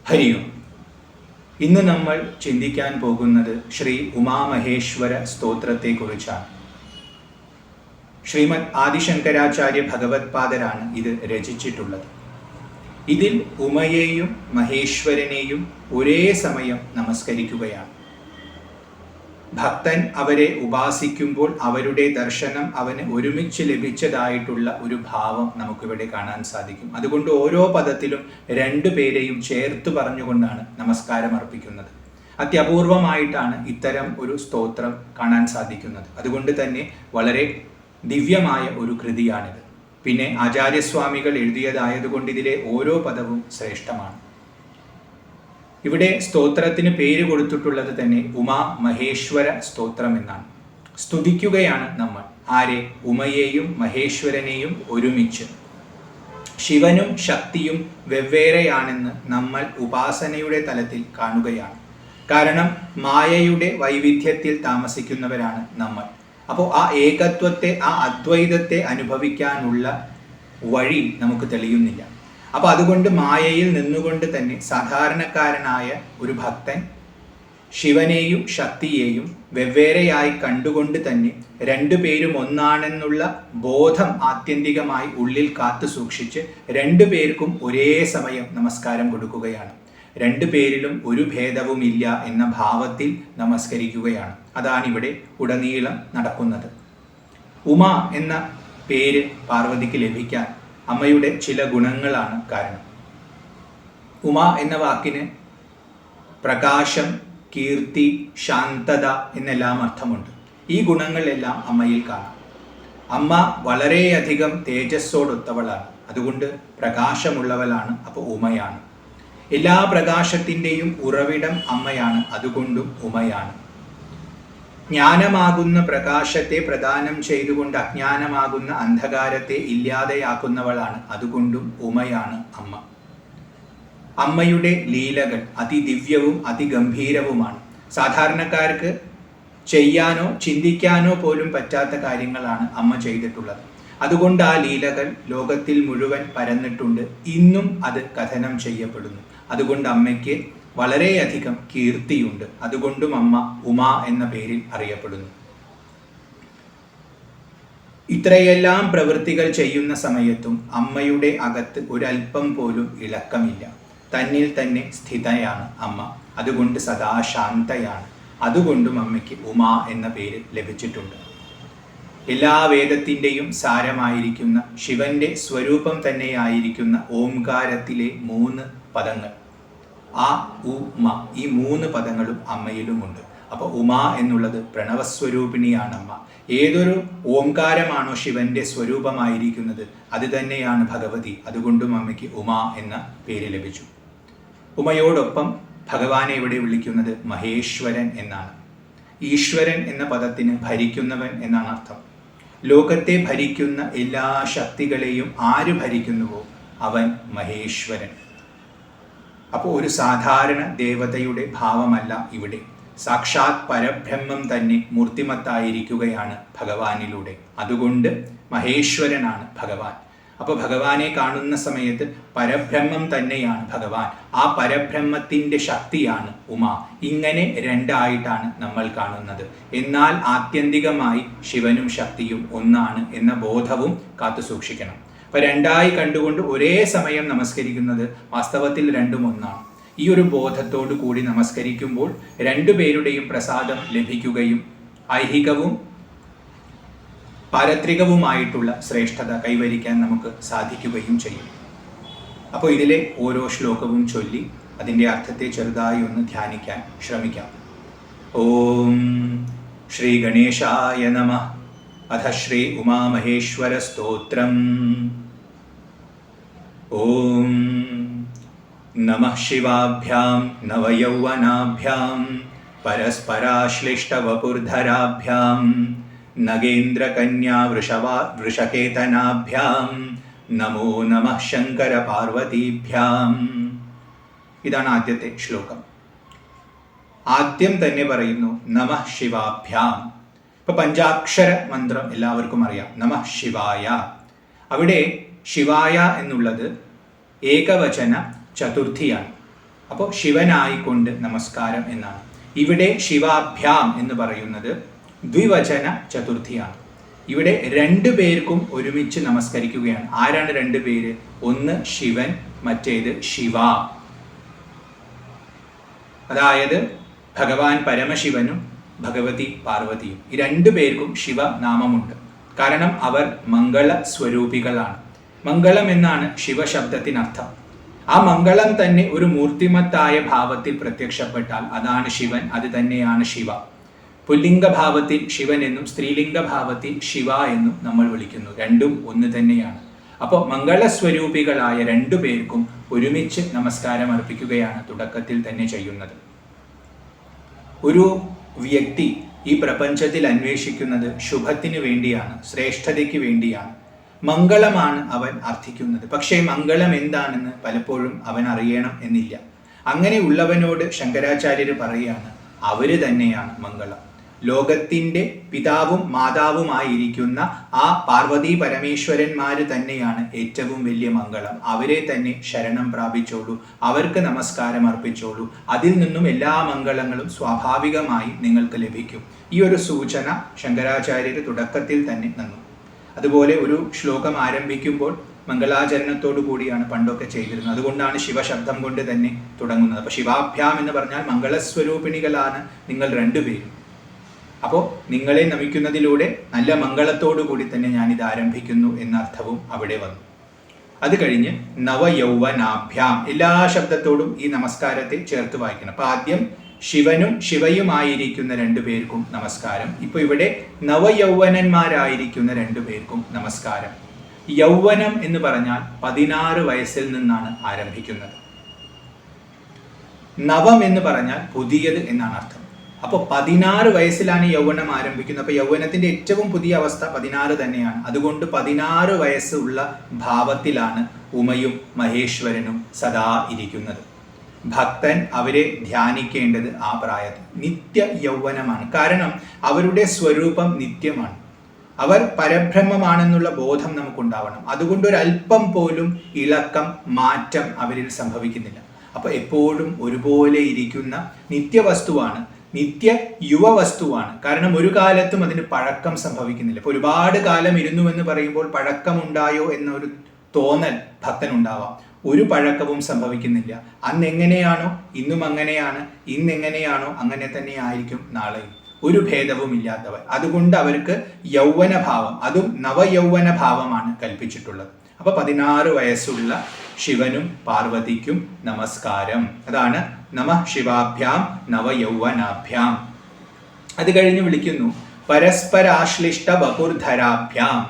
ഹരി ഓം. ഇന്ന് നമ്മൾ ചിന്തിക്കാൻ പോകുന്നത് ശ്രീ ഉമാമഹേശ്വര സ്തോത്രത്തെക്കുറിച്ചാണ്. ശ്രീമദ് ആദിശങ്കരാചാര്യ ഭഗവത്പാദരാണ് ഇത് രചിച്ചിട്ടുള്ളത്. ഇതിൽ ഉമയെയും മഹേശ്വരനെയും ഒരേ സമയം നമസ്കരിക്കുകയാണ്. ഭക്തൻ അവരെ ഉപാസിക്കുമ്പോൾ അവരുടെ ദർശനം അവന് ഒരുമിച്ച് ലഭിച്ചതായിട്ടുള്ള ഒരു ഭാവം നമുക്കിവിടെ കാണാൻ സാധിക്കും. അതുകൊണ്ട് ഓരോ പദത്തിലും രണ്ടു പേരെയും ചേർത്ത് പറഞ്ഞുകൊണ്ടാണ് നമസ്കാരം അർപ്പിക്കുന്നത്. അത്യപൂർവമായിട്ടാണ് ഇത്തരം ഒരു സ്തോത്രം കാണാൻ സാധിക്കുന്നത്. അതുകൊണ്ട് തന്നെ വളരെ ദിവ്യമായ ഒരു കൃതിയാണിത്. പിന്നെ ആചാര്യസ്വാമികൾ എഴുതിയതായതുകൊണ്ട് ഇതിലെ ഓരോ പദവും ശ്രേഷ്ഠമാണ്. ഇവിടെ സ്തോത്രത്തിന് പേര് കൊടുത്തിട്ടുള്ളത് തന്നെ ഉമാ മഹേശ്വര സ്തോത്രം എന്നാണ്. സ്തുതിക്കുകയാണ് നമ്മൾ ആരെ? ഉമയെയും മഹേശ്വരനെയും ഒരുമിച്ച്. ശിവനും ശക്തിയും വെവ്വേറെയാണെന്ന് നമ്മൾ ഉപാസനയുടെ തലത്തിൽ കാണുകയാണ്. കാരണം മായയുടെ വൈവിധ്യത്തിൽ താമസിക്കുന്നവരാണ് നമ്മൾ. അപ്പോൾ ആ ഏകത്വത്തെ, ആ അദ്വൈതത്തെ അനുഭവിക്കാനുള്ള വഴി നമുക്ക് തെളിയുന്നില്ല. അപ്പോൾ അതുകൊണ്ട് മായയിൽ നിന്നുകൊണ്ട് തന്നെ സാധാരണക്കാരനായ ഒരു ഭക്തൻ ശിവനെയും ശക്തിയെയും വെവ്വേറെയായി കണ്ടുകൊണ്ട് തന്നെ രണ്ടുപേരും ഒന്നാണെന്നുള്ള ബോധം ആത്യന്തികമായി ഉള്ളിൽ കാത്തു സൂക്ഷിച്ച് രണ്ടുപേർക്കും ഒരേ സമയം നമസ്കാരം കൊടുക്കുകയാണ്. രണ്ടുപേരിലും ഒരു ഭേദവുമില്ല എന്ന ഭാവത്തിൽ നമസ്കരിക്കുകയാണ്. അതാണിവിടെ ഉടനീളം നടക്കുന്നത്. ഉമ എന്ന പേര് പാർവതിക്ക് ലഭിക്കാൻ അമ്മയുടെ ചില ഗുണങ്ങളാണ് കാരണം. ഉമ എന്ന വാക്കിന് പ്രകാശം, കീർത്തി, ശാന്തത എന്നെല്ലാം അർത്ഥമുണ്ട്. ഈ ഗുണങ്ങളെല്ലാം അമ്മയിൽ കാണാം. അമ്മ വളരെയധികം തേജസ്സോടൊത്തവളാണ്. അതുകൊണ്ട് പ്രകാശമുള്ളവളാണ്. അപ്പോൾ ഉമയാണ്. എല്ലാ പ്രകാശത്തിൻ്റെയും ഉറവിടം അമ്മയാണ്. അതുകൊണ്ടും ഉമയാണ്. ജ്ഞാനമാകുന്ന പ്രകാശത്തെ പ്രദാനം ചെയ്തുകൊണ്ട് അജ്ഞാനമാകുന്ന അന്ധകാരത്തെ ഇല്ലാതെയാക്കുന്നവളാണ്. അതുകൊണ്ടും ഉമയാണ് അമ്മ. അമ്മയുടെ ലീലകൾ അതിദിവ്യവും അതിഗംഭീരവുമാണ്. സാധാരണക്കാർക്ക് ചെയ്യാനോ ചിന്തിക്കാനോ പോലും പറ്റാത്ത കാര്യങ്ങളാണ് അമ്മ ചെയ്തിട്ടുള്ളത്. അതുകൊണ്ട് ആ ലീലകൾ ലോകത്തിൽ മുഴുവൻ പരന്നിട്ടുണ്ട്. ഇന്നും അത് കഥനം ചെയ്യപ്പെടുന്നു. അതുകൊണ്ട് അമ്മയ്ക്ക് വളരെയധികം കീർത്തിയുണ്ട്. അതുകൊണ്ടും അമ്മ ഉമ എന്ന പേരിൽ അറിയപ്പെടുന്നു. ഇത്രയെല്ലാം പ്രവൃത്തികൾ ചെയ്യുന്ന സമയത്തും അമ്മയുടെ അകത്ത് ഒരല്പം പോലും ഇളക്കമില്ല. തന്നിൽ തന്നെ സ്ഥിതയാണ് അമ്മ. അതുകൊണ്ട് സദാ ശാന്തയാണ്. അതുകൊണ്ടും അമ്മയ്ക്ക് ഉമ എന്ന പേര് ലഭിച്ചിട്ടുണ്ട്. എല്ലാ വേദത്തിൻ്റെയും സാരമായിരിക്കുന്ന ശിവന്റെ സ്വരൂപം തന്നെയായിരിക്കുന്ന ഓംകാരത്തിലെ 3 പദങ്ങൾ, ആ ഉ മ, ഈ 3 പദങ്ങളും അമ്മയിലുമുണ്ട്. അപ്പോൾ ഉമ എന്നുള്ളത് പ്രണവസ്വരൂപിണിയാണ് അമ്മ. ഏതൊരു ഓംകാരമാണോ ശിവന്റെ സ്വരൂപമായിരിക്കുന്നത് അത് തന്നെയാണ് ഭഗവതി. അതുകൊണ്ടും അമ്മയ്ക്ക് ഉമ എന്ന പേര് ലഭിച്ചു. ഉമയോടൊപ്പം ഭഗവാനെ ഇവിടെ വിളിക്കുന്നത് മഹേശ്വരൻ എന്നാണ്. ഈശ്വരൻ എന്ന പദത്തിന് ഭരിക്കുന്നവൻ എന്നാണ് അർത്ഥം. ലോകത്തെ ഭരിക്കുന്ന എല്ലാ ശക്തികളെയും ആര് ഭരിക്കുന്നുവോ അവൻ മഹേശ്വരൻ. അപ്പോൾ ഒരു സാധാരണ ദേവതയുടെ ഭാവമല്ല ഇവിടെ. സാക്ഷാത് പരബ്രഹ്മം തന്നെ മൂർത്തിമത്തായിരിക്കുകയാണ് ഭഗവാനിലൂടെ. അതുകൊണ്ട് മഹേശ്വരനാണ് ഭഗവാൻ. അപ്പോൾ ഭഗവാനെ കാണുന്ന സമയത്ത് പരബ്രഹ്മം തന്നെയാണ് ഭഗവാൻ. ആ പരബ്രഹ്മത്തിൻ്റെ ശക്തിയാണ് ഉമ. ഇങ്ങനെ രണ്ടായിട്ടാണ് നമ്മൾ കാണുന്നത്. എന്നാൽ ആത്യന്തികമായി ശിവനും ശക്തിയും ഒന്നാണ് എന്ന ബോധവും കാത്തു സൂക്ഷിക്കണം. അപ്പോൾ രണ്ടായി കണ്ടുകൊണ്ട് ഒരേ സമയം നമസ്കരിക്കുന്നത് വാസ്തവത്തിൽ രണ്ടും ഒന്നാണ്. ഈ ഒരു ബോധത്തോടു കൂടി നമസ്കരിക്കുമ്പോൾ രണ്ടുപേരുടെയും പ്രസാദം ലഭിക്കുകയും ഐഹികവും പാരത്രികവുമായിട്ടുള്ള ശ്രേഷ്ഠത കൈവരിക്കാൻ നമുക്ക് സാധിക്കുകയും ചെയ്യും. അപ്പോൾ ഇതിലെ ഓരോ ശ്ലോകവും ചൊല്ലി അതിൻ്റെ അർത്ഥത്തെ ചെറുതായി ഒന്ന് ധ്യാനിക്കാൻ ശ്രമിക്കാം. ഓം ശ്രീ ഗണേശായ നമഃ. അഥ ശ്രീ ഉമാമഹേശ്വര സ്തോത്രം. ഓം നമഃ ശിവാഭ്യാം നവയൗവനാഭ്യാം പരസ്പരാശ്ലിഷ്ടവപുർധരാഭ്യാം നഗേന്ദ്രകന്യാ വൃഷകേതനാഭ്യാം നമോ നമഃ ശങ്കര പാർവതീഭ്യാം. ഇതാണ് ആദ്യത്തെ ശ്ലോകം. ആദ്യം തന്നെ പറയുന്നു നമഃ ശിവാഭ്യാം. ഇപ്പൊ പഞ്ചാക്ഷര മന്ത്രം എല്ലാവർക്കും അറിയാം, നമഃ ശിവായ. അവിടെ ശിവായ എന്നുള്ളത് ഏകവചന ചതുർത്ഥിയാണ്. അപ്പോൾ ശിവനായിക്കൊണ്ട് നമസ്കാരം എന്നാണ്. ഇവിടെ ശിവാഭ്യാം എന്ന് പറയുന്നത് ദ്വിവചന ചതുർത്ഥിയാണ്. ഇവിടെ രണ്ടു പേർക്കും ഒരുമിച്ച് നമസ്കരിക്കുകയാണ്. ആരാണ് രണ്ടു പേര്? ഒന്ന് ശിവൻ, മറ്റേത് ശിവ. അതായത് ഭഗവാൻ പരമശിവനും ഭഗവതി പാർവതിയും, ഈ രണ്ടു പേർക്കും ശിവനാമമുണ്ട്. കാരണം അവർ മംഗള സ്വരൂപികളാണ്. മംഗളം എന്നാണ് ശിവശബ്ദത്തിനർത്ഥം. ആ മംഗളം തന്നെ ഒരു മൂർത്തിമത്തായ ഭാവത്തിൽ പ്രത്യക്ഷപ്പെട്ടാൽ അതാണ് ശിവൻ, അത് തന്നെയാണ് ശിവ. പുല്ലിംഗ ഭാവത്തിൽ ശിവൻ എന്നും സ്ത്രീലിംഗ ഭാവത്തിൽ ശിവ എന്നും നമ്മൾ വിളിക്കുന്നു. രണ്ടും ഒന്ന് തന്നെയാണ്. അപ്പോൾ മംഗളസ്വരൂപികളായ രണ്ടു പേർക്കും ഒരുമിച്ച് നമസ്കാരം അർപ്പിക്കുകയാണ് തുടക്കത്തിൽ തന്നെ ചെയ്യുന്നത്. ഒരു വ്യക്തി ഈ പ്രപഞ്ചത്തിൽ അന്വേഷിക്കുന്നത് ശുഭത്തിന് വേണ്ടിയാണ്, ശ്രേഷ്ഠതയ്ക്ക് വേണ്ടിയാണ്. മംഗളമാണ് അവൻ അർത്ഥിക്കുന്നത്. പക്ഷേ മംഗളം എന്താണെന്ന് പലപ്പോഴും അവൻ അറിയണം എന്നില്ല. അങ്ങനെയുള്ളവനോട് ശങ്കരാചാര്യർ പറയുകയാണ്, അവര് തന്നെയാണ് മംഗളം. ലോകത്തിൻ്റെ പിതാവും മാതാവുമായിരിക്കുന്ന ആ പാർവതി പരമേശ്വരന്മാര് തന്നെയാണ് ഏറ്റവും വലിയ മംഗളം. അവരെ തന്നെ ശരണം പ്രാപിച്ചോളൂ, അവർക്ക് നമസ്കാരം അർപ്പിച്ചോളൂ. അതിൽ നിന്നും എല്ലാ മംഗളങ്ങളും സ്വാഭാവികമായി നിങ്ങൾക്ക് ലഭിക്കും. ഈ ഒരു സൂചന ശങ്കരാചാര്യർ തുടക്കത്തിൽ തന്നെ തന്നു. അതുപോലെ ഒരു ശ്ലോകം ആരംഭിക്കുമ്പോൾ മംഗളാചരണത്തോടു കൂടിയാണ് പണ്ടൊക്കെ ചെയ്തിരുന്നത്. അതുകൊണ്ടാണ് ശിവശബ്ദം കൊണ്ട് തന്നെ തുടങ്ങുന്നത്. അപ്പോൾ ശിവാഭ്യാം എന്ന് പറഞ്ഞാൽ മംഗളസ്വരൂപിണികളാണ് നിങ്ങൾ രണ്ടുപേരും. അപ്പോൾ നിങ്ങളെ നമിക്കുന്നതിലൂടെ നല്ല മംഗളത്തോടു കൂടി തന്നെ ഞാനിത് ആരംഭിക്കുന്നു എന്ന അർത്ഥവും അവിടെ വന്നു. അത് കഴിഞ്ഞ് നവയൗവനാഭ്യാം, എല്ലാ ശബ്ദത്തോടും ഈ നമസ്കാരത്തെ ചേർത്ത് വായിക്കണം. അപ്പോൾ ആദ്യം ശിവനും ശിവയുമായിരിക്കുന്ന രണ്ടു പേർക്കും നമസ്കാരം. ഇപ്പോൾ ഇവിടെ നവയൗവനന്മാരായിരിക്കുന്ന രണ്ടു പേർക്കും നമസ്കാരം. യൗവനം എന്ന് പറഞ്ഞാൽ 16 വയസ്സിൽ നിന്നാണ് ആരംഭിക്കുന്നത്. നവം എന്ന് പറഞ്ഞാൽ പുതിയത് എന്നാണ് അർത്ഥം. അപ്പോൾ 16 വയസ്സിലാണ് യൗവനം ആരംഭിക്കുന്നത്. അപ്പോൾ യൗവനത്തിന്റെ ഏറ്റവും പുതിയ അവസ്ഥ 16 തന്നെയാണ്. അതുകൊണ്ട് 16 വയസ്സുള്ള ഭാവത്തിലാണ് ഉമയും മഹേശ്വരനും സദാ ഇരിക്കുന്നത്. ഭക്തൻ അവരെ ധ്യാനിക്കേണ്ടത് ആ പ്രായത്തിൽ നിത്യ യൗവനമാണ്. കാരണം അവരുടെ സ്വരൂപം നിത്യമാണ്. അവർ പരബ്രഹ്മമാണെന്നുള്ള ബോധം നമുക്കുണ്ടാവണം. അതുകൊണ്ട് ഒരല്പം പോലും ഇളക്കം, മാറ്റം അവരിൽ സംഭവിക്കുന്നില്ല. അപ്പോൾ എപ്പോഴും ഒരുപോലെ ഇരിക്കുന്ന നിത്യവസ്തുവാണ്, നിത്യ യുവവസ്തുവാണ്. കാരണം ഒരു കാലത്തും അതിന് പഴക്കം സംഭവിക്കുന്നില്ല. ഇപ്പോൾ ഒരുപാട് കാലം ഇരുന്നു എന്ന് പറയുമ്പോൾ പഴക്കമുണ്ടായോ എന്നൊരു തോന്നൽ ഭക്തനുണ്ടാവാം. ഒരു പഴക്കവും സംഭവിക്കുന്നില്ല. അന്ന് എങ്ങനെയാണോ ഇന്നും അങ്ങനെയാണ്, ഇന്നെങ്ങനെയാണോ അങ്ങനെ തന്നെ ആയിരിക്കും നാളെയും. ഒരു ഭേദവും ഇല്ലാത്തവർ. അതുകൊണ്ട് അവർക്ക് യൗവനഭാവം, അതും നവയൗവന ഭാവമാണ് കൽപ്പിച്ചിട്ടുള്ളത്. അപ്പൊ 16 വയസ്സുള്ള ശിവനും പാർവതിക്കും നമസ്കാരം. അതാണ് നമഃ ശിവാഭ്യാം നവയൗവനാഭ്യാം. അത് കഴിഞ്ഞ് വിളിക്കുന്നു പരസ്പരാശ്ലിഷ്ട വപുർധരാഭ്യാം.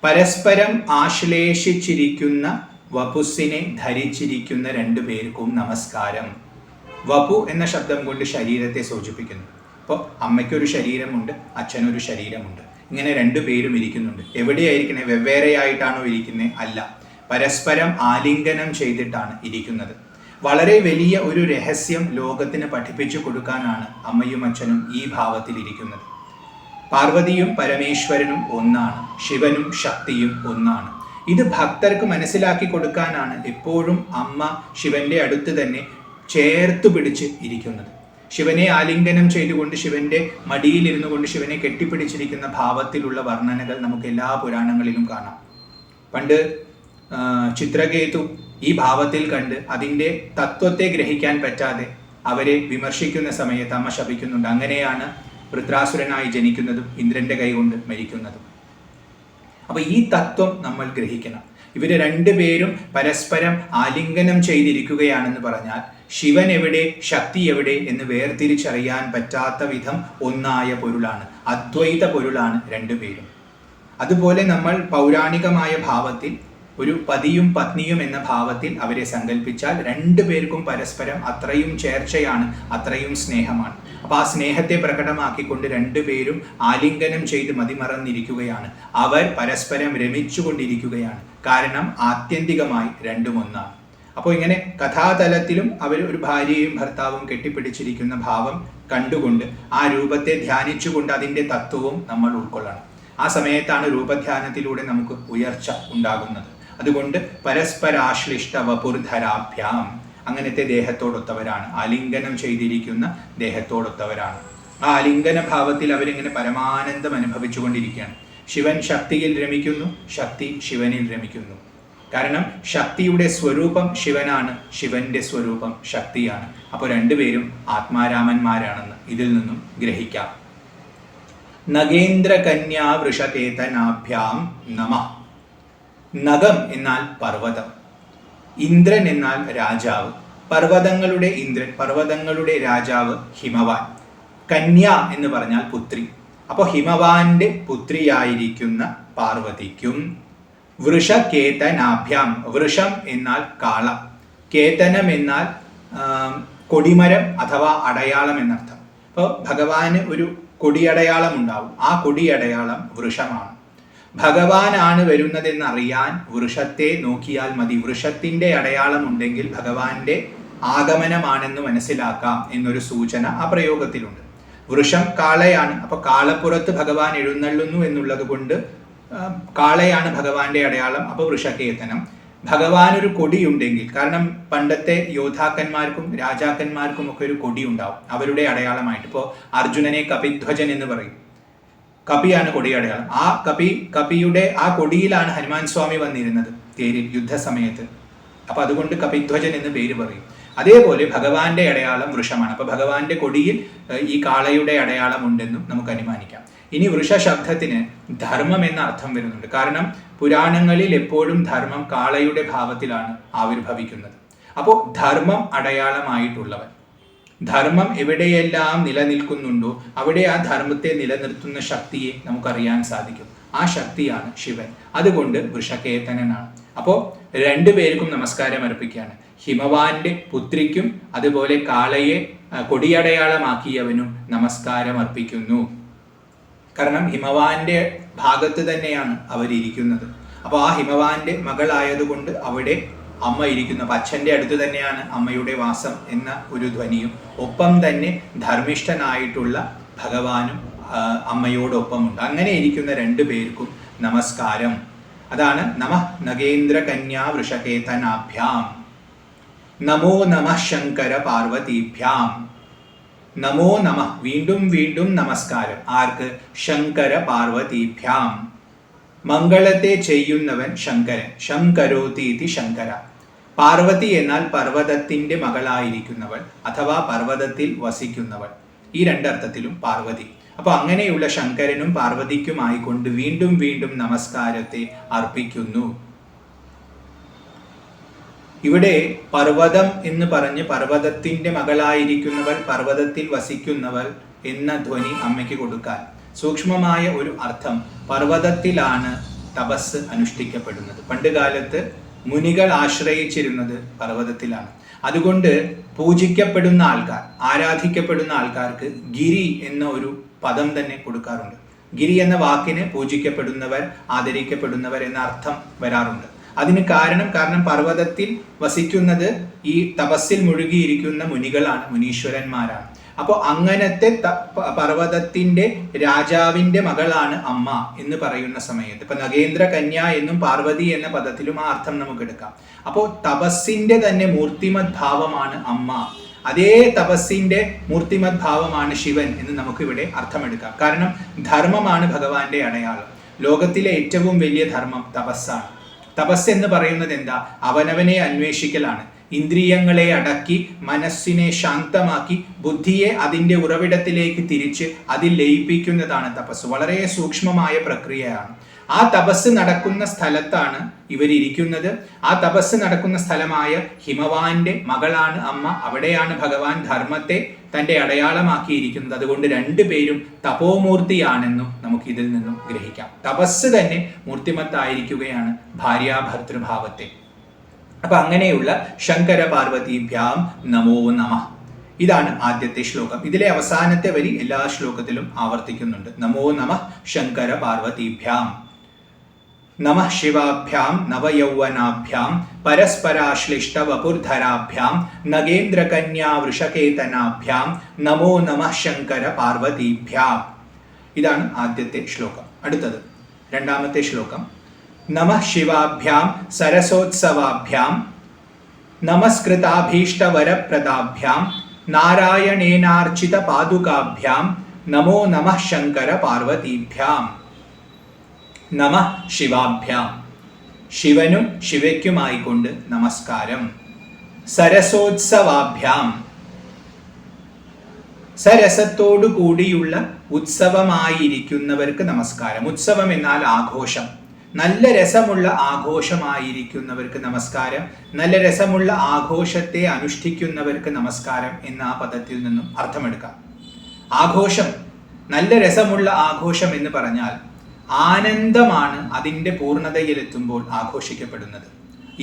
പരസ്പരം ആശ്ലേഷിച്ചിരിക്കുന്ന വപുസ്സിനെ ധരിച്ചിരിക്കുന്ന രണ്ടു പേർക്കും നമസ്കാരം. വപു എന്ന ശബ്ദം കൊണ്ട് ശരീരത്തെ സൂചിപ്പിക്കുന്നു. അപ്പോൾ അമ്മയ്ക്കൊരു ശരീരമുണ്ട്, അച്ഛനൊരു ശരീരമുണ്ട്. ഇങ്ങനെ രണ്ടു പേരും ഇരിക്കുന്നുണ്ട്. എവിടെയായിരിക്കണേ? വെവ്വേറെയായിട്ടാണോ ഇരിക്കുന്നത്? അല്ല, പരസ്പരം ആലിംഗനം ചെയ്തിട്ടാണ് ഇരിക്കുന്നത്. വളരെ വലിയ ഒരു രഹസ്യം ലോകത്തിന് പഠിപ്പിച്ചു കൊടുക്കാനാണ് അമ്മയും അച്ഛനും ഈ ഭാവത്തിൽ ഇരിക്കുന്നത്. പാർവതിയും പരമേശ്വരനും ഒന്നാണ്, ശിവനും ശക്തിയും ഒന്നാണ്. ഇത് ഭക്തർക്ക് മനസ്സിലാക്കി കൊടുക്കാനാണ് എപ്പോഴും അമ്മ ശിവന്റെ അടുത്ത് തന്നെ ചേർത്ത് പിടിച്ച് ഇരിക്കുന്നത്. ശിവനെ ആലിംഗനം ചെയ്തുകൊണ്ട്, ശിവന്റെ മടിയിലിരുന്നു കൊണ്ട് ശിവനെ കെട്ടിപ്പിടിച്ചിരിക്കുന്ന ഭാവത്തിലുള്ള വർണ്ണനകൾ നമുക്ക് എല്ലാ പുരാണങ്ങളിലും കാണാം. പണ്ട് ചിത്രകേതു ഈ ഭാവത്തിൽ കണ്ട് അതിൻ്റെ തത്വത്തെ ഗ്രഹിക്കാൻ പറ്റാതെ അവരെ വിമർശിക്കുന്ന സമയത്ത് അമ്മ ശപിക്കുന്നുണ്ട്. അങ്ങനെയാണ് വൃത്രാസുരനായി ജനിക്കുന്നതും ഇന്ദ്രന്റെ കൈകൊണ്ട് മരിക്കുന്നതും. അപ്പൊ ഈ തത്വം നമ്മൾ ഗ്രഹിക്കണം. ഇവര് രണ്ടുപേരും പരസ്പരം ആലിംഗനം ചെയ്തിരിക്കുകയാണെന്ന് പറഞ്ഞാൽ ശിവൻ എവിടെ, ശക്തി എവിടെ എന്ന് വേർതിരിച്ചറിയാൻ പറ്റാത്ത വിധം ഒന്നായ പൊരുളാണ്, അദ്വൈത പൊരുളാണ് രണ്ടുപേരും. അതുപോലെ നമ്മൾ പൗരാണികമായ ഭാവത്തിൽ ഒരു പതിയും പത്നിയും എന്ന ഭാവത്തിൽ അവരെ സങ്കല്പിച്ചാൽ രണ്ടുപേർക്കും പരസ്പരം അത്രയും ചേർച്ചയാണ്, അത്രയും സ്നേഹമാണ്. അപ്പൊ ആ സ്നേഹത്തെ പ്രകടമാക്കിക്കൊണ്ട് രണ്ടുപേരും ആലിംഗനം ചെയ്ത് മതിമറന്നിരിക്കുകയാണ്. അവർ പരസ്പരം രമിച്ചുകൊണ്ടിരിക്കുകയാണ്. കാരണം ആത്യന്തികമായി രണ്ടും ഒന്നാണ്. അപ്പോൾ ഇങ്ങനെ കഥാതലത്തിലും അവർ ഒരു ഭാര്യയും ഭർത്താവും കെട്ടിപ്പിടിച്ചിരിക്കുന്ന ഭാവം കണ്ടുകൊണ്ട് ആ രൂപത്തെ ധ്യാനിച്ചുകൊണ്ട് അതിൻ്റെ തത്വവും നമ്മൾ ഉൾക്കൊള്ളണം. ആ സമയത്താണ് രൂപധ്യാനത്തിലൂടെ നമുക്ക് ഉയർച്ച ഉണ്ടാകുന്നത്. അതുകൊണ്ട് പരസ്പരാശ്ലിഷ്ട വപുർധരാഭ്യാം, അങ്ങനത്തെ ദേഹത്തോടൊത്തവരാണ്, ആലിംഗനം ചെയ്തിരിക്കുന്ന ദേഹത്തോടൊത്തവരാണ്. ആ ആലിംഗന ഭാവത്തിൽ അവരിങ്ങനെ പരമാനന്ദം അനുഭവിച്ചു കൊണ്ടിരിക്കുകയാണ്. ശിവൻ ശക്തിയിൽ രമിക്കുന്നു, ശക്തി ശിവനിൽ രമിക്കുന്നു. കാരണം ശക്തിയുടെ സ്വരൂപം ശിവനാണ്, ശിവന്റെ സ്വരൂപം ശക്തിയാണ്. അപ്പോൾ രണ്ടുപേരും ആത്മാരാമന്മാരാണെന്ന് ഇതിൽ നിന്നും ഗ്രഹിക്കാം. നഗേന്ദ്ര കന്യാ വൃഷകേതനാഭ്യാം നമഃ. നഗം എന്നാൽ പർവ്വതം, ഇന്ദ്രൻ എന്നാൽ രാജാവ്, പർവ്വതങ്ങളുടെ ഇന്ദ്രൻ, പർവ്വതങ്ങളുടെ രാജാവ് ഹിമവാൻ. കന്യ എന്ന് പറഞ്ഞാൽ പുത്രി. അപ്പോൾ ഹിമവാന്റെ പുത്രിയായിരിക്കുന്ന പാർവതിക്കും വൃഷകേതനാഭ്യാം, വൃഷം എന്നാൽ കാള, കേതനം എന്നാൽ കൊടിമരം അഥവാ അടയാളം എന്നർത്ഥം. അപ്പോൾ ഭഗവാന് ഒരു കൊടിയടയാളം ഉണ്ടാവും, ആ കൊടിയടയാളം വൃഷമാണ്. ഭഗവാനാണ് വരുന്നതെന്നറിയാൻ വൃഷത്തെ നോക്കിയാൽ മതി. വൃഷത്തിന്റെ അടയാളം ഉണ്ടെങ്കിൽ ഭഗവാന്റെ ആഗമനമാണെന്ന് മനസ്സിലാക്കാം എന്നൊരു സൂചന ആ പ്രയോഗത്തിലുണ്ട്. വൃഷം കാളയാണ്, അപ്പൊ കാളപ്പുറത്ത് ഭഗവാൻ എഴുന്നള്ളുന്നു എന്നുള്ളത് കൊണ്ട് കാളയാണ് ഭഗവാന്റെ അടയാളം. അപ്പൊ വൃഷകേതനം. ഭഗവാൻ ഒരു കൊടിയുണ്ടെങ്കിൽ, കാരണം പണ്ടത്തെ യോദ്ധാക്കന്മാർക്കും രാജാക്കന്മാർക്കും ഒക്കെ ഒരു കൊടി ഉണ്ടാവും അവരുടെ അടയാളമായിട്ട്. ഇപ്പോൾ അർജുനനെ കപിധ്വജൻ എന്ന് പറയും, കപിയാണ് കൊടി അടയാളം. ആ കപിയുടെ ആ കൊടിയിലാണ് ഹനുമാൻ സ്വാമി വന്നിരുന്നത് തേരിൽ യുദ്ധസമയത്ത്. അപ്പൊ അതുകൊണ്ട് കപിധ്വജൻ എന്ന് പേര് പറയും. അതേപോലെ ഭഗവാന്റെ അടയാളം വൃഷമാണ്. അപ്പൊ ഭഗവാന്റെ കൊടിയിൽ ഈ കാളയുടെ അടയാളം ഉണ്ടെന്നും നമുക്ക് അനുമാനിക്കാം. ഇനി വൃഷ ശബ്ദത്തിന് ധർമ്മം എന്ന അർത്ഥം വരുന്നുണ്ട്. കാരണം പുരാണങ്ങളിൽ എപ്പോഴും ധർമ്മം കാളയുടെ ഭാവത്തിലാണ് ആവിർഭവിക്കുന്നത്. അപ്പോൾ ധർമ്മം അടയാളമായിട്ടുള്ളവൻ, ധർമ്മം എവിടെയെല്ലാം നിലനിൽക്കുന്നുണ്ടോ അവിടെ ആ ധർമ്മത്തെ നിലനിർത്തുന്ന ശക്തിയെ നമുക്കറിയാൻ സാധിക്കും. ആ ശക്തിയാണ് ശിവൻ. അതുകൊണ്ട് വൃഷകേതനനാണ്. അപ്പോൾ രണ്ടുപേർക്കും നമസ്കാരം അർപ്പിക്കുകയാണ്. ഹിമവാന്റെ പുത്രിക്കും അതുപോലെ കാളയെ കൊടിയടയാളമാക്കിയവനും നമസ്കാരം അർപ്പിക്കുന്നു. കാരണം ഹിമവാന്റെ ഭാഗത്ത് തന്നെയാണ് അവരിയ്ക്കുന്നത്. അപ്പോൾ ആ ഹിമവാന്റെ മകളായതുകൊണ്ട് അവിടെ അമ്മ ഇരിക്കുന്നു. അപ്പം അച്ഛൻ്റെ അടുത്ത് തന്നെയാണ് അമ്മയുടെ വാസം എന്ന ഒരു ധ്വനിയും, ഒപ്പം തന്നെ ധർമ്മിഷ്ഠനായിട്ടുള്ള ഭഗവാനും അമ്മയോടൊപ്പമുണ്ട്. അങ്ങനെ ഇരിക്കുന്ന രണ്ടു പേർക്കും നമസ്കാരം. അതാണ് നമഃ നഗേന്ദ്ര കന്യാ വൃഷകേതനാഭ്യാം, നമോ നമഃ ശങ്കര പാർവതീഭ്യാം. നമോ നമഃ, വീണ്ടും വീണ്ടും നമസ്കാരം. ആർക്ക്? ശങ്കര പാർവതീഭ്യാം. മംഗളത്തെ ചെയ്യുന്നവൻ ശങ്കരൻ, ശങ്കരോതീതി ശങ്കര. പാർവതി എന്നാൽ പർവ്വതത്തിന്റെ മകളായിരിക്കുന്നവൾ അഥവാ പർവ്വതത്തിൽ വസിക്കുന്നവൾ. ഈ രണ്ടർത്ഥത്തിലും പാർവതി. അപ്പൊ അങ്ങനെയുള്ള ശങ്കരനും പാർവതിക്കുമായിക്കൊണ്ട് വീണ്ടും വീണ്ടും നമസ്കാരത്തെ അർപ്പിക്കുന്നു. ഇവിടെ പർവ്വതം എന്ന് പറഞ്ഞ് പർവ്വതത്തിന്റെ മകളായിരിക്കുന്നവൾ, പർവ്വതത്തിൽ വസിക്കുന്നവൾ എന്ന ധ്വനി അമ്മയ്ക്ക് കൊടുക്കാൻ സൂക്ഷ്മമായ ഒരു അർത്ഥം, പർവ്വതത്തിലാണ് തപസ് അനുഷ്ഠിക്കപ്പെടുന്നത്. പണ്ട് കാലത്ത് മുനികൾ ആശ്രയിച്ചിരുന്നത് പർവ്വതത്തിലാണ്. അതുകൊണ്ട് പൂജിക്കപ്പെടുന്ന ആൾക്കാർ, ആരാധിക്കപ്പെടുന്ന ആൾക്കാർക്ക് ഗിരി എന്ന ഒരു പദം തന്നെ കൊടുക്കാറുണ്ട്. ഗിരി എന്ന വാക്കിന് പൂജിക്കപ്പെടുന്നവർ, ആദരിക്കപ്പെടുന്നവർ എന്ന അർത്ഥം വരാറുണ്ട്. അതിന് കാരണം പർവ്വതത്തിൽ വസിക്കുന്നത് ഈ തപസ്സിൽ മുഴുകിയിരിക്കുന്ന മുനികളാണ്, മുനീശ്വരന്മാരാണ്. അപ്പോൾ അങ്ങനത്തെ പർവ്വതത്തിന്റെ രാജാവിന്റെ മകളാണ് അമ്മ എന്ന് പറയുന്ന സമയത്ത് ഇപ്പൊ നഗേന്ദ്ര കന്യ എന്നും പാർവതി എന്ന പദത്തിലും ആ അർത്ഥം നമുക്ക് എടുക്കാം. അപ്പോൾ തപസ്സിന്റെ തന്നെ മൂർത്തിമത് ഭാവമാണ് അമ്മ. അതേ തപസ്സിന്റെ മൂർത്തിമത് ഭാവമാണ് ശിവൻ എന്ന് നമുക്കിവിടെ അർത്ഥമെടുക്കാം. കാരണം ധർമ്മമാണ് ഭഗവാന്റെ അടയാളം. ലോകത്തിലെ ഏറ്റവും വലിയ ധർമ്മം തപസ്സാണ്. തപസ് എന്ന് പറയുന്നത് എന്താ? അവനവനെ അന്വേഷിക്കലാണ്. ഇന്ദ്രിയങ്ങളെ അടക്കി മനസ്സിനെ ശാന്തമാക്കി ബുദ്ധിയെ അതിൻ്റെ ഉറവിടത്തിലേക്ക് തിരിച്ച് അതിൽ ലയിപ്പിക്കുന്നതാണ് തപസ്. വളരെ സൂക്ഷ്മമായ പ്രക്രിയയാണ്. ആ തപസ് നടക്കുന്ന സ്ഥലത്താണ് ഇവരിയ്ക്കുന്നത്. ആ തപസ് നടക്കുന്ന സ്ഥലമായ ഹിമവാന്റെ മകളാണ് അമ്മ. അവിടെയാണ് ഭഗവാൻ ധർമ്മത്തെ തൻ്റെ അടയാളമാക്കിയിരിക്കുന്നത്. അതുകൊണ്ട് രണ്ടുപേരും തപോമൂർത്തിയാണെന്നും നമുക്ക് ഇതിൽ നിന്നും ഗ്രഹിക്കാം. തപസ് തന്നെ മൂർത്തിമത്തായിരിക്കുകയാണ് ഭാര്യാഭർതൃഭാവത്തെ. അപ്പൊ അങ്ങനെയുള്ള ശങ്കര പാർവതീഭ്യാം നമോ നമഃ. ഇതാണ് ആദ്യത്തെ ശ്ലോകം. ഇതിലെ അവസാനത്തെ വരി എല്ലാ ശ്ലോകത്തിലും ആവർത്തിക്കുന്നുണ്ട്. നമോ നമഃ ശങ്കര പാർവതീഭ്യാം. നമഃ ശിവാഭ്യാം നവയൗവനാഭ്യാം പരസ്പരാശ്ലിഷ്ട വപുർധരാഭ്യാം നഗേന്ദ്രകന്യാ വൃഷകേതനാഭ്യാം നമോ നമഃ ശങ്കര പാർവതീഭ്യാം. ഇതാണ് ആദ്യത്തെ ശ്ലോകം. അടുത്തത് രണ്ടാമത്തെ ശ്ലോകം. നമഃ ശിവാഭ്യാം സരസോത്സവാഭ്യാം നമസ്കൃതാഭീഷ്ടവരപ്രദാഭ്യാം നാരായണേനാർച്ചിത പാദുകാഭ്യാം നമോ നമഃ ശങ്കര പാർവതീഭ്യാം. നമഃ ശിവാഭ്യാം, ശിവനും ശിവയ്ക്കുമായിക്കൊണ്ട് നമസ്കാരം. സരസോത്സവാഭ്യാം, സരസത്തോടു കൂടിയുള്ള ഉത്സവമായിരിക്കുന്നവർക്ക് നമസ്കാരം. ഉത്സവം എന്നാൽ ആഘോഷം. നല്ല രസമുള്ള ആഘോഷമായിരിക്കുന്നവർക്ക് നമസ്കാരം. നല്ല രസമുള്ള ആഘോഷത്തെ അനുഷ്ഠിക്കുന്നവർക്ക് നമസ്കാരം എന്ന ആ പദത്തിൽ നിന്നും അർത്ഥമെടുക്കാം. ആഘോഷം, നല്ല രസമുള്ള ആഘോഷം എന്ന് പറഞ്ഞാൽ ആനന്ദമാണ് അതിൻ്റെ പൂർണ്ണതയിലെത്തുമ്പോൾ ആഘോഷിക്കപ്പെടുന്നത്.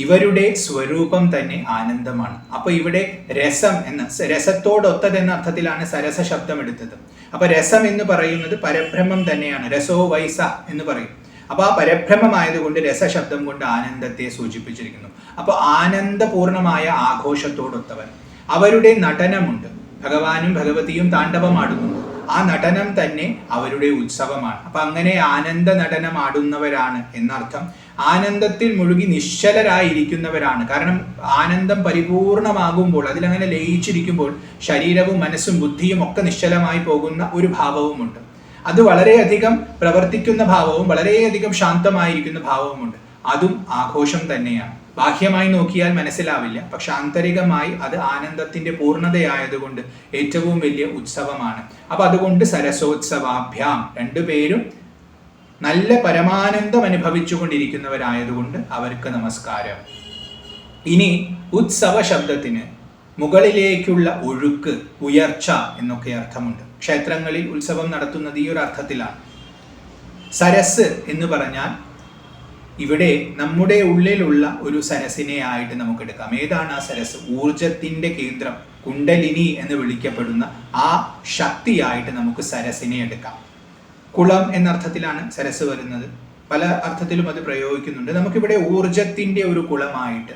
ഇവരുടെ സ്വരൂപം തന്നെ ആനന്ദമാണ്. അപ്പൊ ഇവിടെ രസം എന്ന രസത്തോടൊത്തതെന്ന അർത്ഥത്തിലാണ് സരസ ശബ്ദം എടുത്തത്. അപ്പൊ രസം എന്ന് പറയുന്നത് പരബ്രഹ്മം തന്നെയാണ്. രസോ വൈസ എന്ന് പറയും. അപ്പൊ ആ പരബ്രഹ്മമായതുകൊണ്ട് രസശബ്ദം കൊണ്ട് ആനന്ദത്തെ സൂചിപ്പിച്ചിരിക്കുന്നു. അപ്പൊ ആനന്ദപൂർണമായ ആഘോഷത്തോടൊത്തവൻ. അവരുടെ നടനമുണ്ട്. ഭഗവാനും ഭഗവതിയും താണ്ഡവമാടുന്നുണ്ട്. ആ നടനം തന്നെ അവരുടെ ഉത്സവമാണ്. അപ്പൊ അങ്ങനെ ആനന്ദ നടനം ആടുന്നവരാണ് എന്നർത്ഥം. ആനന്ദത്തിൽ മുഴുകി നിശ്ചലരായിരിക്കുന്നവരാണ്. കാരണം ആനന്ദം പരിപൂർണമാകുമ്പോൾ, അതിലങ്ങനെ ലയിച്ചിരിക്കുമ്പോൾ ശരീരവും മനസ്സും ബുദ്ധിയും ഒക്കെ നിശ്ചലമായി പോകുന്ന ഒരു ഭാവവുമുണ്ട്. അത് വളരെയധികം പ്രവർത്തിക്കുന്ന ഭാവവും വളരെയധികം ശാന്തമായിരിക്കുന്ന ഭാവവുമുണ്ട്. അതും ആഘോഷം തന്നെയാണ്. ബാഹ്യമായി നോക്കിയാൽ മനസ്സിലാവില്ല, പക്ഷെ ആന്തരികമായി അത് ആനന്ദത്തിന്റെ പൂർണ്ണതയായതുകൊണ്ട് ഏറ്റവും വലിയ ഉത്സവമാണ്. അപ്പൊ അതുകൊണ്ട് സരസോത്സവാഭ്യാം, രണ്ടുപേരും നല്ല പരമാനന്ദം അനുഭവിച്ചു കൊണ്ടിരിക്കുന്നവരായതുകൊണ്ട് അവർക്ക് നമസ്കാരം. ഇനി ഉത്സവ ശബ്ദത്തിന് മുകളിലേക്കുള്ള ഒഴുക്ക്, ഉയർച്ച എന്നൊക്കെ അർത്ഥമുണ്ട്. ക്ഷേത്രങ്ങളിൽ ഉത്സവം നടത്തുന്നത് ഈ ഒരു അർത്ഥത്തിലാണ്. സരസ് എന്ന് പറഞ്ഞാൽ ഇവിടെ നമ്മുടെ ഉള്ളിലുള്ള ഒരു സരസിനെ ആയിട്ട് നമുക്ക് എടുക്കാം. ഏതാണ് ആ സരസ്? ഊർജത്തിന്റെ കേന്ദ്രം, കുണ്ടലിനി എന്ന് വിളിക്കപ്പെടുന്ന ആ ശക്തിയായിട്ട് നമുക്ക് സരസിനെ എടുക്കാം. കുളം എന്നർത്ഥത്തിലാണ് സരസ് വരുന്നത്. പല അർത്ഥത്തിലും അത് പ്രയോഗിക്കുന്നുണ്ട്. നമുക്കിവിടെ ഊർജത്തിന്റെ ഒരു കുളമായിട്ട്,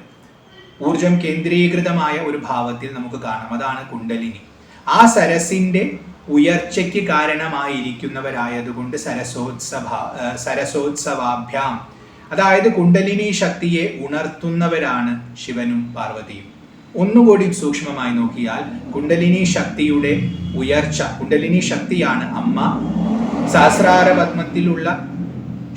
ഊർജം കേന്ദ്രീകൃതമായ ഒരു ഭാവത്തിൽ നമുക്ക് കാണാം. അതാണ് കുണ്ടലിനി. ആ സരസിന്റെ ഉയർച്ചയ്ക്ക് കാരണമായിരിക്കുന്നവരായതുകൊണ്ട് സരസോത്സവാഭ്യാം, അതായത് കുണ്ടലിനി ശക്തിയെ ഉണർത്തുന്നവരാണ് ശിവനും പാർവതിയും. ഒന്നുകൂടി സൂക്ഷ്മമായി നോക്കിയാൽ കുണ്ടലിനി ശക്തിയുടെ ഉയർച്ച, കുണ്ടലിനി ശക്തിയാണ് അമ്മ. സഹസ്രാരപത്മത്തിലുള്ള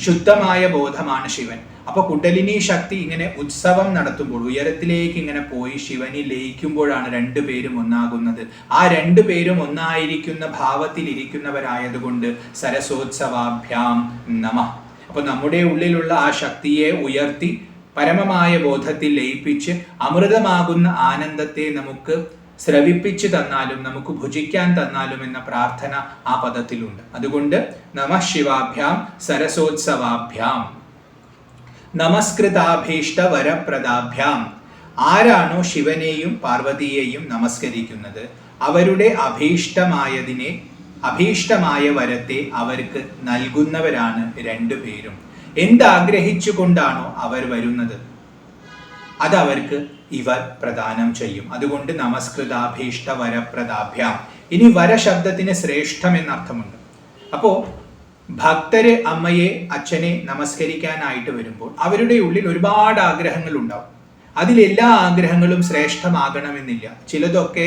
ശുദ്ധമായ ബോധമാണ് ശിവൻ. അപ്പൊ കുണ്ടലിനി ശക്തി ഇങ്ങനെ ഉത്സവം നടത്തുമ്പോൾ, ഉയരത്തിലേക്ക് ഇങ്ങനെ പോയി ശിവനിൽ ലയിക്കുമ്പോഴാണ് രണ്ടുപേരും ഒന്നാകുന്നത്. ആ രണ്ടുപേരും ഒന്നായിരിക്കുന്ന ഭാവത്തിൽ ഇരിക്കുന്നവരായതുകൊണ്ട് സരസോത്സവാഭ്യാം നമഃ. അപ്പൊ നമ്മുടെ ഉള്ളിലുള്ള ആ ശക്തിയെ ഉയർത്തി പരമമായ ബോധത്തിൽ ലയിപ്പിച്ച് അമൃതമാകുന്ന ആനന്ദത്തെ നമുക്ക് സ്രവിപ്പിച്ചു തന്നാലും, നമുക്ക് ഭുജിക്കാൻ തന്നാലും എന്ന പ്രാർത്ഥന ആ പദത്തിലുണ്ട്. അതുകൊണ്ട് നമഃ ശിവാഭ്യാം സരസോത്സവാഭ്യാം നമസ്കൃതാഭീഷ്ട വരപ്രദാഭ്യാം. ആരാണോ ശിവനെയും പാർവതിയെയും നമസ്കരിക്കുന്നത് അവരുടെ അഭീഷ്ടമായ വരത്തെ അവർക്ക് നൽകുന്നവരാണ് രണ്ടുപേരും. എന്താഗ്രഹിച്ചുകൊണ്ടാണോ അവർ വരുന്നത് അതവർക്ക് ഇവർ പ്രദാനം ചെയ്യും. അതുകൊണ്ട് നമസ്കൃതാഭീഷ്ട വരപ്രദാഭ്യാം. ഇനി വരശബ്ദത്തിന് ശ്രേഷ്ഠം എന്നർത്ഥമുണ്ട്. അപ്പോ ഭക്തര് അമ്മയെ അച്ഛനെ നമസ്കരിക്കാനായിട്ട് വരുമ്പോൾ അവരുടെ ഉള്ളിൽ ഒരുപാട് ആഗ്രഹങ്ങൾ ഉണ്ടാവും. അതിലെല്ലാ ആഗ്രഹങ്ങളും ശ്രേഷ്ഠമാകണമെന്നില്ല. ചിലതൊക്കെ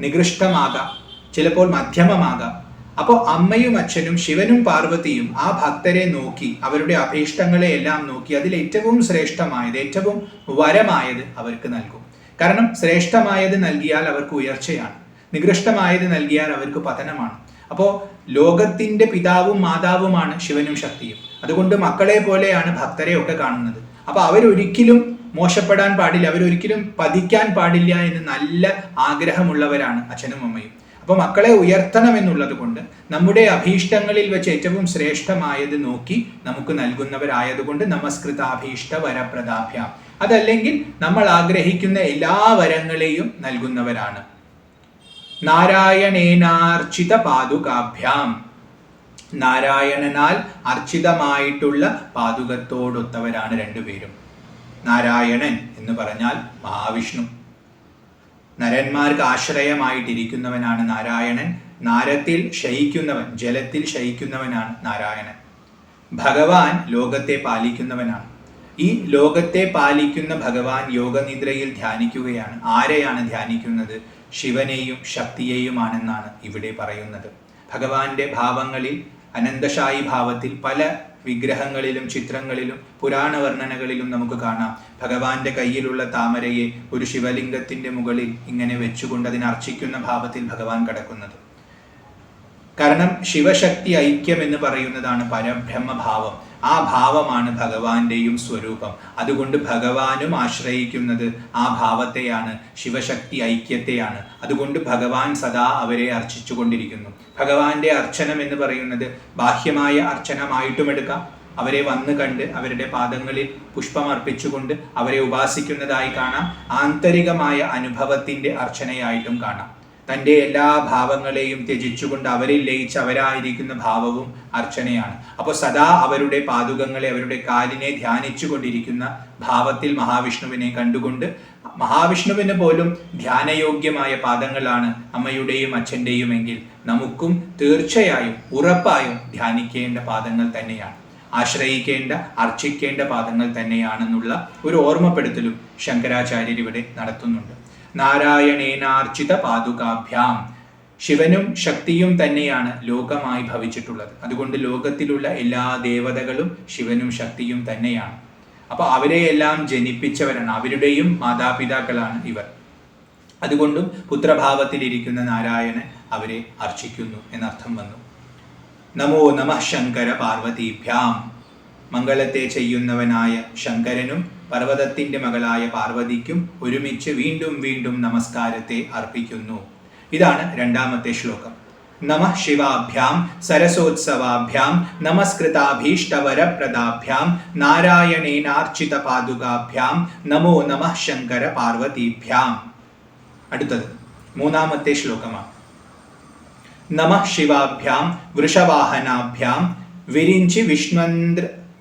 നികൃഷ്ടമാകാം, ചിലപ്പോൾ മധ്യമമാകാം. അപ്പോൾ അമ്മയും അച്ഛനും ശിവനും പാർവതിയും ആ ഭക്തരെ നോക്കി, അവരുടെ അഭീഷ്ടങ്ങളെ എല്ലാം നോക്കി അതിൽ ഏറ്റവും ശ്രേഷ്ഠമായത്, ഏറ്റവും വരമായത് അവർക്ക് നൽകും. കാരണം ശ്രേഷ്ഠമായത് നൽകിയാൽ അവർക്ക് ഉയർച്ചയാണ്, നികൃഷ്ടമായത് നൽകിയാൽ അവർക്ക് പതനമാണ്. അപ്പോൾ ലോകത്തിന്റെ പിതാവും മാതാവുമാണ് ശിവനും ശക്തിയും. അതുകൊണ്ട് മക്കളെ പോലെയാണ് ഭക്തരെ ഒക്കെ കാണുന്നത്. അപ്പൊ അവരൊരിക്കലും മോശപ്പെടാൻ പാടില്ല, അവരൊരിക്കലും പതിക്കാൻ പാടില്ല എന്ന് നല്ല ആഗ്രഹമുള്ളവരാണ് അച്ഛനും അമ്മയും. അപ്പൊ മക്കളെ ഉയർത്തണം എന്നുള്ളത് കൊണ്ട് നമ്മുടെ അഭീഷ്ടങ്ങളിൽ വെച്ച് ഏറ്റവും ശ്രേഷ്ഠമായത് നോക്കി നമുക്ക് നൽകുന്നവരായതുകൊണ്ട് നമസ്കൃതാഭീഷ്ട വരപ്രദാഭ്യാം. അതല്ലെങ്കിൽ നമ്മൾ ആഗ്രഹിക്കുന്ന എല്ലാ വരങ്ങളെയും നൽകുന്നവരാണ്. നാരായണേനാർച്ചിത പാദുകാഭ്യാം, നാരായണനാൽ അർച്ചിതമായിട്ടുള്ള പാദുകത്തോടൊത്തവരാണ് രണ്ടുപേരും. നാരായണൻ എന്ന് പറഞ്ഞാൽ മഹാവിഷ്ണു, നരന്മാർക്ക് ആശ്രയമായിട്ടിരിക്കുന്നവനാണ് നാരായണൻ. നാരത്തിൽ ശയിക്കുന്നവൻ, ജലത്തിൽ ശയിക്കുന്നവനാണ് നാരായണൻ. ഭഗവാൻ ലോകത്തെ പാലിക്കുന്നവനാണ്. ഈ ലോകത്തെ പാലിക്കുന്ന ഭഗവാൻ യോഗനിദ്രയിൽ ധ്യാനിക്കുകയാണ്. ആരെയാണ് ധ്യാനിക്കുന്നത്? ശിവനെയും ശക്തിയെയുമാണെന്നാണ് ഇവിടെ പറയുന്നത്. ഭഗവാന്റെ ഭാവങ്ങളിൽ അനന്തശായി ഭാവത്തിൽ പല വിഗ്രഹങ്ങളിലും ചിത്രങ്ങളിലും പുരാണ വർണ്ണനകളിലും നമുക്ക് കാണാം ഭഗവാന്റെ കയ്യിലുള്ള താമരയെ ഒരു ശിവലിംഗത്തിന്റെ മുകളിൽ ഇങ്ങനെ വെച്ചുകൊണ്ട് അതിനെ അർച്ചിക്കുന്ന ഭാവത്തിൽ ഭഗവാൻ കിടക്കുന്നത്. കാരണം ശിവശക്തി ഐക്യം എന്ന് പറയുന്നതാണ് പരബ്രഹ്മഭാവം. ആ ഭാവമാണ് ഭഗവാന്റെയും സ്വരൂപം. അതുകൊണ്ട് ഭഗവാനും ആശ്രയിക്കുന്നത് ആ ഭാവത്തെയാണ്, ശിവശക്തി ഐക്യത്തെയാണ്. അതുകൊണ്ട് ഭഗവാൻ സദാ അവരെ അർച്ചിച്ചുകൊണ്ടിരിക്കുന്നു. ഭഗവാന്റെ അർച്ചനം എന്ന് പറയുന്നത് ബാഹ്യമായ അർച്ചനമായിട്ടും എടുക്കാം, അവരെ വന്ന് കണ്ട് അവരുടെ പാദങ്ങളിൽ പുഷ്പമർപ്പിച്ചുകൊണ്ട് അവരെ ഉപാസിക്കുന്നതായി കാണാം, ആന്തരികമായ അനുഭവത്തിന്റെ അർച്ചനയായിട്ടും കാണാം. തൻ്റെ എല്ലാ ഭാവങ്ങളെയും ത്യജിച്ചുകൊണ്ട് അവരിൽ ലയിച്ച് അവരായിരിക്കുന്ന ഭാവവും അർച്ചനയാണ്. അപ്പോൾ സദാ അവരുടെ പാദുകങ്ങളെ, അവരുടെ കാലിനെ ധ്യാനിച്ചു കൊണ്ടിരിക്കുന്ന ഭാവത്തിൽ മഹാവിഷ്ണുവിനെ കണ്ടുകൊണ്ട്, മഹാവിഷ്ണുവിന് പോലും ധ്യാനയോഗ്യമായ പാദങ്ങളാണ് അമ്മയുടെയും അച്ഛൻ്റെയും എങ്കിൽ നമുക്കും തീർച്ചയായും ഉറപ്പായും ധ്യാനിക്കേണ്ട പാദങ്ങൾ തന്നെയാണ്, ആശ്രയിക്കേണ്ട അർച്ചിക്കേണ്ട പാദങ്ങൾ തന്നെയാണെന്നുള്ള ഒരു ഓർമ്മപ്പെടുത്തലും ശങ്കരാചാര്യർ ഇവിടെ നടത്തുന്നുണ്ട്. നാരായണേനാർച്ചിത പാദുകാഭ്യാം, ശിവനും ശക്തിയും തന്നെയാണ് ലോകമായി ഭവിച്ചിട്ടുള്ളത്. അതുകൊണ്ട് ലോകത്തിലുള്ള എല്ലാ ദേവതകളും ശിവനും ശക്തിയും തന്നെയാണ്. അപ്പൊ അവരെയെല്ലാം ജനിപ്പിച്ചവരാണ്, അവരുടെയും മാതാപിതാക്കളാണ് ഇവർ. അതുകൊണ്ടും പുത്രഭാവത്തിലിരിക്കുന്ന നാരായണൻ അവരെ അർച്ചിക്കുന്നു എന്നർത്ഥം വന്നു. നമോ നമഃ ശങ്കര പാർവതീഭ്യാം, മംഗളത്തെ ചെയ്യുന്നവനായ ശങ്കരനും പർവ്വതത്തിന്റെ മകളായ പാർവതിക്കും ഒരുമിച്ച് വീണ്ടും വീണ്ടും നമസ്കാരത്തെ അർപ്പിക്കുന്നു. ഇതാണ് രണ്ടാമത്തെ ശ്ലോകം. നമഃ ശിവാഭ്യാം സരസോത്സവാഭ്യാം നമസ്കൃതാഭീഷ്ടവരപ്രദാഭ്യാം നാരായണേനാർച്ചിത പാദുകാഭ്യാം നമോ നമഃ ശങ്കര പാർവതീഭ്യാം. അടുത്തത് മൂന്നാമത്തെ ശ്ലോകമാണ്. നമഃ ശിവാഭ്യാം വൃഷവാഹനാഭ്യാം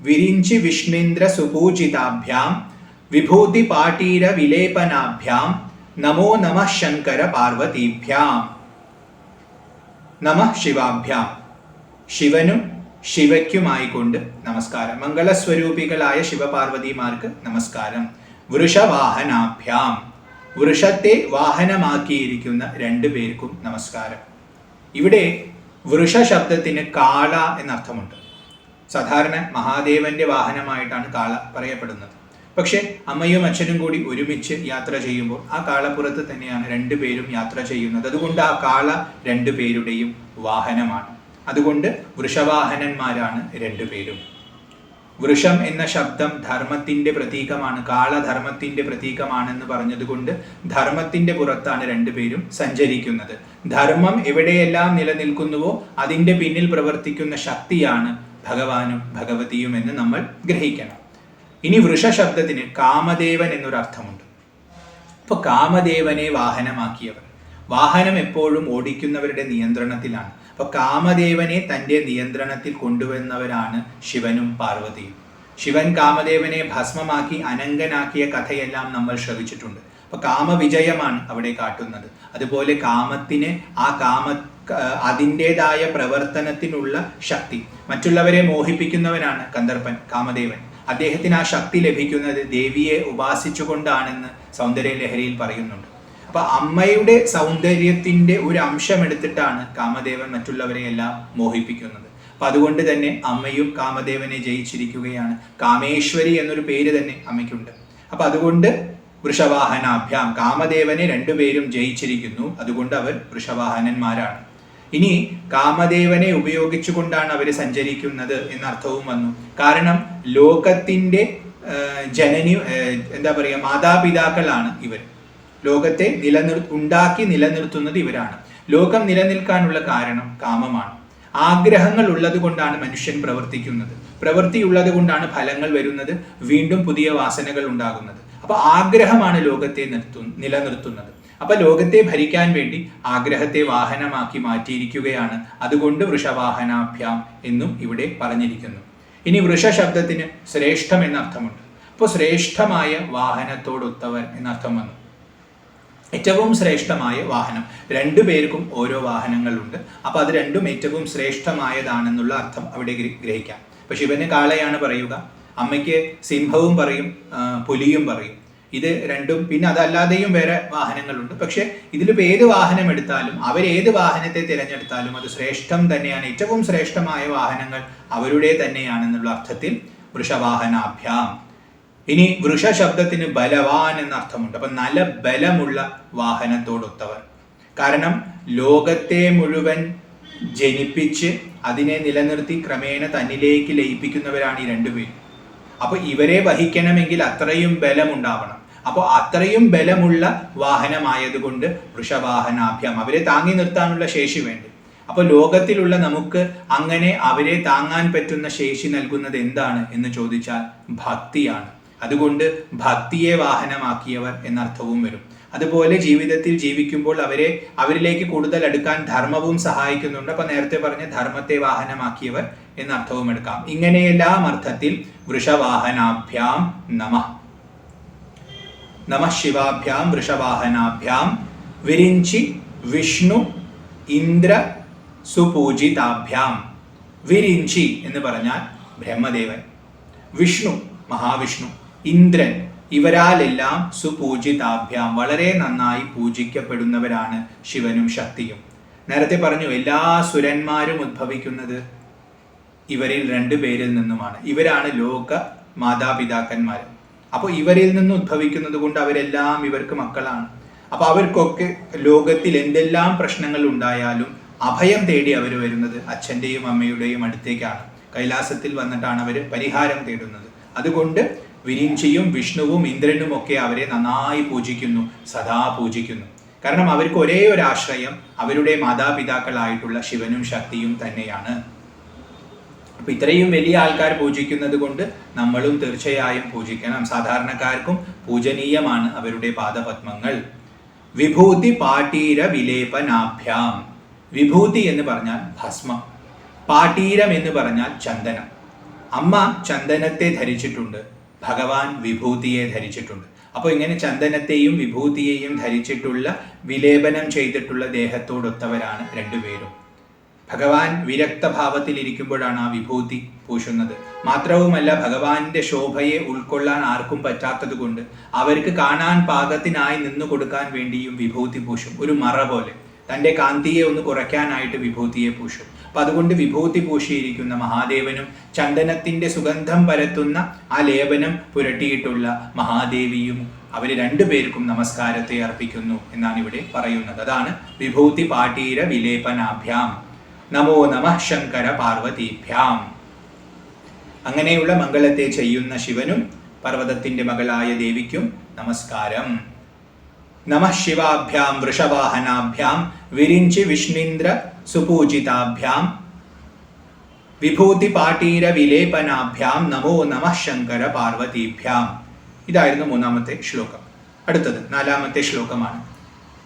വിരിഞ്ചി വിഷ്ണീന്ദ്ര സുപൂജിതാഭ്യാം വിഭൂതി പാട്ടീര വിലേപനാഭ്യാം നമോ നമഃ ശങ്കര പാർവതീഭ്യാം. നമഃ ശിവാഭ്യാം, ശിവനും ശിവയ്ക്കുമായിക്കൊണ്ട് നമസ്കാരം. മംഗളസ്വരൂപികളായ ശിവപാർവതിമാർക്ക് നമസ്കാരം. വൃഷവാഹനാഭ്യാം, വൃഷത്തെ വാഹനമാക്കിയിരിക്കുന്ന രണ്ടു പേർക്കും നമസ്കാരം. ഇവിടെ വൃഷ ശബ്ദത്തിന് കാള എന്നർത്ഥമുണ്ട്. സാധാരണ മഹാദേവന്റെ വാഹനമായിട്ടാണ് കാള പറയപ്പെടുന്നത്. പക്ഷെ അമ്മയും അച്ഛനും കൂടി ഒരുമിച്ച് യാത്ര ചെയ്യുമ്പോൾ ആ കാളപ്പുറത്ത് തന്നെയാണ് രണ്ടുപേരും യാത്ര ചെയ്യുന്നത്. അതുകൊണ്ട് ആ കാള രണ്ടുപേരുടെയും വാഹനമാണ്. അതുകൊണ്ട് വൃഷവാഹനന്മാരാണ് രണ്ടുപേരും. വൃഷം എന്ന ശബ്ദം ധർമ്മത്തിന്റെ പ്രതീകമാണ്, കാള ധർമ്മത്തിന്റെ പ്രതീകമാണെന്ന് പറഞ്ഞതുകൊണ്ട് ധർമ്മത്തിന്റെ പുറത്താണ് രണ്ടുപേരും സഞ്ചരിക്കുന്നത്. ധർമ്മം എവിടെയെല്ലാം നിലനിൽക്കുന്നുവോ അതിന്റെ പിന്നിൽ പ്രവർത്തിക്കുന്ന ശക്തിയാണ് ഭഗവാനും ഭഗവതിയും എന്ന് നമ്മൾ ഗ്രഹിക്കണം. ഇനി വൃഷ ശബ്ദത്തിന് കാമദേവൻ എന്നൊരർത്ഥമുണ്ട്. അപ്പൊ കാമദേവനെ വാഹനമാക്കിയവർ, വാഹനം എപ്പോഴും ഓടിക്കുന്നവരുടെ നിയന്ത്രണത്തിലാണ്. അപ്പൊ കാമദേവനെ തൻ്റെ നിയന്ത്രണത്തിൽ കൊണ്ടുവന്നവരാണ് ശിവനും പാർവതിയും. ശിവൻ കാമദേവനെ ഭസ്മമാക്കി അനങ്കനാക്കിയ കഥയെല്ലാം നമ്മൾ ശ്രവിച്ചിട്ടുണ്ട്. അപ്പൊ കാമവിജയമാണ് അവിടെ കാട്ടുന്നത്. അതുപോലെ കാമത്തിന് അതിൻ്റെതായ പ്രവർത്തനത്തിനുള്ള ശക്തി. മറ്റുള്ളവരെ മോഹിപ്പിക്കുന്നവനാണ് കന്ദർപ്പൻ കാമദേവൻ. അദ്ദേഹത്തിന് ആ ശക്തി ലഭിക്കുന്നത് ദേവിയെ ഉപാസിച്ചുകൊണ്ടാണെന്ന് സൗന്ദര്യലഹരിയിൽ പറയുന്നുണ്ട്. അപ്പൊ അമ്മയുടെ സൗന്ദര്യത്തിന്റെ ഒരു അംശം എടുത്തിട്ടാണ് കാമദേവൻ മറ്റുള്ളവരെ എല്ലാം മോഹിപ്പിക്കുന്നത്. അപ്പൊ അതുകൊണ്ട് തന്നെ അമ്മയും കാമദേവനെ ജയിച്ചിരിക്കുകയാണ്. കാമേശ്വരി എന്നൊരു പേര് തന്നെ അമ്മയ്ക്കുണ്ട്. അപ്പൊ അതുകൊണ്ട് വൃഷവാഹനാഭ്യാം, കാമദേവനെ രണ്ടുപേരും ജയിച്ചിരിക്കുന്നു. അതുകൊണ്ട് അവർ വൃഷവാഹനന്മാരാണ്. ഇനി കാമദേവനെ ഉപയോഗിച്ചുകൊണ്ടാണ് അവർ സഞ്ചരിക്കുന്നത് എന്നർത്ഥവും വന്നു. കാരണം ലോകത്തിന്റെ മാതാപിതാക്കളാണ് ഇവർ. ലോകത്തെ ഉണ്ടാക്കി നിലനിർത്തുന്നത് ഇവരാണ്. ലോകം നിലനിൽക്കാനുള്ള കാരണം കാമമാണ്. ആഗ്രഹങ്ങൾ ഉള്ളത് കൊണ്ടാണ് മനുഷ്യൻ പ്രവർത്തിക്കുന്നത്. പ്രവൃത്തിയുള്ളത് കൊണ്ടാണ് ഫലങ്ങൾ വരുന്നത്, വീണ്ടും പുതിയ വാസനകൾ ഉണ്ടാകുന്നത്. അപ്പൊ ആഗ്രഹമാണ് ലോകത്തെ നിലനിർത്തുന്നത്. അപ്പൊ ലോകത്തെ ഭരിക്കാൻ വേണ്ടി ആഗ്രഹത്തെ വാഹനമാക്കി മാറ്റിയിരിക്കുകയാണ്. അതുകൊണ്ട് വൃഷവാഹനാഭ്യാം എന്നും ഇവിടെ പറഞ്ഞിരിക്കുന്നു. ഇനി വൃഷ ശബ്ദത്തിന് ശ്രേഷ്ഠം എന്നർത്ഥമുണ്ട്. അപ്പോൾ ശ്രേഷ്ഠമായ വാഹനത്തോടൊത്തവർ എന്നർത്ഥം വന്നു. ഏറ്റവും ശ്രേഷ്ഠമായ വാഹനം, രണ്ടുപേർക്കും ഓരോ വാഹനങ്ങളുണ്ട്. അപ്പൊ അത് രണ്ടും ഏറ്റവും ശ്രേഷ്ഠമായതാണെന്നുള്ള അർത്ഥം അവിടെ ഗ്രഹിക്കാം. അപ്പൊ ശിവന് കാളയാണ് പറയുക, അമ്മയ്ക്ക് സിംഹവും പറയും, പുലിയും പറയും. ഇത് രണ്ടും, പിന്നെ അതല്ലാതെയും വേറെ വാഹനങ്ങളുണ്ട്. പക്ഷെ ഇതിലിപ്പോൾ ഏത് വാഹനം എടുത്താലും, അവരേത് വാഹനത്തെ തിരഞ്ഞെടുത്താലും അത് ശ്രേഷ്ഠം തന്നെയാണ്. ഏറ്റവും ശ്രേഷ്ഠമായ വാഹനങ്ങൾ അവരുടെ തന്നെയാണെന്നുള്ള അർത്ഥത്തിൽ വൃഷവാഹനാഭ്യാം. ഇനി വൃഷ ശബ്ദത്തിന് ബലവാൻ എന്ന അർത്ഥമുണ്ട്. അപ്പൊ നല്ല ബലമുള്ള വാഹനത്തോടൊത്തവർ. കാരണം ലോകത്തെ മുഴുവൻ ജനിപ്പിച്ച് അതിനെ നിലനിർത്തി ക്രമേണ തന്നിലേക്ക് ലയിപ്പിക്കുന്നവരാണ് ഈ രണ്ടുപേരും. അപ്പൊ ഇവരെ വഹിക്കണമെങ്കിൽ അത്രയും ബലമുണ്ടാവണം. അപ്പോൾ അത്രയും ബലമുള്ള വാഹനമായതുകൊണ്ട് വൃഷവാഹനാഭ്യാം, അവരെ താങ്ങി നിർത്താനുള്ള ശേഷി വേണ്ടി. അപ്പോൾ ലോകത്തിലുള്ള നമുക്ക് അങ്ങനെ അവരെ താങ്ങാൻ പറ്റുന്ന ശേഷി നൽകുന്നത് എന്താണ് എന്ന് ചോദിച്ചാൽ ഭക്തിയാണ്. അതുകൊണ്ട് ഭക്തിയെ വാഹനമാക്കിയവർ എന്നർത്ഥവും വരും. അതുപോലെ ജീവിതത്തിൽ ജീവിക്കുമ്പോൾ അവരിലേക്ക് കൂടുതൽ അടുക്കാൻ ധർമ്മവും സഹായിക്കുന്നുണ്ട്. അപ്പൊ നേരത്തെ പറഞ്ഞ ധർമ്മത്തെ വാഹനമാക്കിയവർ എന്നർത്ഥവും എടുക്കാം. ഇങ്ങനെയെല്ലാം അർത്ഥത്തിൽ വൃഷവാഹനാഭ്യാം നമഃ. നമഃ ശിവാഭ്യാം വൃഷവാഹനാഭ്യാം. വിരിഞ്ചി വിഷ്ണു ഇന്ദ്ര സുപൂജിതാഭ്യാം. വിരിഞ്ചി എന്ന് പറഞ്ഞാൽ ബ്രഹ്മദേവൻ, വിഷ്ണു മഹാവിഷ്ണു, ഇന്ദ്രൻ, ഇവരാലെല്ലാം സുപൂജിതാഭ്യാം വളരെ നന്നായി പൂജിക്കപ്പെടുന്നവരാണ് ശിവനും ശക്തിയും. നേരത്തെ പറഞ്ഞു എല്ലാ സുരന്മാരും ഉദ്ഭവിക്കുന്നത് ഇവരിൽ രണ്ടുപേരിൽ നിന്നുമാണ്. ഇവരാണ് ലോക മാതാപിതാക്കന്മാർ. അപ്പോൾ ഇവരിൽ നിന്ന് ഉദ്ഭവിക്കുന്നത് കൊണ്ട് അവരെല്ലാം ഇവർക്ക് മക്കളാണ്. അപ്പൊ അവർക്കൊക്കെ ലോകത്തിൽ എന്തെല്ലാം പ്രശ്നങ്ങൾ ഉണ്ടായാലും അഭയം തേടി അവർ വരുന്നത് അച്ഛൻ്റെയും അമ്മയുടെയും അടുത്തേക്കാണ്. കൈലാസത്തിൽ വന്നിട്ടാണ് അവർ പരിഹാരം തേടുന്നത്. അതുകൊണ്ട് വിരിഞ്ചിയും വിഷ്ണുവും ഇന്ദ്രനും ഒക്കെ അവരെ നന്നായി പൂജിക്കുന്നു, സദാ പൂജിക്കുന്നു. കാരണം അവർക്ക് ഒരേ ഒരു ആശ്രയം അവരുടെ മാതാപിതാക്കളായിട്ടുള്ള ശിവനും ശക്തിയും തന്നെയാണ്. അപ്പൊ ഇത്രയും വലിയ ആൾക്കാർ പൂജിക്കുന്നത് കൊണ്ട് നമ്മളും തീർച്ചയായും പൂജിക്കണം. സാധാരണക്കാർക്കും പൂജനീയമാണ് അവരുടെ പാദപത്മങ്ങൾ. വിഭൂതി പാട്ടീര വിലേപനാഭ്യാം. വിഭൂതി എന്ന് പറഞ്ഞാൽ ഭസ്മം, പാട്ടീരം എന്ന് പറഞ്ഞാൽ ചന്ദനം. അമ്മ ചന്ദനത്തെ ധരിച്ചിട്ടുണ്ട്, ഭഗവാൻ വിഭൂതിയെ ധരിച്ചിട്ടുണ്ട്. അപ്പോൾ ഇങ്ങനെ ചന്ദനത്തെയും വിഭൂതിയെയും ധരിച്ചിട്ടുള്ള വിലേപനം ചെയ്തിട്ടുള്ള ദേഹത്തോടൊത്തവരാണ് രണ്ടുപേരും. ഭഗവാൻ വിരക്തഭാവത്തിൽ ഇരിക്കുമ്പോഴാണ് ആ വിഭൂതി പൂശുന്നത്. മാത്രവുമല്ല ഭഗവാന്റെ ശോഭയെ ഉൾക്കൊള്ളാൻ ആർക്കും പറ്റാത്തത് കൊണ്ട് അവർക്ക് കാണാൻ പാകത്തിനായി നിന്നു കൊടുക്കാൻ വേണ്ടിയും വിഭൂതി പൂശും. ഒരു മറ പോലെ തൻ്റെ കാന്തിയെ ഒന്ന് കുറയ്ക്കാനായിട്ട് വിഭൂതിയെ പൂശും. അപ്പൊ അതുകൊണ്ട് വിഭൂതി പൂശിയിരിക്കുന്ന മഹാദേവനും ചന്ദനത്തിന്റെ സുഗന്ധം പരത്തുന്ന ആ ലേപനം പുരട്ടിയിട്ടുള്ള മഹാദേവിയും അവർ രണ്ടുപേർക്കും നമസ്കാരത്തെ അർപ്പിക്കുന്നു എന്നാണ് ഇവിടെ പറയുന്നത്. അതാണ് വിഭൂതി പാട്ടീര വിലേപനാഭ്യാം. നമോ നമഃ ശങ്കര പാർവതീഭ്യാം. അങ്ങനെയുള്ള മംഗളത്തെ ചെയ്യുന്ന ശിവനും പർവ്വതത്തിന്റെ മകളായ ദേവിക്കും നമസ്കാരം. നമഃ ശിവാഭ്യാം വൃഷവാഹനാഭ്യാം വിരിഞ്ചി വിഷ്ണീന്ദ്ര സുപൂജിതാഭ്യാം വിഭൂതി പാട്ടീര വിലേപനാഭ്യാം നമോ നമഃ ശങ്കര പാർവതീഭ്യാം. ഇതായിരുന്നു മൂന്നാമത്തെ ശ്ലോകം. അടുത്തത് നാലാമത്തെ ശ്ലോകമാണ്.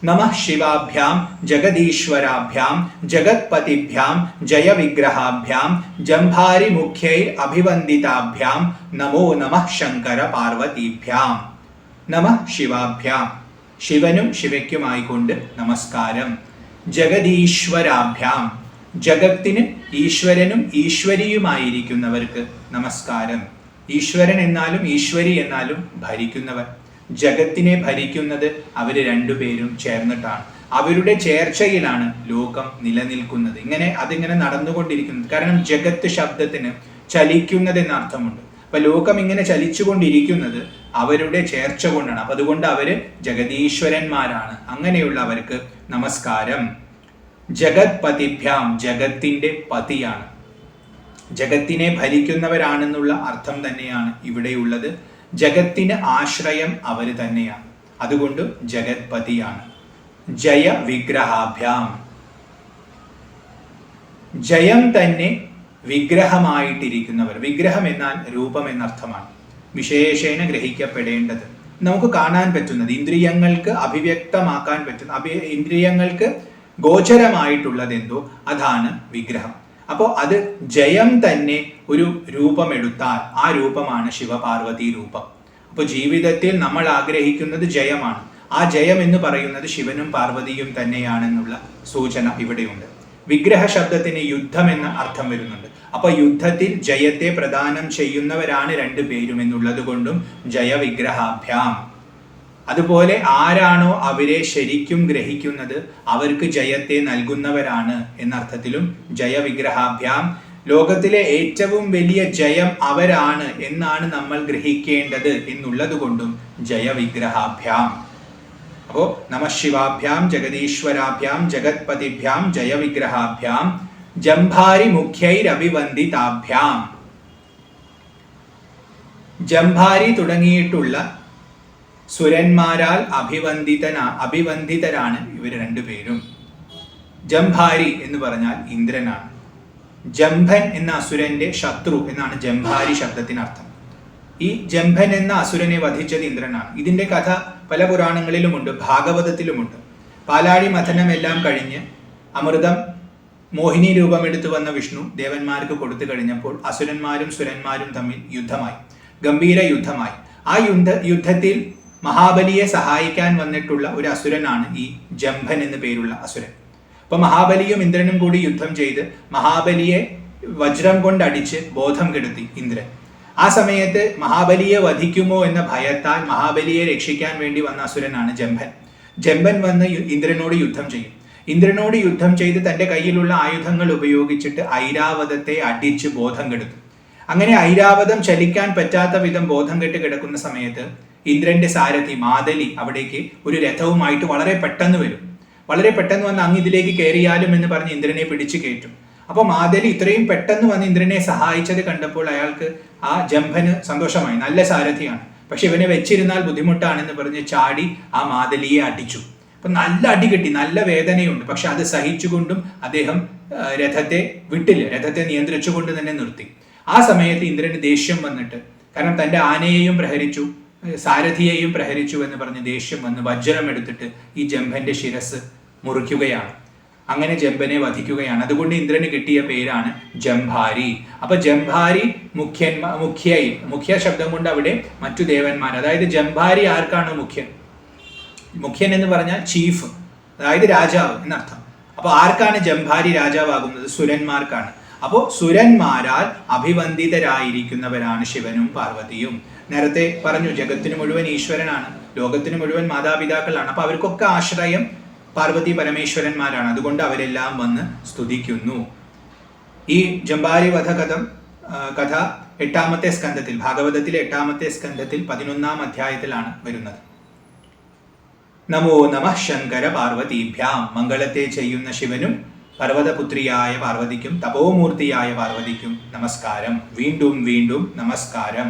നമഃ ശിവാഭ്യാം ജഗദീശ്വരാഭ്യാം ജഗത്പതിഭ്യാം ജയവിഗ്രഹാഭ്യാം ജംഭാരി മുഖ്യൈർ അഭിവന്ദിതാഭ്യാം നമോ നമഃ ശങ്കര പാർവതീഭ്യാം. നമഃ ശിവാഭ്യാം, ശിവനും ശിവയ്ക്കുമായിക്കൊണ്ട് നമസ്കാരം. ജഗദീശ്വരാഭ്യാം, ജഗത്തിന് ഈശ്വരനും ഈശ്വരിയുമായിരിക്കുന്നവർക്ക് നമസ്കാരം. ഈശ്വരൻ എന്നാലും ഈശ്വരി എന്നാലും ഭരിക്കുന്നവർ. ജഗത്തിനെ ഭരിക്കുന്നത് അവർ രണ്ടുപേരും ചേർന്നിട്ടാണ്. അവരുടെ ചേർച്ചയിലാണ് ലോകം നിലനിൽക്കുന്നത്. അതിങ്ങനെ നടന്നുകൊണ്ടിരിക്കുന്നത്. കാരണം ജഗത്ത് ശബ്ദത്തിന് ചലിക്കുന്നത് എന്ന അർത്ഥമുണ്ട്. അപ്പൊ ലോകം ഇങ്ങനെ ചലിച്ചുകൊണ്ടിരിക്കുന്നത് അവരുടെ ചേർച്ച കൊണ്ടാണ്. അപ്പൊ അതുകൊണ്ട് അവര് ജഗദീശ്വരന്മാരാണ്. അങ്ങനെയുള്ള അവർക്ക് നമസ്കാരം. ജഗത്പതിഭ്യാം, ജഗത്തിന്റെ പതിയാണ്, ജഗത്തിനെ ഭരിക്കുന്നവരാണെന്നുള്ള അർത്ഥം തന്നെയാണ് ഇവിടെയുള്ളത്. ജഗത്തിന് ആശ്രയം അവര് തന്നെയാണ്. അതുകൊണ്ട് ജഗത്പതിയാണ്. ജയ വിഗ്രഹാഭ്യാം, ജയം തന്നെ വിഗ്രഹമായിട്ടിരിക്കുന്നവർ. വിഗ്രഹം എന്നാൽ രൂപം എന്നർത്ഥമാണ്. വിശേഷേണ ഗ്രഹിക്കപ്പെടേണ്ടത്, നമുക്ക് കാണാൻ പറ്റുന്നത്, ഇന്ദ്രിയങ്ങൾക്ക് അഭിവ്യക്തമാക്കാൻ പറ്റുന്ന, ഇന്ദ്രിയങ്ങൾക്ക് ഗോചരമായിട്ടുള്ളതെന്തോ അതാണ് വിഗ്രഹം. അപ്പോൾ അത് ജയം തന്നെ ഒരു രൂപമെടുത്താൽ ആ രൂപമാണ് ശിവപാർവതി രൂപം. അപ്പോൾ ജീവിതത്തിൽ നമ്മൾ ആഗ്രഹിക്കുന്നത് ജയമാണ്. ആ ജയം എന്ന് പറയുന്നത് ശിവനും പാർവതിയും തന്നെയാണെന്നുള്ള സൂചന ഇവിടെയുണ്ട്. വിഗ്രഹ ശബ്ദത്തിന് യുദ്ധം എന്ന അർത്ഥം വരുന്നുണ്ട്. അപ്പൊ യുദ്ധത്തിൽ ജയത്തെ പ്രദാനം ചെയ്യുന്നവരാണ് രണ്ടുപേരും എന്നുള്ളത് കൊണ്ടും ജയവിഗ്രഹാഭ്യാം. അതുപോലെ ആരാണോ അവരെ ശരിക്കും ഗ്രഹിക്കുന്നത് അവർക്ക് ജയത്തെ നൽകുന്നവരാണ് എന്നർത്ഥത്തിലും ജയവിഗ്രഹാഭ്യാം. ലോകത്തിലെ ഏറ്റവും വലിയ ജയം അവരാണ് എന്നാണ് നമ്മൾ ഗ്രഹിക്കേണ്ടത് എന്നുള്ളത് കൊണ്ടും ജയവിഗ്രഹാഭ്യാം. അപ്പോ നമഃശിവാഭ്യാം ജഗദീശ്വരാഭ്യാം ജഗത്പതിഭ്യാം ജയവിഗ്രഹാഭ്യാം ജംഭാരി മുഖ്യൈരഭിവന്ദിതാഭ്യാം. ജംഭാരി തുടങ്ങിയിട്ടുള്ള സുരന്മാരാൽ അഭിവന്ദിതരാണ് ഇവർ രണ്ടുപേരും. ജംഭാരി എന്ന് പറഞ്ഞാൽ ഇന്ദ്രനാണ്. ജംഭൻ എന്ന അസുരന്റെ ശത്രു എന്നാണ് ജംഭാരി ശബ്ദത്തിനർത്ഥം. ഈ ജംഭൻ എന്ന അസുരനെ വധിച്ചത് ഇന്ദ്രനാണ്. ഇതിന്റെ കഥ പല പുരാണങ്ങളിലുമുണ്ട്, ഭാഗവതത്തിലുമുണ്ട്. പാലാഴി മഥനമെല്ലാം കഴിഞ്ഞ് അമൃതം മോഹിനി രൂപമെടുത്തു വന്ന വിഷ്ണു ദേവന്മാർക്ക് കൊടുത്തു കഴിഞ്ഞപ്പോൾ അസുരന്മാരും സുരന്മാരും തമ്മിൽ യുദ്ധമായി, ഗംഭീര യുദ്ധമായി. ആ യുദ്ധത്തിൽ മഹാബലിയെ സഹായിക്കാൻ വന്നിട്ടുള്ള ഒരു അസുരനാണ് ഈ ജംഭൻ എന്ന് പേരുള്ള അസുരൻ. അപ്പൊ മഹാബലിയും ഇന്ദ്രനും കൂടി യുദ്ധം ചെയ്ത് മഹാബലിയെ വജ്രം കൊണ്ടടിച്ച് ബോധം കെടുത്തി ഇന്ദ്രൻ. ആ സമയത്ത് മഹാബലിയെ വധിക്കുമോ എന്ന ഭയത്താൽ മഹാബലിയെ രക്ഷിക്കാൻ വേണ്ടി വന്ന അസുരനാണ് ജംഭൻ. ജംഭൻ വന്ന് ഇന്ദ്രനോട് യുദ്ധം ചെയ്യും. ഇന്ദ്രനോട് യുദ്ധം ചെയ്ത് തന്റെ കയ്യിലുള്ള ആയുധങ്ങൾ ഉപയോഗിച്ചിട്ട് ഐരാവതത്തെ അടിച്ച് ബോധം കെടുത്തു. അങ്ങനെ ഐരാവതം ചലിക്കാൻ പറ്റാത്ത വിധം ബോധം കെട്ട് കിടക്കുന്ന സമയത്ത് ഇന്ദ്രന്റെ സാരഥി മാതലി അവിടേക്ക് ഒരു രഥവുമായിട്ട് വളരെ പെട്ടെന്ന് വരും. വളരെ പെട്ടെന്ന് വന്ന് അങ്ങ് ഇതിലേക്ക് കയറിയാലും എന്ന് പറഞ്ഞ് ഇന്ദ്രനെ പിടിച്ചു കയറ്റും. അപ്പോൾ മാതലി ഇത്രയും പെട്ടെന്ന് വന്ന് ഇന്ദ്രനെ സഹായിച്ചത് കണ്ടപ്പോൾ അയാൾക്ക് ആ ജംഭന് സന്തോഷമായി. നല്ല സാരഥിയാണ്, പക്ഷെ ഇവനെ വെച്ചിരുന്നാൽ ബുദ്ധിമുട്ടാണെന്ന് പറഞ്ഞ് ചാടി ആ മാതലിയെ അടിച്ചു. അപ്പൊ നല്ല അടി കിട്ടി, നല്ല വേദനയുണ്ട്. പക്ഷെ അത് സഹിച്ചുകൊണ്ടും അദ്ദേഹം രഥത്തെ വിട്ടില്ല, രഥത്തെ നിയന്ത്രിച്ചുകൊണ്ട് തന്നെ നിർത്തി. ആ സമയത്ത് ഇന്ദ്രന് ദേഷ്യം വന്നിട്ട്, കാരണം തന്റെ ആനയെയും പ്രഹരിച്ചു സാരഥിയെയും പ്രഹരിച്ചു എന്ന് പറഞ്ഞ് ദേഷ്യം വന്ന് വജ്രം എടുത്തിട്ട് ഈ ജംഭന്റെ ശിരസ് മുറിക്കുകയാണ്. അങ്ങനെ ജംഭനെ വധിക്കുകയാണ്. അതുകൊണ്ട് ഇന്ദ്രന് കിട്ടിയ പേരാണ് ജംഭാരി. അപ്പൊ ജംഭാരി മുഖ്യ ശബ്ദം കൊണ്ട് അവിടെ മറ്റു ദേവന്മാർ, അതായത് ജംഭാരി ആർക്കാണ് മുഖ്യൻ? മുഖ്യൻ എന്ന് പറഞ്ഞാൽ ചീഫ്, അതായത് രാജാവ് എന്നർത്ഥം. അപ്പൊ ആർക്കാണ് ജംഭാരി രാജാവാകുന്നത്? സുരന്മാർക്കാണ്. അപ്പോൾ സുരന്മാരാൽ അഭിവന്ദിതരായിരിക്കുന്നവരാണ് ശിവനും പാർവതിയും. നേരത്തെ പറഞ്ഞു ജഗത്തിന് മുഴുവൻ ഈശ്വരനാണ്, ലോകത്തിന് മുഴുവൻ മാതാപിതാക്കളാണ്. അപ്പൊ അവർക്കൊക്കെ ആശ്രയം പാർവതി പരമേശ്വരന്മാരാണ്. അതുകൊണ്ട് അവരെല്ലാം വന്ന് സ്തുതിക്കുന്നു. ഈ ജംഭാരി വധ കഥ 8ാമത്തെ സ്കന്ധത്തിൽ, ഭാഗവതത്തിലെ 8ാമത്തെ സ്കന്ധത്തിൽ 11ാം അധ്യായത്തിലാണ് വരുന്നത്. നമോ നമഃ ശങ്കര പാർവതീഭ്യാം. മംഗളത്തെ ചെയ്യുന്ന ശിവനും പർവതപുത്രിയായ പാർവതിക്കും തപോമൂർത്തിയായ പാർവതിക്കും നമസ്കാരം. വീണ്ടും വീണ്ടും നമസ്കാരം.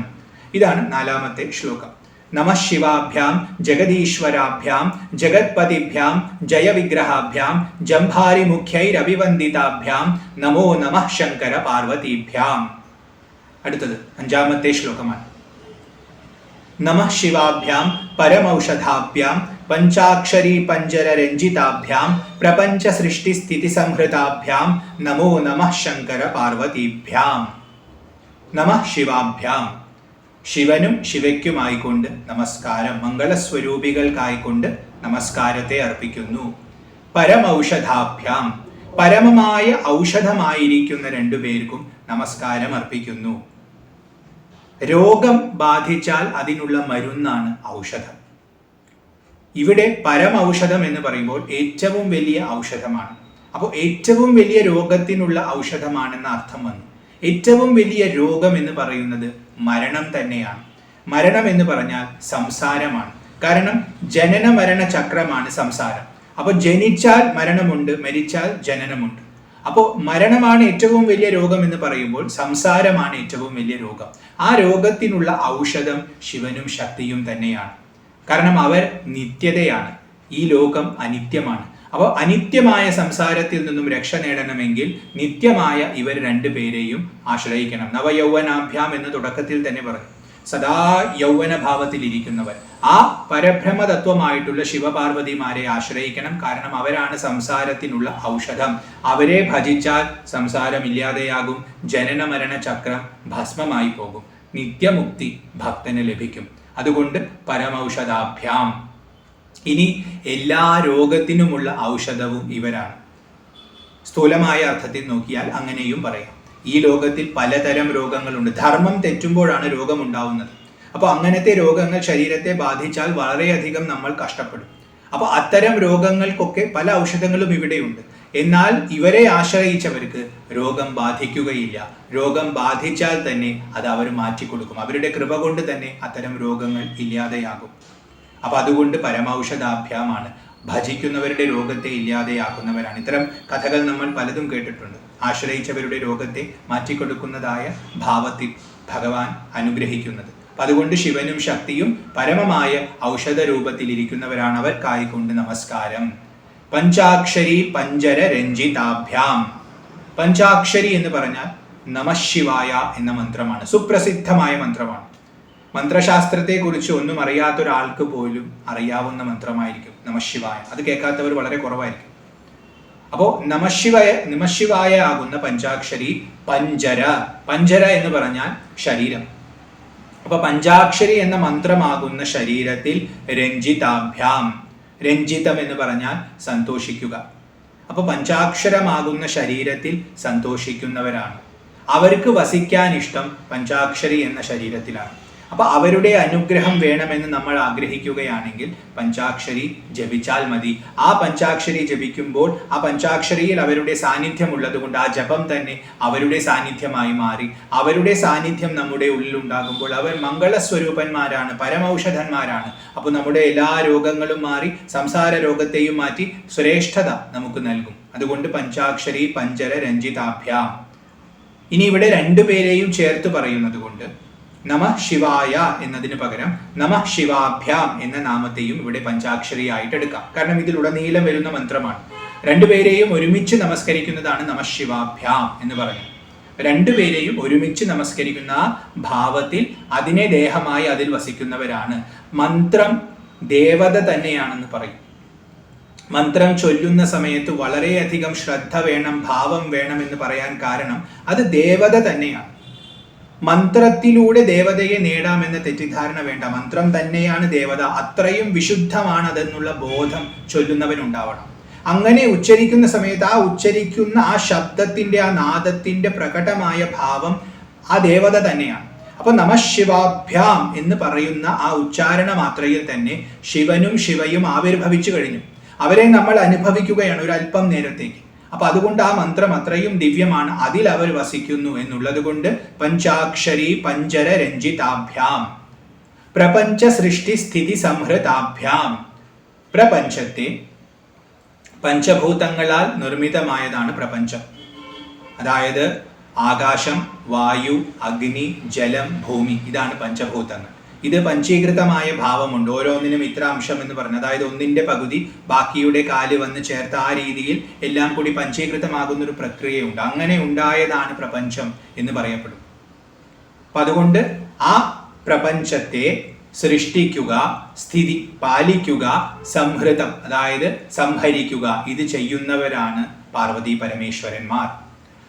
ഇതാണ് 4ാമത്തെ ശ്ലോകം. നമഃ ശിവാഭ്യാം ജഗദീശ്വരാഭ്യാം ജഗത്പതിഭ്യാം ജയവിഗ്രഹാഭ്യാം ജംഭാരി മുഖ്യൈരഭിവന്ദിതാഭ്യാം നമോ നമഃ ശങ്കര പാർവതീഭ്യാം. അടുത്തത് 5ാമത്തെ ശ്ലോകമാണ്. നമഃ ശിവാഭ്യാം പരമൗഷധാഭ്യാം പഞ്ചാക്ഷരീ പഞ്ചര രഞ്ജിതാഭ്യാം പ്രപഞ്ച സൃഷ്ടി സ്ഥിതി സംഹൃതാഭ്യാം നമോ നമഃ ശങ്കര പാർവതീഭ്യാം. നമഃ ശിവാഭ്യാം, ശിവനും ശിവയ്ക്കുമായിക്കൊണ്ട് നമസ്കാരം, മംഗളസ്വരൂപികൾക്കായിക്കൊണ്ട് നമസ്കാരത്തെ അർപ്പിക്കുന്നു. പരമൗഷധാഭ്യാം, പരമമായ ഔഷധമായിരിക്കുന്ന രണ്ടുപേർക്കും നമസ്കാരം അർപ്പിക്കുന്നു. രോഗം ബാധിച്ചാൽ അതിനുള്ള മരുന്നാണ് ഔഷധം. ഇവിടെ പരമൗഷധം എന്ന് പറയുമ്പോൾ ഏറ്റവും വലിയ ഔഷധമാണ്. അപ്പോൾ ഏറ്റവും വലിയ രോഗത്തിനുള്ള ഔഷധമാണെന്ന അർത്ഥം വന്നു. ഏറ്റവും വലിയ രോഗം എന്ന് പറയുന്നത് മരണം തന്നെയാണ്. മരണം എന്ന് പറഞ്ഞാൽ സംസാരമാണ്. കാരണം ജനന മരണ ചക്രമാണ് സംസാരം. അപ്പോൾ ജനിച്ചാൽ മരണമുണ്ട്, മരിച്ചാൽ ജനനമുണ്ട്. അപ്പോൾ മരണമാണ് ഏറ്റവും വലിയ രോഗം എന്ന് പറയുമ്പോൾ സംസാരമാണ് ഏറ്റവും വലിയ രോഗം. ആ രോഗത്തിനുള്ള ഔഷധം ശിവനും ശക്തിയും തന്നെയാണ്. കാരണം അവർ നിത്യതയാണ്, ഈ ലോകം അനിത്യമാണ്. അപ്പോൾ അനിത്യമായ സംസാരത്തിൽ നിന്നും രക്ഷ നേടണമെങ്കിൽ നിത്യമായ ഇവർ രണ്ടുപേരെയും ആശ്രയിക്കണം. നവയൗവനാഭ്യാം എന്ന് തുടക്കത്തിൽ തന്നെ പറഞ്ഞു. സദാ യൗവന ഭാവത്തിലിരിക്കുന്നവർ, ആ പരബ്രഹ്മ തത്വമായിട്ടുള്ള ശിവപാർവതിമാരെ ആശ്രയിക്കണം. കാരണം അവരാണ് സംസാരത്തിനുള്ള ഔഷധം. അവരെ ഭജിച്ചാൽ സംസാരം ഇല്ലാതെയാകും, ജനന മരണ ചക്രം ഭസ്മമായി പോകും, നിത്യമുക്തി ഭക്തന് ലഭിക്കും. അതുകൊണ്ട് പരമൗഷധാഭ്യാം. ഇനി എല്ലാ രോഗത്തിനുമുള്ള ഔഷധവും ഇവരാണ്. സ്ഥൂലമായ അർത്ഥത്തിൽ നോക്കിയാൽ അങ്ങനെയും പറയാം. ഈ ലോകത്തിൽ പലതരം രോഗങ്ങളുണ്ട്. ധർമ്മം തെറ്റുമ്പോഴാണ് രോഗമുണ്ടാവുന്നത്. അപ്പോൾ അങ്ങനത്തെ രോഗങ്ങൾ ശരീരത്തെ ബാധിച്ചാൽ വളരെയധികം നമ്മൾ കഷ്ടപ്പെടും. അപ്പോൾ അത്തരം രോഗങ്ങൾക്കൊക്കെ പല ഔഷധങ്ങളും ഇവിടെയുണ്ട്. എന്നാൽ ഇവരെ ആശ്രയിച്ചവർക്ക് രോഗം ബാധിക്കുകയില്ല. രോഗം ബാധിച്ചാൽ തന്നെ അത് അവർ മാറ്റിക്കൊടുക്കും. അവരുടെ കൃപ കൊണ്ട് തന്നെ അത്തരം രോഗങ്ങൾ ഇല്ലാതെയാകും. അപ്പം അതുകൊണ്ട് പരമൌഷധാഭ്യാമാണ്. ഭജിക്കുന്നവരുടെ രോഗത്തെ ഇല്ലാതെയാക്കുന്നവരാണ്. ഇത്തരം കഥകൾ നമ്മൾ പലതും കേട്ടിട്ടുണ്ട്. ആശ്രയിച്ചവരുടെ രോഗത്തെ മാറ്റിക്കൊടുക്കുന്നതായ ഭാവത്തിൽ ഭഗവാൻ അനുഗ്രഹിക്കുന്നത്. അപ്പം അതുകൊണ്ട് ശിവനും ശക്തിയും പരമമായ ഔഷധ രൂപത്തിലിരിക്കുന്നവരാണ്. അവർക്കായിക്കൊണ്ട് നമസ്കാരം. പഞ്ചാക്ഷരി പഞ്ചര രഞ്ജിതാഭ്യാം. പഞ്ചാക്ഷരി എന്ന് പറഞ്ഞാൽ നമഃശിവായ എന്ന മന്ത്രമാണ്. സുപ്രസിദ്ധമായ മന്ത്രമാണ്. മന്ത്രശാസ്ത്രത്തെക്കുറിച്ച് ഒന്നും അറിയാത്ത ഒരാൾക്ക് പോലും അറിയാവുന്ന മന്ത്രമായിരിക്കും നമഃശിവായ. അത് കേൾക്കാത്തവർ വളരെ കുറവായിരിക്കും. അപ്പോൾ നമഃശിവായ ആകുന്ന പഞ്ചാക്ഷരി പഞ്ചര. പഞ്ചര എന്ന് പറഞ്ഞാൽ ശരീരം. അപ്പൊ പഞ്ചാക്ഷരി എന്ന മന്ത്രമാകുന്ന ശരീരത്തിൽ രഞ്ജിതാഭ്യാം. രഞ്ജിതം എന്ന് പറഞ്ഞാൽ സന്തോഷിക്കുക. അപ്പൊ പഞ്ചാക്ഷരമാകുന്ന ശരീരത്തിൽ സന്തോഷിക്കുന്നവരാണ്. അവർക്ക് വസിക്കാൻ ഇഷ്ടം പഞ്ചാക്ഷരി എന്ന ശരീരത്തിലാണ്. അപ്പൊ അവരുടെ അനുഗ്രഹം വേണമെന്ന് നമ്മൾ ആഗ്രഹിക്കുകയാണെങ്കിൽ പഞ്ചാക്ഷരി ജപിച്ചാൽ മതി. ആ പഞ്ചാക്ഷരി ജപിക്കുമ്പോൾ ആ പഞ്ചാക്ഷരിയിൽ അവരുടെ സാന്നിധ്യം ഉള്ളതുകൊണ്ട് ആ ജപം തന്നെ അവരുടെ സാന്നിധ്യമായി മാറി. അവരുടെ സാന്നിധ്യം നമ്മുടെ ഉള്ളിലുണ്ടാകുമ്പോൾ അവർ മംഗളസ്വരൂപന്മാരാണ്, പരമൌഷധന്മാരാണ്. അപ്പോൾ നമ്മുടെ എല്ലാ രോഗങ്ങളും മാറി സംസാര രോഗത്തെയും മാറ്റി ശ്രേഷ്ഠത നമുക്ക് നൽകും. അതുകൊണ്ട് പഞ്ചാക്ഷരി പഞ്ചര രഞ്ജിതാഭ്യാം. ഇനി ഇവിടെ രണ്ടുപേരെയും ചേർത്ത് പറയുന്നത് കൊണ്ട് നമഃ ശിവായ എന്നതിന് പകരം നമഃ ശിവാഭ്യാം എന്ന നാമത്തെയും ഇവിടെ പഞ്ചാക്ഷരിയായിട്ട് എടുക്കാം. കാരണം ഇതിലുടനീളം വരുന്ന മന്ത്രമാണ്. രണ്ടുപേരെയും ഒരുമിച്ച് നമസ്കരിക്കുന്നതാണ് നമഃ ശിവാഭ്യാം എന്ന് പറയുന്നത്. രണ്ടുപേരെയും ഒരുമിച്ച് നമസ്കരിക്കുന്ന ഭാവത്തിൽ അതിനെ ദേഹമായി അതിൽ വസിക്കുന്നവരാണ്. മന്ത്രം ദേവത തന്നെയാണെന്ന് പറയും. മന്ത്രം ചൊല്ലുന്ന സമയത്ത് വളരെയധികം ശ്രദ്ധ വേണം, ഭാവം വേണം എന്ന് പറയാൻ കാരണം അത് ദേവത തന്നെയാണ്. മന്ത്രത്തിലൂടെ ദേവതയെ നേടാമെന്ന തെറ്റിദ്ധാരണ വേണ്ട. മന്ത്രം തന്നെയാണ് ദേവത. അത്രയും വിശുദ്ധമാണ് അതെന്നുള്ള ബോധം ചൊല്ലുന്നവനുണ്ടാവണം. അങ്ങനെ ഉച്ചരിക്കുന്ന സമയത്ത് ആ ഉച്ചരിക്കുന്ന ആ ശബ്ദത്തിന്റെ ആ നാദത്തിന്റെ പ്രകടമായ ഭാവം ആ ദേവത തന്നെയാണ്. അപ്പൊ നമഃശിവാഭ്യാം എന്ന് പറയുന്ന ആ ഉച്ചാരണ മാത്രയിൽ തന്നെ ശിവനും ശിവയും ആവിർഭവിച്ചു കഴിഞ്ഞു. അവരെ നമ്മൾ അനുഭവിക്കുകയാണ് ഒരു അല്പം നേരത്തേക്ക്. അപ്പൊ അതുകൊണ്ട് ആ മന്ത്രം അത്രയും ദിവ്യമാണ്. അതിൽ അവർ വസിക്കുന്നു എന്നുള്ളത് കൊണ്ട് പഞ്ചാക്ഷരി പഞ്ചര രഞ്ജിതാഭ്യാം. പ്രപഞ്ച സൃഷ്ടി സ്ഥിതി സംഹൃതാഭ്യാം. പ്രപഞ്ചത്തെ പഞ്ചഭൂതങ്ങളാൽ നിർമ്മിതമായതാണ് പ്രപഞ്ചം. അതായത് ആകാശം, വായു, അഗ്നി, ജലം, ഭൂമി, ഇതാണ് പഞ്ചഭൂതങ്ങൾ. ഇത് പഞ്ചീകൃതമായ ഭാവമുണ്ട്. ഓരോന്നിനും ഇത്ര അംശം എന്ന് പറഞ്ഞു, അതായത് ഒന്നിന്റെ പകുതി ബാക്കിയുടെ കാല് വന്ന് ചേർത്ത് ആ രീതിയിൽ എല്ലാം കൂടി പഞ്ചീകൃതമാകുന്ന ഒരു പ്രക്രിയയുണ്ട്. അങ്ങനെ ഉണ്ടായതാണ് പ്രപഞ്ചം എന്ന് പറയപ്പെടും. അപ്പൊ അതുകൊണ്ട് ആ പ്രപഞ്ചത്തെ സൃഷ്ടിക്കുക, സ്ഥിതി പാലിക്കുക, സംഹൃതം അതായത് സംഹരിക്കുക, ഇത് ചെയ്യുന്നവരാണ് പാർവതി പരമേശ്വരന്മാർ.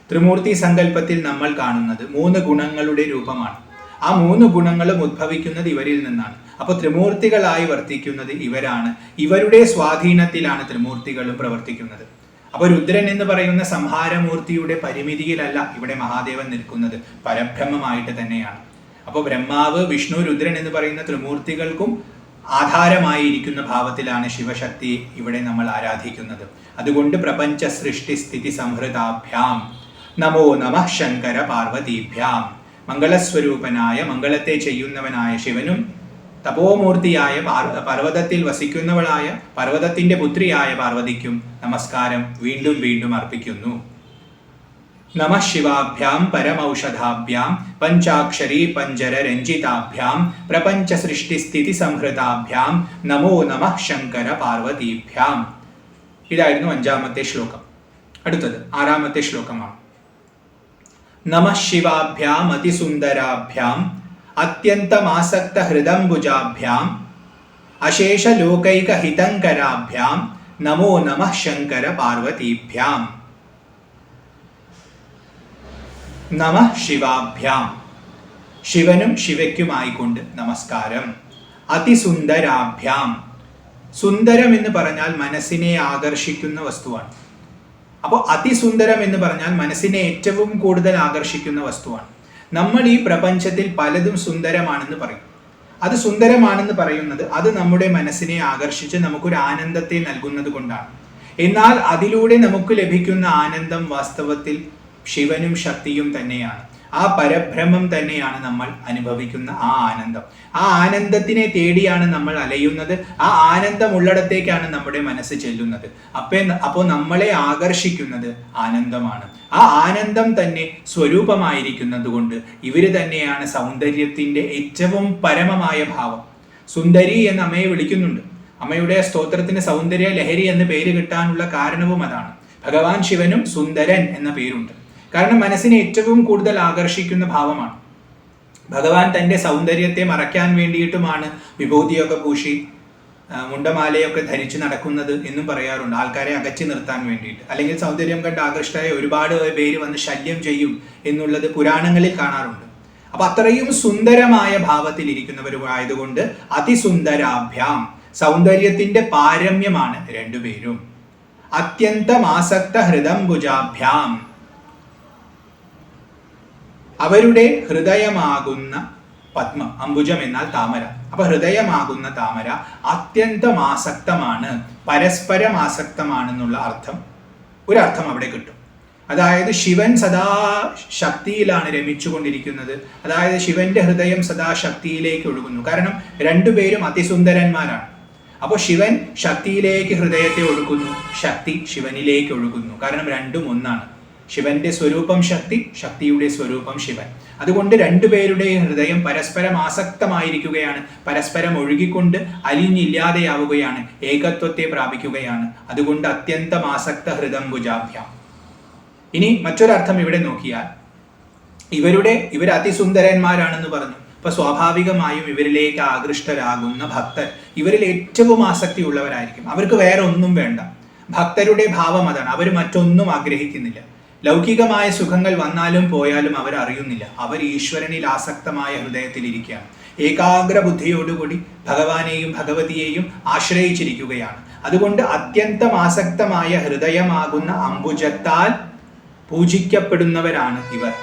ത്രിമൂർത്തി സങ്കല്പത്തിൽ നമ്മൾ കാണുന്നത് 3 ഗുണങ്ങളുടെ രൂപമാണ്. ആ 3 ഗുണങ്ങളും ഉദ്ഭവിക്കുന്നത് ഇവരിൽ നിന്നാണ്. അപ്പോൾ ത്രിമൂർത്തികളായി വർത്തിക്കുന്നത് ഇവരാണ്. ഇവരുടെ സ്വാധീനത്തിലാണ് ത്രിമൂർത്തികളും പ്രവർത്തിക്കുന്നത്. അപ്പോൾ രുദ്രൻ എന്ന് പറയുന്ന സംഹാരമൂർത്തിയുടെ പരിമിതിയിലല്ല ഇവിടെ മഹാദേവൻ നിൽക്കുന്നത്, പരബ്രഹ്മമായിട്ട് തന്നെയാണ്. അപ്പോൾ ബ്രഹ്മാവ്, വിഷ്ണു, രുദ്രൻ എന്ന് പറയുന്ന ത്രിമൂർത്തികൾക്കും ആധാരമായിരിക്കുന്ന ഭാവത്തിലാണ് ശിവശക്തിയെ ഇവിടെ നമ്മൾ ആരാധിക്കുന്നത്. അതുകൊണ്ട് പ്രപഞ്ച സൃഷ്ടി സ്ഥിതി സംഹൃതാഭ്യാം നമോ നമഃ ശങ്കര പാർവതീഭ്യാം. മംഗളസ്വരൂപനായ മംഗളത്തെ ചെയ്യുന്നവനായ ശിവനും തപോമൂർത്തിയായ പർവ്വതത്തിൽ വസിക്കുന്നവളായ പർവ്വതത്തിന്റെ പുത്രിയായ പാർവതിക്കും നമസ്കാരം വീണ്ടും വീണ്ടും അർപ്പിക്കുന്നു. നമഃ ശിവാഭ്യാം പരമൌഷധാഭ്യാം പഞ്ചാക്ഷരി പഞ്ചര രഞ്ജിതാഭ്യാം പ്രപഞ്ച സൃഷ്ടി സ്ഥിതി സംഹൃതാഭ്യാം നമോ നമഃ ശങ്കര പാർവതീഭ്യാം. ഇതായിരുന്നു 5ാമത്തെ ശ്ലോകം. അടുത്തത് 6ാമത്തെ ശ്ലോകമാണ്. നമഃ ശിവാഭ്യാം അതിസുന്ദരാഭ്യാം അത്യന്തമാസക്ത ഹൃദംബുജാഭ്യാം അശേഷ ലോകൈക ഹിതങ്കരാഭ്യാം നമോ നമഃ ശങ്കര പാർവതീഭ്യാം. നമഃ ശിവാഭ്യാം, ശിവനും ശിവയ്ക്കുമായിക്കൊണ്ട് നമസ്കാരം. അതിസുന്ദരാഭ്യാം, സുന്ദരം എന്ന് പറഞ്ഞാൽ മനസ്സിനെ ആകർഷിക്കുന്ന വസ്തുവാണ്. അപ്പോൾ അതിസുന്ദരം എന്ന് പറഞ്ഞാൽ മനസ്സിനെ ഏറ്റവും കൂടുതൽ ആകർഷിക്കുന്ന വസ്തുവാണ്. നമ്മൾ ഈ പ്രപഞ്ചത്തിൽ പലതും സുന്ദരമാണെന്ന് പറയും. അത് സുന്ദരമാണെന്ന് പറയുന്നത് അത് നമ്മുടെ മനസ്സിനെ ആകർഷിച്ച് നമുക്കൊരു ആനന്ദത്തെ നൽകുന്നത് കൊണ്ടാണ്. എന്നാൽ അതിലൂടെ നമുക്ക് ലഭിക്കുന്ന ആനന്ദം വാസ്തവത്തിൽ ശിവനും ശക്തിയും തന്നെയാണ്. ആ പരബ്രഹ്മം തന്നെയാണ് നമ്മൾ അനുഭവിക്കുന്ന ആ ആനന്ദം. ആ ആനന്ദത്തിനെ നമ്മൾ അലയുന്നത്. ആ ആനന്ദം ഉള്ളിടത്തേക്കാണ് നമ്മുടെ മനസ്സ് ചെല്ലുന്നത്. അപ്പോൾ നമ്മളെ ആകർഷിക്കുന്നത് ആനന്ദമാണ്. ആ ആനന്ദം തന്നെ സ്വരൂപമായിരിക്കുന്നത് കൊണ്ട് ഇവര് തന്നെയാണ് സൗന്ദര്യത്തിന്റെ ഏറ്റവും പരമമായ ഭാവം. സുന്ദരി എന്ന് അമ്മയെ വിളിക്കുന്നുണ്ട്. അമ്മയുടെ സ്തോത്രത്തിന് സൗന്ദര്യ ലഹരി എന്ന് പേര് കിട്ടാനുള്ള കാരണവും അതാണ്. ഭഗവാൻ ശിവനും സുന്ദരൻ എന്ന പേരുണ്ട്. കാരണം മനസ്സിനെ ഏറ്റവും കൂടുതൽ ആകർഷിക്കുന്ന ഭാവമാണ്. ഭഗവാൻ തൻ്റെ സൗന്ദര്യത്തെ മറയ്ക്കാൻ വേണ്ടിയിട്ടുമാണ് വിഭൂതിയൊക്കെ പൂശി മുണ്ടമാലയൊക്കെ ധരിച്ചു നടക്കുന്നത് എന്നും പറയാറുണ്ട്, ആൾക്കാരെ അകറ്റി നിർത്താൻ വേണ്ടിയിട്ട്. അല്ലെങ്കിൽ സൗന്ദര്യം കണ്ട് ആകൃഷ്ടരായ ഒരുപാട് പേര് വന്ന് ശല്യം ചെയ്യും എന്നുള്ളത് പുരാണങ്ങളിൽ കാണാറുണ്ട്. അപ്പൊ അത്രയും സുന്ദരമായ ഭാവത്തിൽ ഇരിക്കുന്നവരുമായതുകൊണ്ട് അതിസുന്ദരാഭ്യാം, സൗന്ദര്യത്തിന്റെ പാരമ്യമാണ് രണ്ടുപേരും. അത്യന്തമാസക്ത ഹൃദംബുജാഭ്യാം, അവരുടെ ഹൃദയമാകുന്ന പത്മം, അംബുജം എന്നാൽ താമര. അപ്പൊ ഹൃദയമാകുന്ന താമര അത്യന്തമാസക്തമാണ്, പരസ്പരം ആസക്തമാണെന്നുള്ള ഒരർത്ഥം അവിടെ കിട്ടും. അതായത് ശിവൻ സദാ ശക്തിയിലാണ് രമിച്ചുകൊണ്ടിരിക്കുന്നത്. അതായത് ശിവന്റെ ഹൃദയം സദാ ശക്തിയിലേക്ക് ഒഴുകുന്നു. കാരണം രണ്ടുപേരും അതിസുന്ദരന്മാരാണ്. അപ്പോൾ ശിവൻ ശക്തിയിലേക്ക് ഹൃദയത്തെ ഒഴുകുന്നു, ശക്തി ശിവനിലേക്ക് ഒഴുകുന്നു. കാരണം രണ്ടും ഒന്നാണ്. ശിവന്റെ സ്വരൂപം ശക്തി, ശക്തിയുടെ സ്വരൂപം ശിവൻ. അതുകൊണ്ട് രണ്ടുപേരുടെയും ഹൃദയം പരസ്പരം ആസക്തമായിരിക്കുകയാണ്, പരസ്പരം ഒഴുകിക്കൊണ്ട് അലിഞ്ഞില്ലാതെയാവുകയാണ്, ഏകത്വത്തെ പ്രാപിക്കുകയാണ്. അതുകൊണ്ട് അത്യന്തം ആസക്ത ഹൃദംബുജാഭ്യാം. ഇനി മറ്റൊരർത്ഥം ഇവിടെ നോക്കിയാൽ, ഇവർ അതിസുന്ദരന്മാരാണെന്ന് പറഞ്ഞു. അപ്പൊ സ്വാഭാവികമായും ഇവരിലേക്ക് ആകൃഷ്ടരാകുന്ന ഭക്തർ ഇവരിൽ ഏറ്റവും ആസക്തിയുള്ളവരായിരിക്കും. അവർക്ക് വേറെ ഒന്നും വേണ്ട. ഭക്തരുടെ ഭാവം അതാണ്. അവർ മറ്റൊന്നും ആഗ്രഹിക്കുന്നില്ല. ലൗകികമായ സുഖങ്ങൾ വന്നാലും പോയാലും അവർ അറിയുന്നില്ല. അവർ ഈശ്വരനിൽ ആസക്തമായ ഹൃദയത്തിലിരിക്കുകയാണ്. ഏകാഗ്ര ബുദ്ധിയോടുകൂടി ഭഗവാനെയും ഭഗവതിയെയും ആശ്രയിച്ചിരിക്കുകയാണ്. അതുകൊണ്ട് അത്യന്തം ആസക്തമായ ഹൃദയമാകുന്ന അംബുജത്താൽ പൂജിക്കപ്പെടുന്നവരാണ് ഇവർ.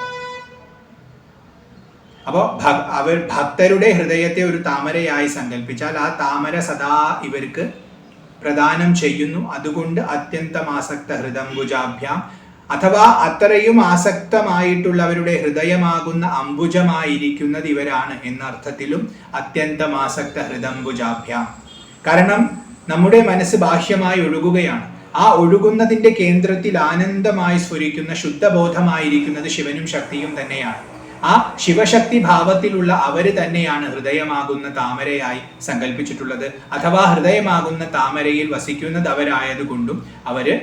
അപ്പോൾ അവർ ഭക്തരുടെ ഹൃദയത്തെ ഒരു താമരയായി സങ്കല്പിച്ചാൽ ആ താമര സദാ ഇവർക്ക് പ്രദാനം ചെയ്യുന്നു. അതുകൊണ്ട് അത്യന്തമാസക്ത ഹൃദംബുജാഭ്യാം, അഥവാ അത്രയും ആസക്തമായിട്ടുള്ളവരുടെ ഹൃദയമാകുന്ന അംബുജമായിരിക്കുന്നത് ഇവരാണ് എന്ന അർത്ഥത്തിലും അത്യന്തമാസക്ത ഹൃദംബുജാഭ്യാം. കാരണം നമ്മുടെ മനസ്സ് ബാഹ്യമായി ഒഴുകുകയാണ്. ആ ഒഴുകുന്നതിന്റെ കേന്ദ്രത്തിൽ ആനന്ദമായി സ്ഫുരിക്കുന്ന ശുദ്ധബോധമായിരിക്കുന്നത് ശിവനും ശക്തിയും തന്നെയാണ്. ആ ശിവശക്തി ഭാവത്തിലുള്ള അവര് തന്നെയാണ് ഹൃദയമാകുന്ന താമരയായി സങ്കല്പിച്ചിട്ടുള്ളത്. അഥവാ ഹൃദയമാകുന്ന താമരയിൽ വസിക്കുന്നത് അവരായതുകൊണ്ടും അവര്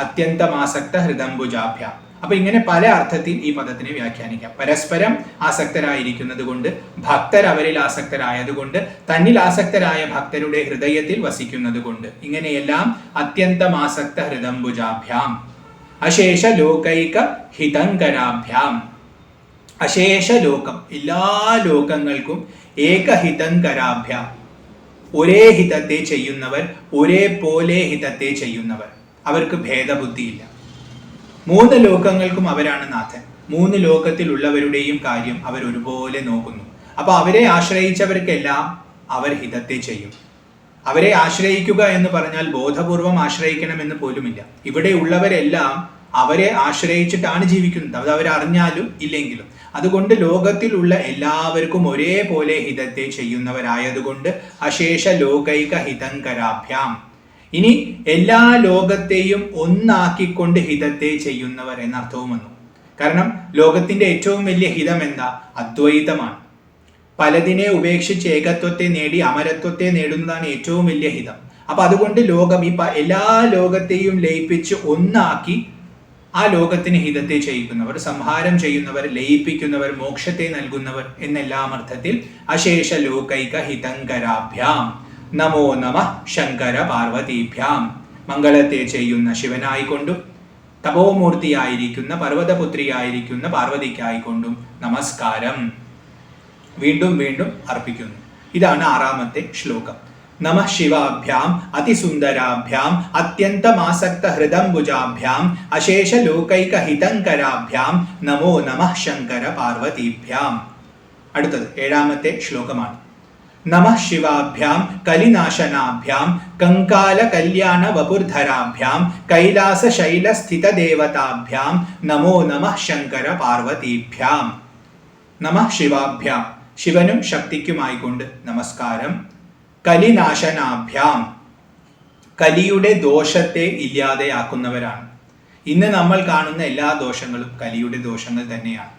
അത്യന്തമാസക്ത ഹൃദംബുജാഭ്യാം. അപ്പൊ ഇങ്ങനെ പല അർത്ഥത്തിൽ ഈ പദത്തിനെ വ്യാഖ്യാനിക്കാം. പരസ്പരം ആസക്തരായിരിക്കുന്നത് കൊണ്ട്, ഭക്തർ അവരിൽ ആസക്തരായതുകൊണ്ട്, തന്നിൽ ആസക്തരായ ഭക്തരുടെ ഹൃദയത്തിൽ വസിക്കുന്നത് കൊണ്ട്, ഇങ്ങനെയെല്ലാം അത്യന്തമാസക്ത ഹൃദംബുജാഭ്യാം. അശേഷ ലോകൈക ഹിതങ്കരാഭ്യാം, അശേഷ ലോകം, എല്ലാ ലോകങ്ങൾക്കും ഏകഹിതങ്കരാഭ്യാം, ഒരേ ഹിതത്തെ ചെയ്യുന്നവർ, ഒരേപോലെ ഹിതത്തെ ചെയ്യുന്നവർ. അവർക്ക് ഭേദബുദ്ധിയില്ല. 3 ലോകങ്ങൾക്കും അവരാണ് നാഥൻ. 3 ലോകത്തിലുള്ളവരുടെയും കാര്യം അവർ ഒരുപോലെ നോക്കുന്നു. അപ്പൊ അവരെ ആശ്രയിച്ചവർക്കെല്ലാം അവർ ഹിതത്തെ ചെയ്യും. അവരെ ആശ്രയിക്കുക എന്ന് പറഞ്ഞാൽ ബോധപൂർവം ആശ്രയിക്കണമെന്ന് പോലുമില്ല. ഇവിടെ ഉള്ളവരെല്ലാം അവരെ ആശ്രയിച്ചിട്ടാണ് ജീവിക്കുന്നത്, അത് അവരറിഞ്ഞാലും ഇല്ലെങ്കിലും. അതുകൊണ്ട് ലോകത്തിലുള്ള എല്ലാവർക്കും ഒരേപോലെ ഹിതത്തെ ചെയ്യുന്നവരായതുകൊണ്ട് അശേഷ ലോകൈക ഹിതങ്കരാഭ്യാം. ഇനി എല്ലാ ലോകത്തെയും ഒന്നാക്കിക്കൊണ്ട് ഹിതത്തെ ചെയ്യുന്നവർ എന്നർത്ഥവും വന്നു. കാരണം ലോകത്തിന്റെ ഏറ്റവും വലിയ ഹിതം എന്താ? അദ്വൈതമാണ്. പലതിനെ ഉപേക്ഷിച്ച് ഏകത്വത്തെ നേടി അമരത്വത്തെ നേടുന്നതാണ് ഏറ്റവും വലിയ ഹിതം. അപ്പൊ അതുകൊണ്ട് ലോകം എല്ലാ ലോകത്തെയും ലയിപ്പിച്ച് ഒന്നാക്കി ആ ലോകത്തിന് ഹിതത്തെ ചെയ്യിക്കുന്നവർ, സംഹാരം ചെയ്യുന്നവർ, ലയിപ്പിക്കുന്നവർ, മോക്ഷത്തെ നൽകുന്നവർ എന്നെല്ലാം അർത്ഥത്തിൽ അശേഷ ലോകൈക ഹിതങ്കരാഭ്യാം നമോ നമഃ ശങ്കര പാർവതീഭ്യാം. മംഗളത്തെ ചെയ്യുന്ന ശിവനായിക്കൊണ്ടും തപോമൂർത്തിയായിരിക്കുന്ന പർവ്വതപുത്രിയായിരിക്കുന്ന പാർവതിക്കായിക്കൊണ്ടും നമസ്കാരം വീണ്ടും വീണ്ടും അർപ്പിക്കുന്നു. ഇതാണ് 6ാമത്തെ ശ്ലോകം. നമഃ ശിവാഭ്യാം അതിസുന്ദരാഭ്യാം അത്യന്തമാസക്ത ഹൃദംബുജാഭ്യാം അശേഷ ലോകൈക ഹിതങ്കരാഭ്യാം നമോ നമഃ ശങ്കര പാർവതീഭ്യാം. അടുത്തത് 7ാമത്തെ ശ്ലോകമാണ്. നമഃ ശിവാഭ്യാം കലിനാശനാഭ്യാം കങ്കാല കല്യാണ വപുർധരാഭ്യാം കൈലാസ ശൈല സ്ഥിതദേവതാഭ്യാം നമോ നമഃ ശങ്കര പാർവതീഭ്യാം. നമഃ ശിവാഭ്യാം, ശിവനും ശക്തിക്കുമായിക്കൊണ്ട് നമസ്കാരം. കലിനാശനാഭ്യാം, കലിയുടെ ദോഷത്തെ ഇല്ലാതെയാക്കുന്നവരാണ്. ഇന്ന് നമ്മൾ കാണുന്ന എല്ലാ ദോഷങ്ങളും കലിയുടെ ദോഷങ്ങൾ തന്നെയാണ്.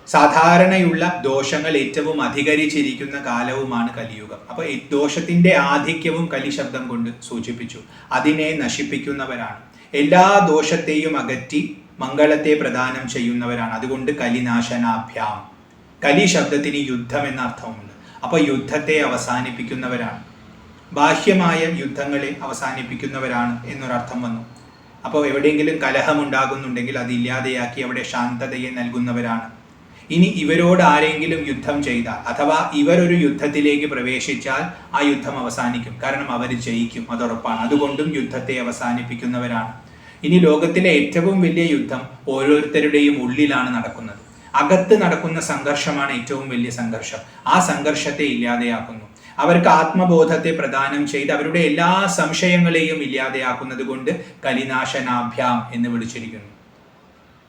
സാധാരണയുള്ള ദോഷങ്ങൾ ഏറ്റവും അധികരിച്ചിരിക്കുന്ന കാലവുമാണ് കലിയുഗം. അപ്പൊ ഈ ദോഷത്തിന്റെ ആധിക്യവും കലി ശബ്ദം കൊണ്ട് സൂചിപ്പിച്ചു. അതിനെ നശിപ്പിക്കുന്നവരാണ്. എല്ലാ ദോഷത്തെയും അകറ്റി മംഗളത്തെ പ്രദാനം ചെയ്യുന്നവരാണ്. അതുകൊണ്ട് കലിനാശനാഭ്യാം. കലി ശബ്ദത്തിന് യുദ്ധം എന്ന അർത്ഥമുണ്ട്. അപ്പൊ യുദ്ധത്തെ അവസാനിപ്പിക്കുന്നവരാണ്, ബാഹ്യമായ യുദ്ധങ്ങളെ അവസാനിപ്പിക്കുന്നവരാണ് എന്നൊരർത്ഥം വന്നു. അപ്പോൾ എവിടെയെങ്കിലും കലഹമുണ്ടാകുന്നുണ്ടെങ്കിൽ അത് ഇല്ലാതെയാക്കി അവിടെ ശാന്തതയെ നൽകുന്നവരാണ്. ഇനി ഇവരോട് ആരെങ്കിലും യുദ്ധം ചെയ്താൽ അഥവാ ഇവരൊരു യുദ്ധത്തിലേക്ക് പ്രവേശിച്ചാൽ ആ യുദ്ധം അവസാനിക്കും. കാരണം അവർ ജയിക്കും, അതുറപ്പാണ്. അതുകൊണ്ടും യുദ്ധത്തെ അവസാനിപ്പിക്കുന്നവരാണ്. ഇനി ലോകത്തിലെ ഏറ്റവും വലിയ യുദ്ധം ഓരോരുത്തരുടെയും ഉള്ളിലാണ് നടക്കുന്നത്. അകത്ത് നടക്കുന്ന സംഘർഷമാണ് ഏറ്റവും വലിയ സംഘർഷം. ആ സംഘർഷത്തെ ഇല്ലാതെയാക്കുന്നു. അവർക്ക് ആത്മബോധത്തെ പ്രദാനം ചെയ്ത് അവരുടെ എല്ലാ സംശയങ്ങളെയും ഇല്ലാതെയാക്കുന്നത് കൊണ്ട് കലിനാശനാഭ്യാം എന്ന് വിളിച്ചിരിക്കുന്നു.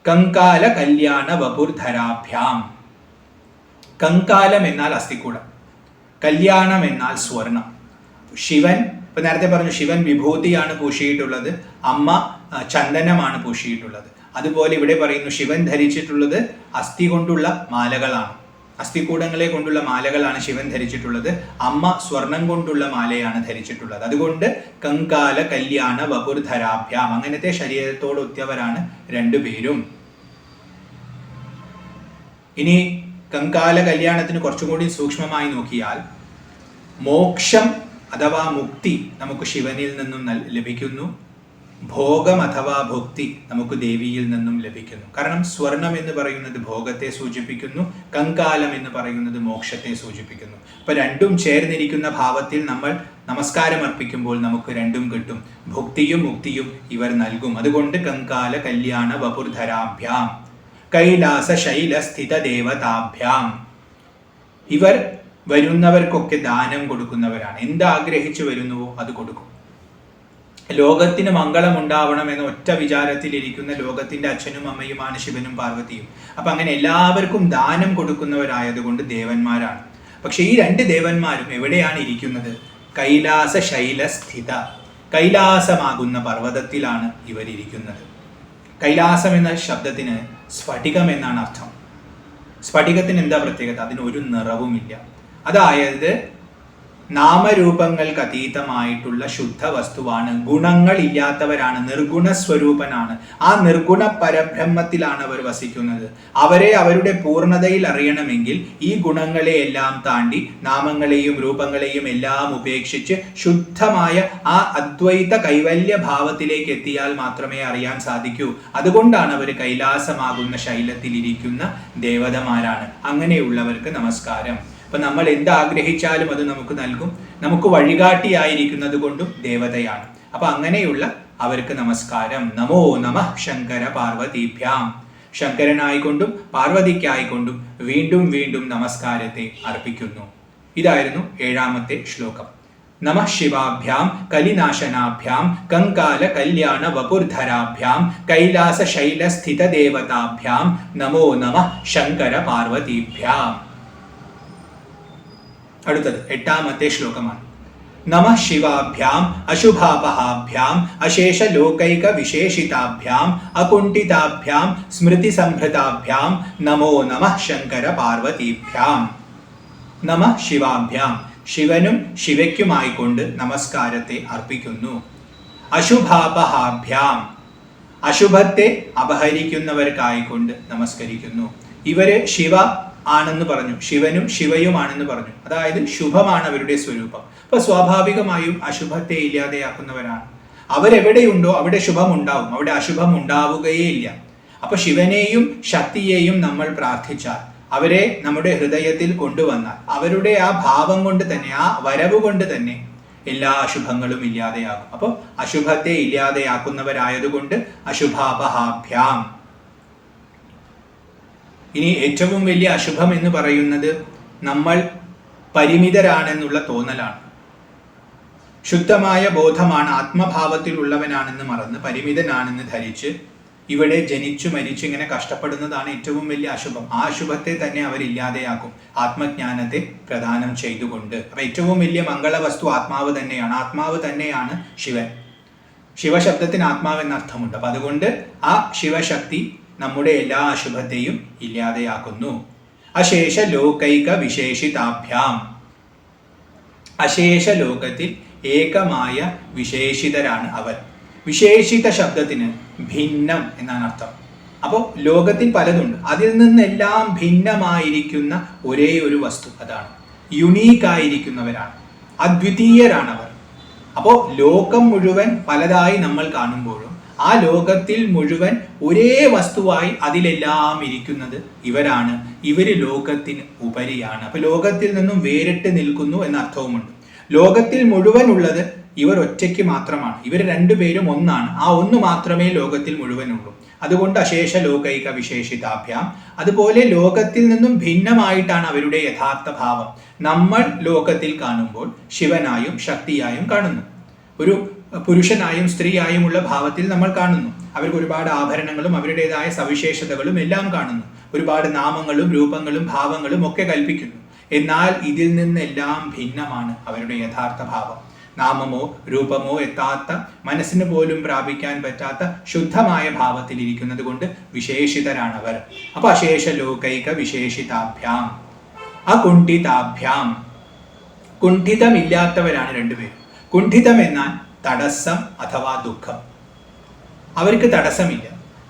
കങ്കാല കല്യാണ വപുർധരാഭ്യാം. കങ്കാലം എന്നാൽ അസ്ഥിക്കൂടം, കല്യാണം എന്നാൽ സ്വർണം. ശിവൻ, ഇപ്പൊ നേരത്തെ പറഞ്ഞു, ശിവൻ വിഭൂതിയാണ് പൂശിയിട്ടുള്ളത്, അമ്മ ചന്ദനമാണ് പൂശിയിട്ടുള്ളത്. അതുപോലെ ഇവിടെ പറയുന്നു ശിവൻ ധരിച്ചിട്ടുള്ളത് അസ്ഥി കൊണ്ടുള്ള മാലകളാണ്, അസ്ഥിക്കൂടങ്ങളെ കൊണ്ടുള്ള മാലകളാണ് ശിവൻ ധരിച്ചിട്ടുള്ളത്. അമ്മ സ്വർണം കൊണ്ടുള്ള മാലയാണ് ധരിച്ചിട്ടുള്ളത്. അതുകൊണ്ട് കങ്കാല കല്യാണ വപുർധരാഭ്യാം, അങ്ങനത്തെ ശരീരത്തോടൊത്തിയവരാണ് രണ്ടുപേരും. ഇനി കങ്കാല കല്യാണത്തിന് കുറച്ചുകൂടി സൂക്ഷ്മമായി നോക്കിയാൽ മോക്ഷം അഥവാ മുക്തി നമുക്ക് ശിവനിൽ നിന്നും ലഭിക്കുന്നു, ഭോഗം അഥവാ ഭുക്തി നമുക്ക് ദേവിയിൽ നിന്നും ലഭിക്കുന്നു. കാരണം സ്വർണം എന്ന് പറയുന്നത് ഭോഗത്തെ സൂചിപ്പിക്കുന്നു, കങ്കാലം എന്ന് പറയുന്നത് മോക്ഷത്തെ സൂചിപ്പിക്കുന്നു. അപ്പൊ രണ്ടും ചേർന്നിരിക്കുന്ന ഭാവത്തിൽ നമ്മൾ നമസ്കാരം അർപ്പിക്കുമ്പോൾ നമുക്ക് രണ്ടും കിട്ടും. ഭുക്തിയും മുക്തിയും ഇവർ നൽകും. അതുകൊണ്ട് കങ്കാല കല്യാണ വപുർധരാഭ്യാം കൈലാസ ശൈല സ്ഥിത ദേവതാഭ്യാം. ഇവർ വരുന്നവർക്കൊക്കെ ദാനം കൊടുക്കുന്നവരാണ്. എന്താഗ്രഹിച്ചു വരുന്നുവോ അത് കൊടുക്കും. ലോകത്തിന് മംഗളം ഉണ്ടാവണം എന്ന ഒറ്റ വിചാരത്തിലിരിക്കുന്ന ലോകത്തിന്റെ അച്ഛനും അമ്മയുമാണ് ശിവനും പാർവതിയും. അപ്പൊ അങ്ങനെ എല്ലാവർക്കും ദാനം കൊടുക്കുന്നവരായതുകൊണ്ട് ദേവന്മാരാണ്. പക്ഷെ ഈ രണ്ട് ദേവന്മാരും എവിടെയാണ് ഇരിക്കുന്നത്? കൈലാസ ശൈല സ്ഥിത, കൈലാസമാകുന്ന പർവ്വതത്തിലാണ് ഇവരിയ്ക്കുന്നത്. കൈലാസം എന്ന ശബ്ദത്തിന് സ്ഫടികം എന്നാണ് അർത്ഥം. സ്ഫടികത്തിന് എന്താ പ്രത്യേകത? അതിന് ഒരു നിറവുമില്ല. അതായത് നാമരൂപങ്ങൾക്ക് അതീതമായിട്ടുള്ള ശുദ്ധ വസ്തുവാണ്. ഗുണങ്ങൾ ഇല്ലാത്തവരാണ്, നിർഗുണ സ്വരൂപനാണ്. ആ നിർഗുണ പരബ്രഹ്മത്തിലാണ് അവർ വസിക്കുന്നത്. അവരെ അവരുടെ പൂർണ്ണതയിൽ അറിയണമെങ്കിൽ ഈ ഗുണങ്ങളെ എല്ലാം താണ്ടി നാമങ്ങളെയും രൂപങ്ങളെയും എല്ലാം ഉപേക്ഷിച്ച് ശുദ്ധമായ ആ അദ്വൈത കൈവല്യ ഭാവത്തിലേക്ക് എത്തിയാൽ മാത്രമേ അറിയാൻ സാധിക്കൂ. അതുകൊണ്ടാണ് അവർ കൈലാസമാകുന്ന ശൈലത്തിലിരിക്കുന്ന ദേവതമാരാണ്. അങ്ങനെയുള്ളവർക്ക് നമസ്കാരം. അപ്പൊ നമ്മൾ എന്താഗ്രഹിച്ചാലും അത് നമുക്ക് നൽകും. നമുക്ക് വഴികാട്ടിയായിരിക്കുന്നത് കൊണ്ടും ദേവതയാണ്. അപ്പൊ അങ്ങനെയുള്ള അവർക്ക് നമസ്കാരം. നമോ നമഃ ശങ്കര പാർവതീഭ്യാം. ശങ്കരനായിക്കൊണ്ടും പാർവതിക്കായിക്കൊണ്ടും വീണ്ടും വീണ്ടും നമസ്കാരത്തെ അർപ്പിക്കുന്നു. ഇതായിരുന്നു 7ാമത്തെ ശ്ലോകം. നമഃ ശിവാഭ്യാം കലിനാശനാഭ്യാം കങ്കാല കല്യാണ വപുർധരാഭ്യാം കൈലാസ ശൈല സ്ഥിത ദേവതാഭ്യാം നമോ നമഃ ശങ്കര പാർവതീഭ്യാം. അടുത്തത് 8ാമത്തെ ശ്ലോകമാണ്. നമഃ ശിവാഭ്യാം അശുഭാപഹാഭ്യാം അശേഷ ലോകൈക വിശേഷിതാഭ്യാം അകുണ്ഠിതാഭ്യാം സ്മൃതി സംഭൃതാഭ്യാം നമോ നമഃ ശങ്കര പാർവതീഭ്യാം. നമഃ ശിവാഭ്യാം, ശിവനും ശിവയ്ക്കുമായിക്കൊണ്ട് നമസ്കാരത്തെ അർപ്പിക്കുന്നു. അശുഭാപഹാഭ്യാം, അശുഭത്തെ അപഹരിക്കുന്നവർക്കായിക്കൊണ്ട് നമസ്കരിക്കുന്നു. ഇവര് ശിവ ആണെന്ന് പറഞ്ഞു, ശിവനും ശിവയുമാണെന്ന് പറഞ്ഞു. അതായത് ശുഭമാണ് അവരുടെ സ്വരൂപം. അപ്പൊ സ്വാഭാവികമായും അശുഭത്തെ ഇല്ലാതെയാക്കുന്നവരാണ്. അവരെവിടെയുണ്ടോ അവിടെ ശുഭം ഉണ്ടാവും, അവിടെ അശുഭം ഉണ്ടാവുകയേ ഇല്ല. അപ്പൊ ശിവനെയും ശക്തിയെയും നമ്മൾ പ്രാർത്ഥിച്ചാൽ അവരെ നമ്മുടെ ഹൃദയത്തിൽ കൊണ്ടുവന്നാൽ അവരുടെ ആ ഭാവം കൊണ്ട് തന്നെ, ആ വരവ് കൊണ്ട് തന്നെ എല്ലാ അശുഭങ്ങളും ഇല്ലാതെയാകും. അപ്പോൾ അശുഭത്തെ ഇല്ലാതെയാക്കുന്നവരായതുകൊണ്ട് അശുഭാപഹാഭ്യാം. ഇനി ഏറ്റവും വലിയ അശുഭം എന്ന് പറയുന്നത് നമ്മൾ പരിമിതരാണെന്നുള്ള തോന്നലാണ്. ശുദ്ധമായ ബോധമാണ്, ആത്മഭാവത്തിൽ ഉള്ളവനാണെന്ന് മറന്ന് പരിമിതനാണെന്ന് ധരിച്ച് ഇവിടെ ജനിച്ചു മരിച്ചു ഇങ്ങനെ കഷ്ടപ്പെടുന്നതാണ് ഏറ്റവും വലിയ അശുഭം. ആ അശുഭത്തെ തന്നെ അവരില്ലാതെയാക്കും ആത്മജ്ഞാനത്തെ പ്രദാനം ചെയ്തുകൊണ്ട്. അപ്പൊ ഏറ്റവും വലിയ മംഗളവസ്തു ആത്മാവ് തന്നെയാണ്. ആത്മാവ് തന്നെയാണ് ശിവൻ. ശിവശബ്ദത്തിന് ആത്മാവ് എന്ന അർത്ഥമുണ്ട്. അപ്പൊ അതുകൊണ്ട് ആ ശിവശക്തി നമ്മുടെ എല്ലാ അശുഭത്തെയും ഇല്ലാതെയാക്കുന്നു. അശേഷ ലോകൈക വിശേഷിതാഭ്യാം. അശേഷ ലോകത്തിൽ ഏകമായ വിശേഷിതരാണ് അവർ. വിശേഷിത ശബ്ദത്തിന് ഭിന്നം എന്നാണ് അർത്ഥം. അപ്പോൾ ലോകത്തിൽ പലതുണ്ട്, അതിൽ നിന്നെല്ലാം ഭിന്നമായിരിക്കുന്ന ഒരേ ഒരു വസ്തു, അതാണ് യുണീക്കായിരിക്കുന്നവരാണ്, അദ്വിതീയരാണവർ. അപ്പോൾ ലോകം മുഴുവൻ പലതായി നമ്മൾ കാണുമ്പോഴും ആ ലോകത്തിൽ മുഴുവൻ ഒരേ വസ്തുവായി അതിലെല്ലാം ഇരിക്കുന്നത് ഇവരാണ്. ഇവര് ലോകത്തിന് ഉപരിയാണ്. അപ്പൊ ലോകത്തിൽ നിന്നും വേറിട്ട് നിൽക്കുന്നു എന്ന അർത്ഥവുമുണ്ട്. ലോകത്തിൽ മുഴുവൻ ഉള്ളത് ഇവർ ഒറ്റയ്ക്ക് മാത്രമാണ്. ഇവർ രണ്ടുപേരും ഒന്നാണ്. ആ ഒന്ന് മാത്രമേ ലോകത്തിൽ മുഴുവനുള്ളൂ. അതുകൊണ്ട് അശേഷ ലോകൈക വിശേഷിതാഭ്യാം. അതുപോലെ ലോകത്തിൽ നിന്നും ഭിന്നമായിട്ടാണ് അവരുടെ യഥാർത്ഥ ഭാവം. നമ്മൾ ലോകത്തിൽ കാണുമ്പോൾ ശിവനായും ശക്തിയായും കാണുന്നു, ഒരു പുരുഷനായും സ്ത്രീയായുമുള്ള ഭാവത്തിൽ നമ്മൾ കാണുന്നു. അവർക്ക് ഒരുപാട് ആഭരണങ്ങളും അവരുടേതായ സവിശേഷതകളും എല്ലാം കാണുന്നു. ഒരുപാട് നാമങ്ങളും രൂപങ്ങളും ഭാവങ്ങളും ഒക്കെ കൽപ്പിക്കുന്നു. എന്നാൽ ഇതിൽ നിന്നെല്ലാം ഭിന്നമാണ് അവരുടെ യഥാർത്ഥ ഭാവം. നാമമോ രൂപമോ എത്താത്ത, മനസ്സിന് പോലും പ്രാപിക്കാൻ പറ്റാത്ത ശുദ്ധമായ ഭാവത്തിൽ ഇരിക്കുന്നത് കൊണ്ട് വിശേഷിതരാണവർ. അപ്പൊ അശേഷ ലോകൈക വിശേഷിതാഭ്യാം അകുണ്ഠിതാഭ്യാം. കുണ്ഠിതമില്ലാത്തവരാണ് രണ്ടുപേരും. കുണ്ഠിതം എന്നാൽ തടസ്സം അഥവാ ദുഃഖം. അവർക്ക് തടസ്സമില്ല.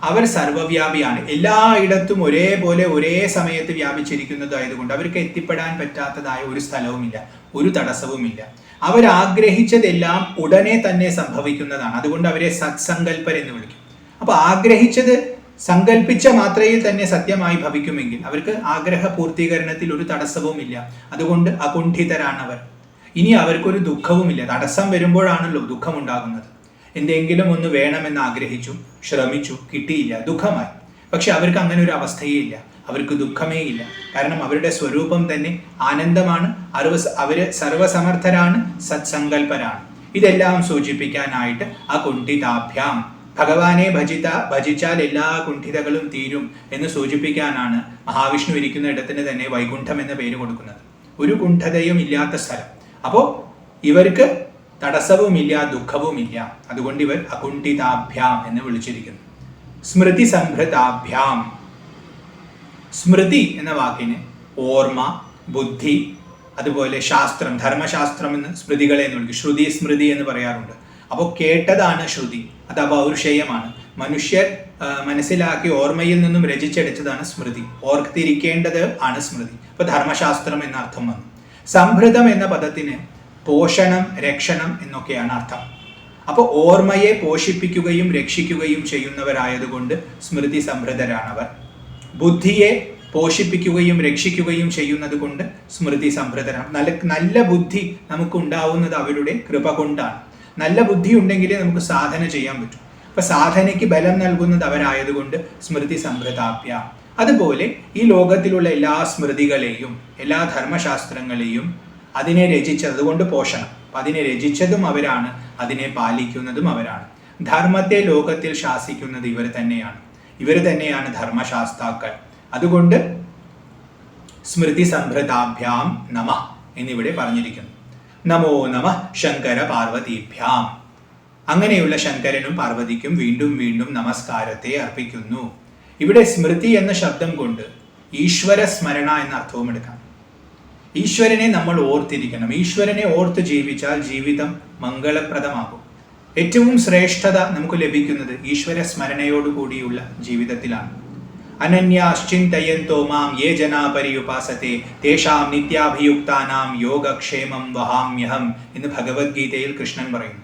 അവർ സർവവ്യാപിയാണ്. എല്ലായിടത്തും ഒരേപോലെ ഒരേ സമയത്ത് വ്യാപിച്ചിരിക്കുന്നതായതുകൊണ്ട് അവർക്ക് എത്തിപ്പെടാൻ പറ്റാത്തതായ ഒരു സ്ഥലവുമില്ല, ഒരു തടസ്സവുമില്ല. അവരാഗ്രഹിച്ചതെല്ലാം ഉടനെ തന്നെ സംഭവിക്കുന്നതാണ്. അതുകൊണ്ട് അവരെ സത്സങ്കല്പർ എന്ന് വിളിക്കും. അപ്പൊ ആഗ്രഹിച്ചത് സങ്കല്പിച്ച മാത്രയിൽ തന്നെ സത്യമായി ഭവിക്കുമെങ്കിൽ അവർക്ക് ആഗ്രഹ പൂർത്തീകരണത്തിൽ ഒരു തടസ്സവുമില്ല. അതുകൊണ്ട് അകുണ്ഠിതരാണവർ. ഇനി അവർക്കൊരു ദുഃഖവുമില്ല. തടസ്സം വരുമ്പോഴാണല്ലോ ദുഃഖമുണ്ടാകുന്നത്. എന്തെങ്കിലും ഒന്ന് വേണമെന്ന് ആഗ്രഹിച്ചു, ശ്രമിച്ചു, കിട്ടിയില്ല, ദുഃഖമായി. പക്ഷെ അവർക്ക് അങ്ങനെ ഒരു അവസ്ഥയേ ഇല്ല. അവർക്ക് ദുഃഖമേ ഇല്ല. കാരണം അവരുടെ സ്വരൂപം തന്നെ ആനന്ദമാണ്. അവര് സർവസമർത്ഥരാണ്, സത്സങ്കല്പരാണ്. ഇതെല്ലാം സൂചിപ്പിക്കാനായിട്ട് അകുണ്ഠിതാഭ്യാം, ഭഗവാനെ ഭജിച്ചാൽ എല്ലാ കുണ്ഠിതകളും തീരും എന്ന് സൂചിപ്പിക്കാനാണ് മഹാവിഷ്ണു ഇരിക്കുന്ന ഇടത്തിന് തന്നെ വൈകുണ്ഠം എന്ന പേര് കൊടുക്കുന്നത്. ഒരു കുണ്ഠതയും ഇല്ലാത്ത സ്ഥലം. അപ്പോൾ ഇവർക്ക് തടസ്സവുമില്ല, ദുഃഖവുമില്ല. അതുകൊണ്ട് ഇവർ അകുണ്ഠിതാഭ്യാം എന്ന് വിളിച്ചിരിക്കുന്നു. സ്മൃതി സംഭൃതാഭ്യാം. സ്മൃതി എന്ന വാക്കിന് ഓർമ്മ, ബുദ്ധി, അതുപോലെ ശാസ്ത്രം, ധർമ്മശാസ്ത്രം എന്ന് സ്മൃതികളെ എന്ന് വിളിക്കും. ശ്രുതി സ്മൃതി എന്ന് പറയാറുണ്ട്. അപ്പോൾ കേട്ടതാണ് ശ്രുതി, അത് അപൗരുഷേയമാണ്. മനുഷ്യർ മനസ്സിലാക്കി ഓർമ്മയിൽ നിന്നും രചിച്ചെടുത്തതാണ് സ്മൃതി. ഓർത്തിരിക്കേണ്ടത് ആണ് സ്മൃതി. അപ്പൊ ധർമ്മശാസ്ത്രം എന്ന അർത്ഥം വന്നു. സംഭൃതം എന്ന പദത്തിന് പോഷണം, രക്ഷണം എന്നൊക്കെയാണ് അർത്ഥം. അപ്പോൾ ഓർമ്മയെ പോഷിപ്പിക്കുകയും രക്ഷിക്കുകയും ചെയ്യുന്നവരായതുകൊണ്ട് സ്മൃതി സംഭൃതരാണവർ. ബുദ്ധിയെ പോഷിപ്പിക്കുകയും രക്ഷിക്കുകയും ചെയ്യുന്നത് കൊണ്ട് സ്മൃതി സംഭൃതരാണ്. നല്ല ബുദ്ധി നമുക്ക് ഉണ്ടാവുന്നത് അവരുടെ കൃപ കൊണ്ടാണ്. നല്ല ബുദ്ധി ഉണ്ടെങ്കിലേ നമുക്ക് സാധന ചെയ്യാൻ പറ്റും. അപ്പൊ സാധനയ്ക്ക് ബലം നൽകുന്നത് അവരായതുകൊണ്ട് സ്മൃതി സംഭൃതാഭ്യ. അതുപോലെ ഈ ലോകത്തിലുള്ള എല്ലാ സ്മൃതികളെയും എല്ലാ ധർമ്മശാസ്ത്രങ്ങളെയും അതിനെ രചിച്ചത്, അതുകൊണ്ട് പോഷണം. അപ്പൊ അതിനെ രചിച്ചതും അവരാണ്, അതിനെ പാലിക്കുന്നതും അവരാണ്. ധർമ്മത്തെ ലോകത്തിൽ ശാസിക്കുന്നത് ഇവർ തന്നെയാണ്. ഇവർ തന്നെയാണ് ധർമ്മശാസ്താക്കൾ. അതുകൊണ്ട് സ്മൃതി സംഭൃതാഭ്യാം നമ എന്നിവിടെ പറഞ്ഞിരിക്കുന്നു. നമോ നമ ശങ്കര പാർവതീഭ്യാം. അങ്ങനെയുള്ള ശങ്കരനും പാർവതിക്കും വീണ്ടും വീണ്ടും നമസ്കാരത്തെ അർപ്പിക്കുന്നു. ഇവിടെ സ്മൃതി എന്ന ശബ്ദം കൊണ്ട് ഈശ്വര സ്മരണ എന്ന അർത്ഥവും എടുക്കാം. ഈശ്വരനെ നമ്മൾ ഓർത്തിരിക്കണം. ഈശ്വരനെ ഓർത്ത് ജീവിച്ചാൽ ജീവിതം മംഗളപ്രദമാകും. ഏറ്റവും ശ്രേഷ്ഠത നമുക്ക് ലഭിക്കുന്നത് ഈശ്വര സ്മരണയോടുകൂടിയുള്ള ജീവിതത്തിലാണ്. അനന്യാശ്ചിന്തയന്തോ മാം യേ ജനാ പര്യുപാസത്തെ തേഷാം നിത്യാഭിയുക്താനാം യോഗക്ഷേമം വഹാമ്യഹം എന്ന് ഭഗവത്ഗീതയിൽ കൃഷ്ണൻ പറയുന്നു.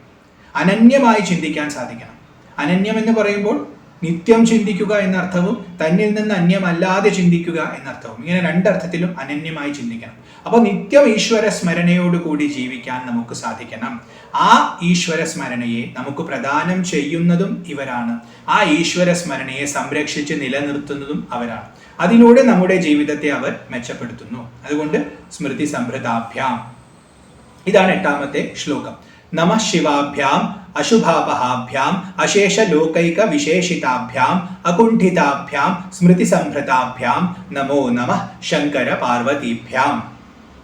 അനന്യമായി ചിന്തിക്കാൻ സാധിക്കണം. അനന്യം എന്ന് പറയുമ്പോൾ നിത്യം ചിന്തിക്കുക എന്നർത്ഥവും തന്നിൽ നിന്ന് അന്യമല്ലാതെ ചിന്തിക്കുക എന്നർത്ഥവും. ഇങ്ങനെ രണ്ടർത്ഥത്തിലും അനന്യമായി ചിന്തിക്കണം. അപ്പോൾ നിത്യം ഈശ്വര സ്മരണയോടുകൂടി ജീവിക്കാൻ നമുക്ക് സാധിക്കണം. ആ ഈശ്വര സ്മരണയെ നമുക്ക് പ്രദാനം ചെയ്യുന്നതും ഇവരാണ്. ആ ഈശ്വര സ്മരണയെ സംരക്ഷിച്ച് നിലനിർത്തുന്നതും അവരാണ്. അതിലൂടെ നമ്മുടെ ജീവിതത്തെ അവർ മെച്ചപ്പെടുത്തുന്നു. അതുകൊണ്ട് സ്മൃതി സംഭൃതാഭ്യാം. ഇതാണ് 8ാമത്തെ ശ്ലോകം. നമഃ ശിവാഭ്യാം അശുഭാപഹാഭ്യാം അശേഷ ലോകൈക വിശേഷിതാഭ്യാം അകുണ്ഠിതാഭ്യാം സ്മൃതി സംഭൃതാഭ്യാം നമോ നമഃ ശങ്കര പാർവതീഭ്യാം.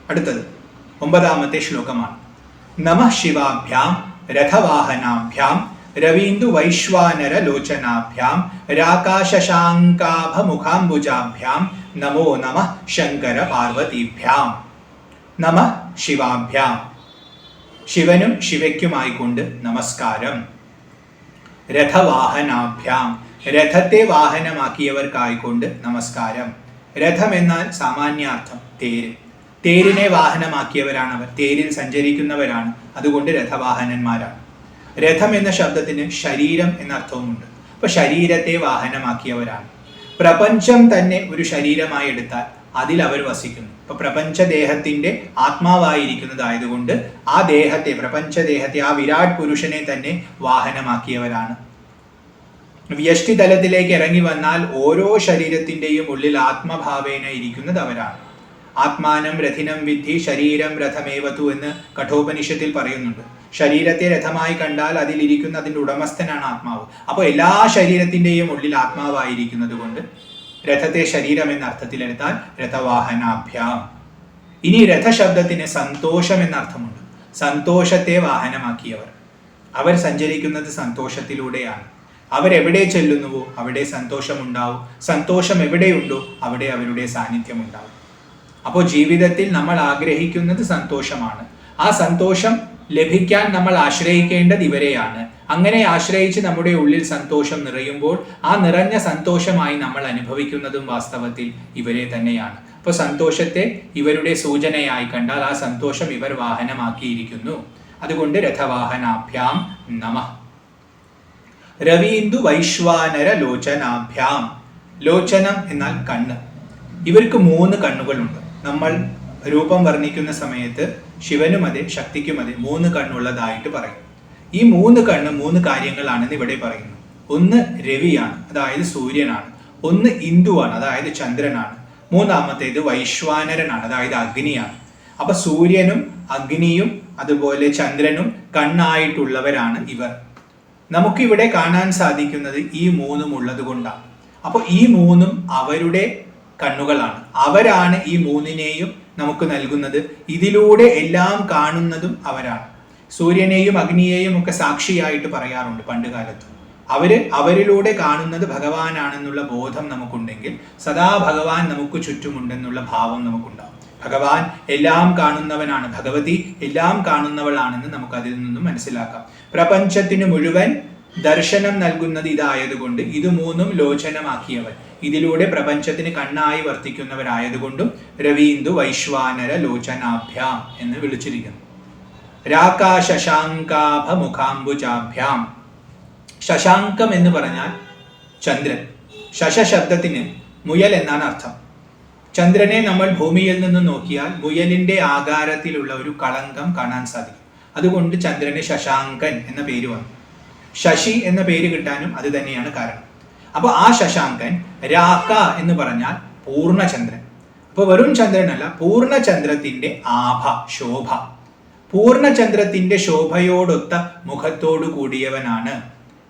അടുത്തത് 9ാമത്തെ ശ്ലോകമാണ്. നമഃ ശിവാഭ്യാം രഥവാഹനാഭ്യാം രവീന്ദു വൈശ്വാനര ലോചനാഭ്യാം രാകാശശാങ്കാഭമുഖാംബുജാഭ്യാം നമോ നമഃ ശങ്കര പാർവതീഭ്യാം. നമഃ ശിവാഭ്യാം. ശിവനും ശിവയ്ക്കുമായിക്കൊണ്ട് നമസ്കാരം. രഥവാഹനാഭ്യാം. രഥത്തെ വാഹനമാക്കിയവർക്കായിക്കൊണ്ട് നമസ്കാരം. രഥം എന്നാൽ സാമാന്യാർത്ഥം തേര്. തേരിനെ വാഹനമാക്കിയവരാണ് അവർ. തേരിൽ സഞ്ചരിക്കുന്നവരാണ്. അതുകൊണ്ട് രഥവാഹനന്മാരാണ്. രഥം എന്ന ശബ്ദത്തിന് ശരീരം എന്ന അർത്ഥവുമുണ്ട്. അപ്പൊ ശരീരത്തെ വാഹനമാക്കിയവരാണ്. പ്രപഞ്ചം തന്നെ ഒരു ശരീരമായി എടുത്താൽ അതിൽ അവർ വസിക്കുന്നു. ഇപ്പൊ പ്രപഞ്ചദേഹത്തിന്റെ ആത്മാവായിരിക്കുന്നതായതുകൊണ്ട് ആ ദേഹത്തെ, പ്രപഞ്ചദേഹത്തെ, ആ വിരാട് പുരുഷനെ തന്നെ വാഹനമാക്കിയവരാണ്. വ്യഷ്ടി തലത്തിലേക്ക് ഇറങ്ങി വന്നാൽ ഓരോ ശരീരത്തിന്റെയും ഉള്ളിൽ ആത്മഭാവേന ഇരിക്കുന്നത് അവരാണ്. ആത്മാനം രഥിനം വിദ്ധി ശരീരം രഥമേവതു എന്ന് കഠോപനിഷത്തിൽ പറയുന്നുണ്ട്. ശരീരത്തെ രഥമായി കണ്ടാൽ അതിലിരിക്കുന്ന അതിൻ്റെ ഉടമസ്ഥനാണ് ആത്മാവ്. അപ്പോൾ എല്ലാ ശരീരത്തിൻ്റെയും ഉള്ളിൽ ആത്മാവായിരിക്കുന്നത് കൊണ്ട് രഥത്തെ ശരീരം എന്ന അർത്ഥത്തിലെടുത്താൽ രഥവാഹനാഭ്യാം. ഇനി രഥശബ്ദത്തിന് സന്തോഷം എന്ന അർത്ഥമുണ്ട്. സന്തോഷത്തെ വാഹനമാക്കിയവർ. അവർ സഞ്ചരിക്കുന്നത് സന്തോഷത്തിലൂടെയാണ്. അവരെവിടെ ചെല്ലുന്നുവോ അവിടെ സന്തോഷമുണ്ടാവും. സന്തോഷം എവിടെയുണ്ടോ അവിടെ അവരുടെ സാന്നിധ്യമുണ്ടാവും. അപ്പോൾ ജീവിതത്തിൽ നമ്മൾ ആഗ്രഹിക്കുന്നത് സന്തോഷമാണ്. ആ സന്തോഷം ലഭിക്കാൻ നമ്മൾ ആശ്രയിക്കേണ്ടത് ഇവരെയാണ്. അങ്ങനെ ആശ്രയിച്ച് നമ്മുടെ ഉള്ളിൽ സന്തോഷം നിറയുമ്പോൾ ആ നിറഞ്ഞ സന്തോഷമായി നമ്മൾ അനുഭവിക്കുന്നതും വാസ്തവത്തിൽ ഇവരെ തന്നെയാണ്. അപ്പോൾ സന്തോഷത്തെ ഇവരുടെ സൂചനയായി കണ്ടാൽ ആ സന്തോഷം ഇവർ വാഹനമാക്കിയിരിക്കുന്നു. അതുകൊണ്ട് രഥവാഹനാഭ്യാം നമഃ. രവീന്ദു വൈശ്വാനര ലോചനാഭ്യാം. ലോചനം എന്നാൽ കണ്ണ്. ഇവർക്ക് 3 കണ്ണുകളുണ്ട്. നമ്മൾ രൂപം വർണ്ണിക്കുന്ന സമയത്ത് ശിവനും അതെ ശക്തിക്കും അതെ 3 കണ്ണുള്ളതായിട്ട് പറയും. ഈ 3 കണ്ണ് 3 കാര്യങ്ങളാണെന്ന് ഇവിടെ പറയുന്നു. ഒന്ന് രവിയാണ്, അതായത് സൂര്യനാണ്. ഒന്ന് ഇന്ദുവാണ്, അതായത് ചന്ദ്രനാണ്. മൂന്നാമത്തേത് വൈശ്വാനരനാണ്, അതായത് അഗ്നിയാണ്. അപ്പൊ സൂര്യനും അഗ്നിയും അതുപോലെ ചന്ദ്രനും കണ്ണായിട്ടുള്ളവരാണ് ഇവർ. നമുക്കിവിടെ കാണാൻ സാധിക്കുന്നത് ഈ 3 ഉള്ളത് കൊണ്ടാണ്. അപ്പോൾ ഈ 3 അവരുടെ കണ്ണുകളാണ്. അവരാണ് ഈ 3നെയും നമുക്ക് നൽകുന്നത്. ഇതിലൂടെ എല്ലാം കാണുന്നതും അവരാണ്. സൂര്യനെയും അഗ്നിയെയും ഒക്കെ സാക്ഷിയായിട്ട് പറയാറുണ്ട് പണ്ട് കാലത്ത്. അവരിലൂടെ കാണുന്നത് ഭഗവാനാണെന്നുള്ള ബോധം നമുക്കുണ്ടെങ്കിൽ സദാ ഭഗവാൻ നമുക്ക് ചുറ്റുമുണ്ടെന്നുള്ള ഭാവം നമുക്കുണ്ടാവും. ഭഗവാൻ എല്ലാം കാണുന്നവനാണ്, ഭഗവതി എല്ലാം കാണുന്നവളാണെന്ന് നമുക്ക് അതിൽ നിന്നും മനസ്സിലാക്കാം. പ്രപഞ്ചത്തിന് മുഴുവൻ ദർശനം നൽകുന്നത് ഇതായതുകൊണ്ട് ഇത് 3 ലോചനമാക്കിയവർ, ഇതിലൂടെ പ്രപഞ്ചത്തിന് കണ്ണായി വർത്തിക്കുന്നവരായതുകൊണ്ടും രവീന്ദു വൈശ്വാനര ലോചനാഭ്യാം എന്ന് വിളിച്ചിരിക്കുന്നു. രാകാശശാങ്കാഭമുഖാംബുജാഭ്യാം. ശശാങ്കം എന്ന് പറഞ്ഞാൽ ചന്ദ്രൻ. ശശ ശബ്ദത്തിന് മുയൽ എന്നാണ് അർത്ഥം. ചന്ദ്രനെ നമ്മൾ ഭൂമിയിൽ നിന്ന് നോക്കിയാൽ മുയലിന്റെ ആകാരത്തിലുള്ള ഒരു കളങ്കം കാണാൻ സാധിക്കും. അതുകൊണ്ട് ചന്ദ്രന് ശശാങ്കൻ എന്ന പേര് വന്നു. ശശി എന്ന പേര് കിട്ടാനും അത് തന്നെയാണ് കാരണം. അപ്പോൾ ആ ശശാങ്കൻ രാക എന്ന് പറഞ്ഞാൽ പൂർണ്ണചന്ദ്രൻ. അപ്പോൾ വെറും ചന്ദ്രനല്ല, പൂർണ്ണചന്ദ്രത്തിന്റെ ആഭ, ശോഭ. പൂർണ്ണചന്ദ്രത്തിന്റെ ശോഭയോടൊത്ത മുഖത്തോടു കൂടിയവനാണ്.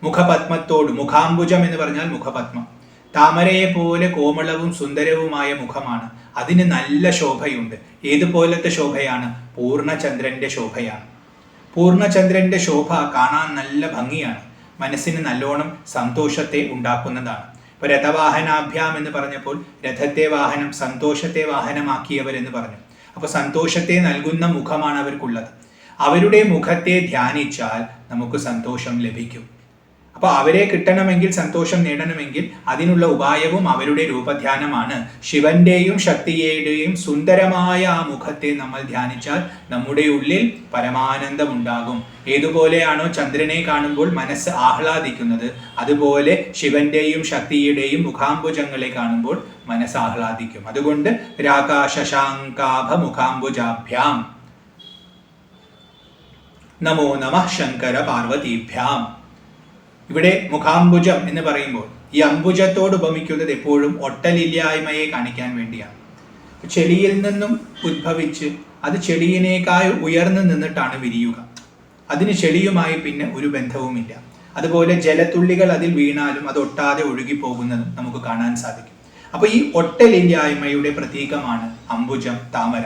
മുഖപത്മത്തോട്, മുഖാംബുജം എന്ന് പറഞ്ഞാൽ മുഖപത്മം. താമരയെ പോലെ കോമളവും സുന്ദരവുമായ മുഖമാണ്. അതിന് നല്ല ശോഭയുണ്ട്. ഏതുപോലത്തെ ശോഭയാണ്? പൂർണ്ണചന്ദ്രന്റെ ശോഭയാണ്. പൂർണ്ണചന്ദ്രന്റെ ശോഭ കാണാൻ നല്ല ഭംഗിയാണ്. മനസ്സിന് നല്ലോണം സന്തോഷത്തെ ഉണ്ടാക്കുന്നതാണ്. ഇപ്പൊ രഥവാഹനാഭ്യാം എന്ന് പറഞ്ഞപ്പോൾ രഥത്തെ വാഹനം, സന്തോഷത്തെ വാഹനമാക്കിയവർ എന്ന് പറഞ്ഞു. അപ്പൊ സന്തോഷത്തെ നൽകുന്ന മുഖമാണ് അവർക്കുള്ളത്. അവരുടെ മുഖത്തെ ധ്യാനിച്ചാൽ നമുക്ക് സന്തോഷം ലഭിക്കും. അപ്പോൾ അവരെ കിട്ടണമെങ്കിൽ, സന്തോഷം നേടണമെങ്കിൽ അതിനുള്ള ഉപായവും അവരുടെ രൂപധ്യാനമാണ്. ശിവന്റെയും ശക്തിയുടെയും സുന്ദരമായ ആ മുഖത്തെ നമ്മൾ ധ്യാനിച്ചാൽ നമ്മുടെ ഉള്ളിൽ പരമാനന്ദം ഉണ്ടാകും. ഏതുപോലെയാണോ ചന്ദ്രനെ കാണുമ്പോൾ മനസ്സ് ആഹ്ലാദിക്കുന്നത്, അതുപോലെ ശിവന്റെയും ശക്തിയുടെയും മുഖാംബുജങ്ങളെ കാണുമ്പോൾ മനസ്സ് ആഹ്ലാദിക്കും. അതുകൊണ്ട് രാകാശശാങ്കാഭ മുഖാംബുജാഭ്യാം നമോ നമഃ ശങ്കര പാർവതീഭ്യാം. ഇവിടെ മുഖാംബുജം എന്ന് പറയുമ്പോൾ ഈ അംബുജത്തോട് ഉപമിക്കുന്നത് എപ്പോഴും ഒട്ടലില്ലായ്മയെ കാണിക്കാൻ വേണ്ടിയാണ്. ചെളിയിൽ നിന്നും ഉദ്ഭവിച്ച് അത് ചെളിയിനേക്കാൾ ഉയർന്നു നിന്നിട്ടാണ് വിരിയുക. അതിന് ചെളിയുമായി പിന്നെ ഒരു ബന്ധവുമില്ല. അതുപോലെ ജലത്തുള്ളികൾ അതിൽ വീണാലും അത് ഒട്ടാതെ ഒഴുകിപ്പോകുന്നതും നമുക്ക് കാണാൻ സാധിക്കും. അപ്പൊ ഈ ഒട്ടലില്ലായ്മയുടെ പ്രതീകമാണ് അംബുജം, താമര.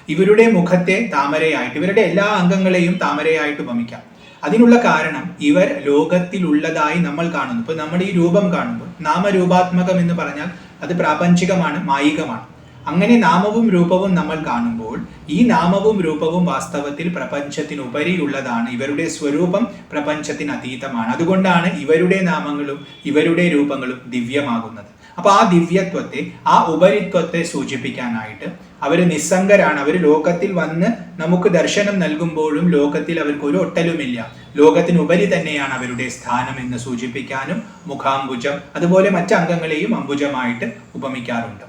ഇവരുടെ മുഖത്തെ താമരയായിട്ട്, ഇവരുടെ എല്ലാ അംഗങ്ങളെയും താമരയായിട്ട് ഉപമിക്കാം. അതിനുള്ള കാരണം ഇവർ ലോകത്തിലുള്ളതായി നമ്മൾ കാണുന്നു. ഇപ്പൊ നമ്മൾ ഈ രൂപം കാണുമ്പോൾ നാമരൂപാത്മകം എന്ന് പറഞ്ഞാൽ അത് പ്രാപഞ്ചികമാണ്, മായികമാണ്. അങ്ങനെ നാമവും രൂപവും നമ്മൾ കാണുമ്പോൾ ഈ നാമവും രൂപവും വാസ്തവത്തിൽ പ്രപഞ്ചത്തിനുപരിയുള്ളതാണ്. ഇവരുടെ സ്വരൂപം പ്രപഞ്ചത്തിന് അതീതമാണ്. അതുകൊണ്ടാണ് ഇവരുടെ നാമങ്ങളും ഇവരുടെ രൂപങ്ങളും ദിവ്യമാകുന്നത്. അപ്പൊ ആ ദിവ്യത്വത്തെ, ആ ഉപരിത്വത്തെ സൂചിപ്പിക്കാനായിട്ട് അവർ നിസ്സംഗരാണ്. അവർ ലോകത്തിൽ വന്ന് നമുക്ക് ദർശനം നൽകുമ്പോഴും ലോകത്തിൽ അവർക്ക് ഒരു ഒട്ടലുമില്ല. ലോകത്തിനുപരി തന്നെയാണ് അവരുടെ സ്ഥാനം എന്ന് സൂചിപ്പിക്കാനും മുഖാംബുജം, അതുപോലെ മറ്റംഗങ്ങളെയും അംബുജമായിട്ട് ഉപമിക്കാറുണ്ട്.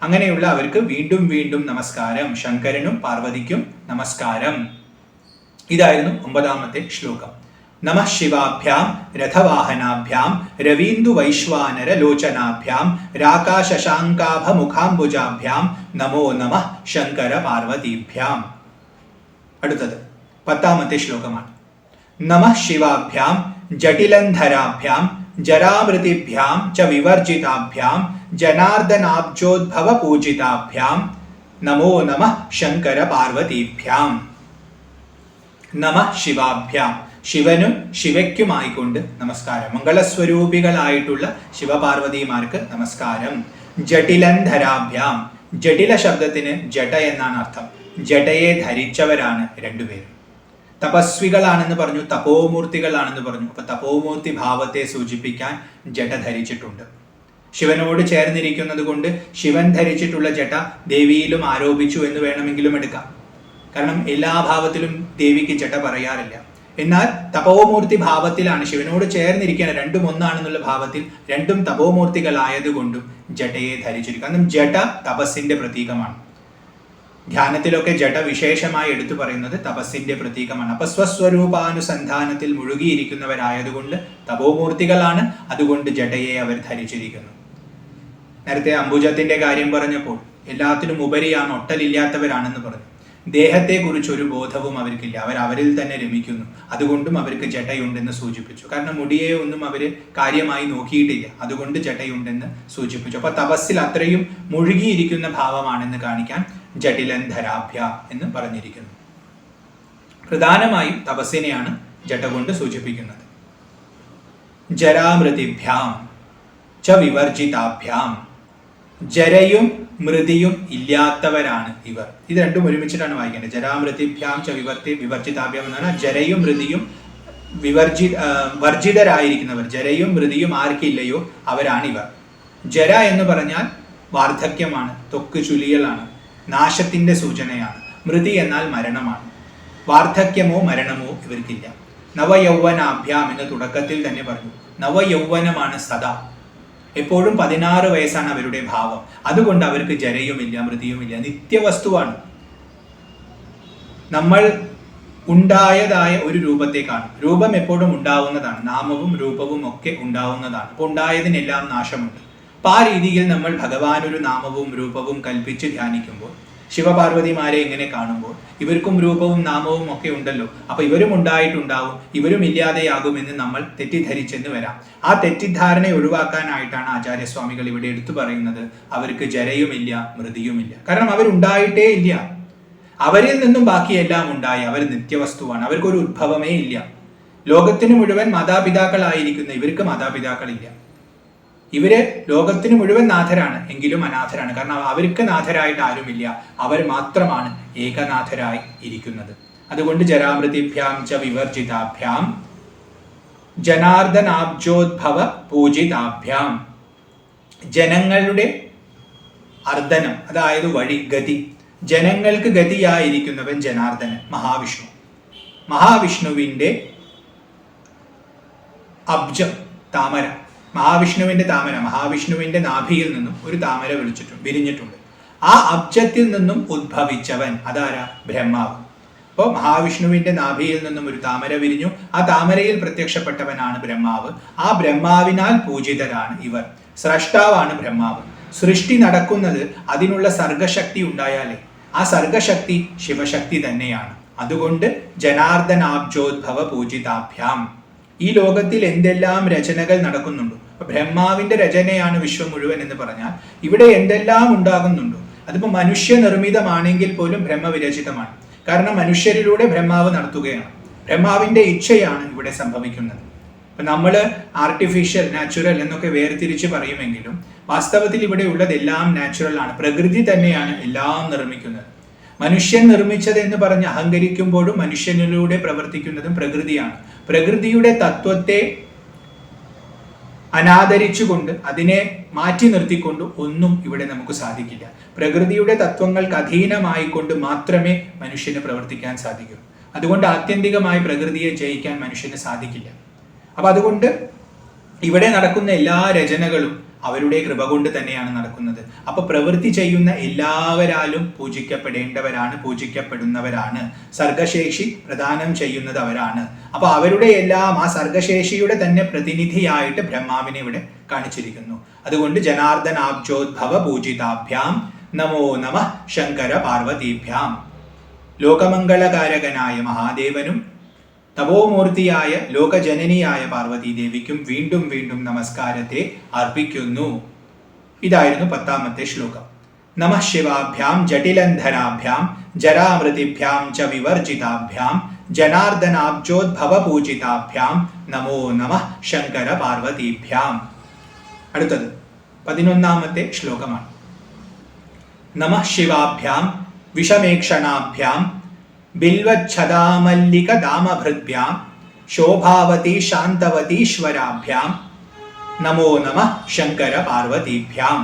അങ്ങനെയുള്ള അവർക്ക് വീണ്ടും വീണ്ടും നമസ്കാരം. ശങ്കരനും പാർവതിക്കും നമസ്കാരം. ഇതായിരുന്നു 9ാമത്തെ ശ്ലോകം. നമഃ ശിവാഭ്യാം രഥവാഹനാഭ്യാം രവീന്ദു വൈശ്വാനര ലോചനാഭ്യാം രാകാശശാങ്കാഭ മുഖാംബുജാഭ്യാം നമോ നമഃ ശങ്കര പാർവതീഭ്യാം. അടുത്തത് 10ാമത്തെ ശ്ലോകമാണ്. നമഃ ശിവാഭ്യാം ജടിലന്ധരാഭ്യാം ജരാമൃതിഭ്യാം ച വിവർജിതാഭ്യാം ജനാർദ്ദനാബ്ജോദ്ഭവ പൂജിതാഭ്യാം നമോ നമഃ ശങ്കര പാർവതീഭ്യാം. നമഃ ശിവാഭ്യാം, ശിവനും ശിവയ്ക്കുമായിക്കൊണ്ട് നമസ്കാരം. മംഗളസ്വരൂപികളായിട്ടുള്ള ശിവപാർവതിമാർക്ക് നമസ്കാരം. ജടിലന്ധരാഭ്യാം, ജടില ശബ്ദത്തിന് ജട എന്നാണ് അർത്ഥം. ജടയെ ധരിച്ചവരാണ് രണ്ടുപേരും. തപസ്വികളാണെന്ന് പറഞ്ഞു, തപോമൂർത്തികളാണെന്ന് പറഞ്ഞു. അപ്പൊ തപോമൂർത്തി ഭാവത്തെ സൂചിപ്പിക്കാൻ ജട ധരിച്ചിട്ടുണ്ട്. ശിവനോട് ചേർന്നിരിക്കുന്നത് കൊണ്ട് ശിവൻ ധരിച്ചിട്ടുള്ള ജട ദേവിയിലും ആരോപിച്ചു എന്ന് വേണമെങ്കിലും എടുക്കാം. കാരണം എല്ലാ ഭാവത്തിലും ദേവിക്ക് ജട പറയാറില്ല. എന്നാൽ തപോമൂർത്തി ഭാവത്തിലാണ്, ശിവനോട് ചേർന്നിരിക്കുകയാണ്, രണ്ടും ഒന്നാണെന്നുള്ള ഭാവത്തിൽ രണ്ടും തപോമൂർത്തികളായതുകൊണ്ടും ജടയെ ധരിച്ചിരിക്കും. കാരണം ജട തപസ്സിന്റെ പ്രതീകമാണ്. ധ്യാനത്തിലൊക്കെ ജട വിശേഷമായി എടുത്തു പറയുന്നത് തപസ്സിന്റെ പ്രതീകമാണ്. അപ്പൊ സ്വസ്വരൂപാനുസന്ധാനത്തിൽ മുഴുകിയിരിക്കുന്നവരായതുകൊണ്ട് തപോമൂർത്തികളാണ്. അതുകൊണ്ട് ജടയെ അവർ ധരിച്ചിരിക്കുന്നു. നേരത്തെ അംബുജത്തിന്റെ കാര്യം പറഞ്ഞപ്പോൾ എല്ലാത്തിനും ഉപരിയാണ്, ഒട്ടലില്ലാത്തവരാണെന്ന് പറഞ്ഞു. ദേഹത്തെക്കുറിച്ച് ഒരു ബോധവും അവർക്കില്ല. അവരിൽ തന്നെ രമിക്കുന്നു. അതുകൊണ്ടും അവർക്ക് ജടയുണ്ടെന്ന് സൂചിപ്പിച്ചു. കാരണം മുടിയെ ഒന്നും അവര് കാര്യമായി നോക്കിയിട്ടില്ല. അതുകൊണ്ട് ജടയുണ്ടെന്ന് സൂചിപ്പിച്ചു. അപ്പൊ തപസ്സിൽ അത്രയും മുഴുകിയിരിക്കുന്ന ഭാവമാണെന്ന് കാണിക്കാൻ ജടിലന്ധരാഭ്യ എന്ന് പറഞ്ഞിരിക്കുന്നു. പ്രധാനമായും തപസ്സിനെയാണ് ജട കൊണ്ട് സൂചിപ്പിക്കുന്നത്. ജരാമൃതിഭ്യാം ച വിവർജിതാഭ്യാം, ജരയും മൃതിയും ഇല്ലാത്തവരാണ് ഇവർ. ഇത് രണ്ടും ഒരുമിച്ചിട്ടാണ് വായിക്കേണ്ടത്. ജരാമൃതിഭ്യാം ച വിവർജിതാഭ്യാം എന്നാണ്. ജരയും മൃതിയും വർജിതരായിരിക്കുന്നവർ. ജരയും മൃതിയും ആർക്കില്ലയോ അവരാണിവർ. ജര എന്ന് പറഞ്ഞാൽ വാർദ്ധക്യമാണ്, ത്വക്ക് ചുലിയലാണ്, നാശത്തിന്റെ സൂചനയാണ്. മൃതി എന്നാൽ മരണമാണ്. വാർദ്ധക്യമോ മരണമോ ഇവർക്കില്ല. നവയൗവനാഭ്യാം എന്ന് തുടക്കത്തിൽ തന്നെ പറഞ്ഞു. നവയൗവനമാണ് സദാ, എപ്പോഴും 16 വയസ്സാണ് അവരുടെ ഭാവം. അതുകൊണ്ട് അവർക്ക് ജരയുമില്ല, മൃതിയുമില്ല, നിത്യവസ്തുവാണ്. നമ്മൾ ഉണ്ടായതായ ഒരു രൂപത്തെ കാണും. രൂപം എപ്പോഴും ഉണ്ടാവുന്നതാണ്, നാമവും രൂപവും ഒക്കെ ഉണ്ടാവുന്നതാണ്. അപ്പോൾ ഉണ്ടായതിനെല്ലാം നാശമുണ്ട്. അപ്പൊ ആ രീതിയിൽ നമ്മൾ ഭഗവാൻ ഒരു നാമവും രൂപവും കൽപ്പിച്ച് ധ്യാനിക്കുമ്പോൾ, ശിവപാർവതിമാരെ ഇങ്ങനെ കാണുമ്പോൾ ഇവർക്കും രൂപവും നാമവും ഒക്കെ ഉണ്ടല്ലോ, അപ്പൊ ഇവരും ഉണ്ടായിട്ടുണ്ടാവും, ഇവരും ഇല്ലാതെയാകുമെന്ന് നമ്മൾ തെറ്റിദ്ധരിച്ചെന്ന് വരാം. ആ തെറ്റിദ്ധാരണ ഒഴിവാക്കാനായിട്ടാണ് ആചാര്യസ്വാമികൾ ഇവിടെ എടുത്തു പറയുന്നത് അവർക്ക് ജരയുമില്ല, മൃതിയുമില്ല. കാരണം അവരുണ്ടായിട്ടേ ഇല്ല. അവരിൽ നിന്നും ബാക്കിയെല്ലാം ഉണ്ടായി. അവർ നിത്യവസ്തുവാണ്. അവർക്കൊരു ഉദ്ഭവമേ ഇല്ല. ലോകത്തിന് മുഴുവൻ മാതാപിതാക്കളായിരിക്കുന്ന ഇവർക്ക് മാതാപിതാക്കളില്ല. ഇവര് ലോകത്തിന് മുഴുവൻ നാഥരാണ്, എങ്കിലും അനാഥരാണ്. കാരണം അവർക്ക് നാഥരായിട്ട് ആരുമില്ല. അവർ മാത്രമാണ് ഏകനാഥരായി ഇരിക്കുന്നത്. അതുകൊണ്ട് ജരാമൃതിഭ്യാം ച വിവർജിതാഭ്യാം ജനാർദ്ദനാബ്ജോദ്ഭവ പൂജിതാഭ്യാം. ജനങ്ങളുടെ അർദ്ദനം, അതായത് വഴി, ഗതി. ജനങ്ങൾക്ക് ഗതിയായിരിക്കുന്നവൻ ജനാർദ്ദനൻ, മഹാവിഷ്ണു. മഹാവിഷ്ണുവിൻ്റെ അബ്ജം, താമര, മഹാവിഷ്ണുവിൻ്റെ താമര, മഹാവിഷ്ണുവിൻ്റെ നാഭിയിൽ നിന്നും ഒരു താമര വിരിഞ്ഞിട്ടുണ്ട്. ആ അബ്ജത്തിൽ നിന്നും ഉദ്ഭവിച്ചവൻ അതാരാ? ബ്രഹ്മാവ്. അപ്പോൾ മഹാവിഷ്ണുവിൻ്റെ നാഭിയിൽ നിന്നും ഒരു താമര വിരിഞ്ഞു. ആ താമരയിൽ പ്രത്യക്ഷപ്പെട്ടവനാണ് ബ്രഹ്മാവ്. ആ ബ്രഹ്മാവിനാൽ പൂജിതരാണ് ഇവർ. സ്രഷ്ടാവാണ് ബ്രഹ്മാവ്. സൃഷ്ടി നടക്കുന്നത് അതിനുള്ള സർഗശക്തി ഉണ്ടായാലേ. ആ സർഗശക്തി ശിവശക്തി തന്നെയാണ്. അതുകൊണ്ട് ജനാർദ്ദനാബ്ജോദ്ഭവ പൂജിതാഭ്യാം. ഈ ലോകത്തിൽ എന്തെല്ലാം രചനകൾ നടക്കുന്നുണ്ടോ, ബ്രഹ്മാവിന്റെ രചനയാണ് വിശ്വം മുഴുവൻ എന്ന് പറഞ്ഞാൽ ഇവിടെ എന്തെല്ലാം ഉണ്ടാകുന്നുണ്ടോ, അതിപ്പോൾ മനുഷ്യ നിർമ്മിതമാണെങ്കിൽ പോലും ബ്രഹ്മവിരചിതമാണ്. കാരണം മനുഷ്യരിലൂടെ ബ്രഹ്മാവ് നടത്തുകയാണ്. ബ്രഹ്മാവിന്റെ ഇച്ഛയാണ് ഇവിടെ സംഭവിക്കുന്നത്. ഇപ്പൊ നമ്മൾ ആർട്ടിഫിഷ്യൽ, നാച്ചുറൽ എന്നൊക്കെ വേർതിരിച്ച് പറയുമെങ്കിലും വാസ്തവത്തിൽ ഇവിടെ ഉള്ളതെല്ലാം നാച്ചുറൽ ആണ്. പ്രകൃതി തന്നെയാണ് എല്ലാം നിർമ്മിക്കുന്നത്. മനുഷ്യൻ നിർമ്മിച്ചത് എന്ന് പറഞ്ഞ് അഹങ്കരിക്കുമ്പോഴും മനുഷ്യനിലൂടെ പ്രവർത്തിക്കുന്നതും പ്രകൃതിയാണ്. പ്രകൃതിയുടെ തത്വത്തെ അനാദരിച്ചുകൊണ്ട്, അതിനെ മാറ്റി നിർത്തിക്കൊണ്ട് ഒന്നും ഇവിടെ നമുക്ക് സാധിക്കില്ല. പ്രകൃതിയുടെ തത്വങ്ങൾക്ക് അധീനമായിക്കൊണ്ട് മാത്രമേ മനുഷ്യന് പ്രവർത്തിക്കാൻ സാധിക്കൂ. അതുകൊണ്ട് ആത്യന്തികമായി പ്രകൃതിയെ ജയിക്കാൻ മനുഷ്യന് സാധിക്കില്ല. അപ്പൊ അതുകൊണ്ട് ഇവിടെ നടക്കുന്ന എല്ലാ രചനകളും അവരുടെ കൃപ കൊണ്ട് തന്നെയാണ് നടക്കുന്നത്. അപ്പൊ പ്രവൃത്തി ചെയ്യുന്ന എല്ലാവരാലും പൂജിക്കപ്പെടേണ്ടവരാണ്, പൂജിക്കപ്പെടുന്നവരാണ്. സർഗശേഷി പ്രദാനം ചെയ്യുന്നത് അവരാണ്. അപ്പൊ അവരുടെ എല്ലാം ആ സർഗശേഷിയുടെ തന്നെ പ്രതിനിധിയായിട്ട് ബ്രഹ്മാവിനെ ഇവിടെ കാണിച്ചിരിക്കുന്നു. അതുകൊണ്ട് ജനാർദ്ദനാബ്ജോദ്ഭവ പൂജിതാഭ്യാം നമോ നമഃ ശങ്കര പാർവതീഭ്യാം. ലോകമംഗളകാരകനായ മഹാദേവനും തപോമൂർത്തിയായ ലോകജനനിയായ പാർവതീദേവിക്കും വീണ്ടും വീണ്ടും നമസ്കാരത്തെ അർപ്പിക്കുന്നു. ഇതായിരുന്നു 10ാമത്തെ ശ്ലോകം. നമഃ ശിവാഭ്യാം ജടിലന്ധരാഭ്യാം ജരാമൃതിഭ്യാം ച വിവർജിതാഭ്യാം ജനാർദ്ദനാബ്ജോദ്ഭവ പൂജിതാഭ്യാം നമോ നമഃ ശങ്കര പാർവതീഭ്യാം. അടുത്തത് 11ാമത്തെ ശ്ലോകമാണ്. നമഃ ശിവാഭ്യാം വിഷമേക്ഷണാഭ്യാം ബിൽവച്ഛദാമല്ലിക ദാമഭൃദ്ഭ്യാം ശോഭാവതി ശാന്തവതീശ്വരാഭ്യാം നമോ നമഃ ശങ്കര പാർവതീഭ്യാം.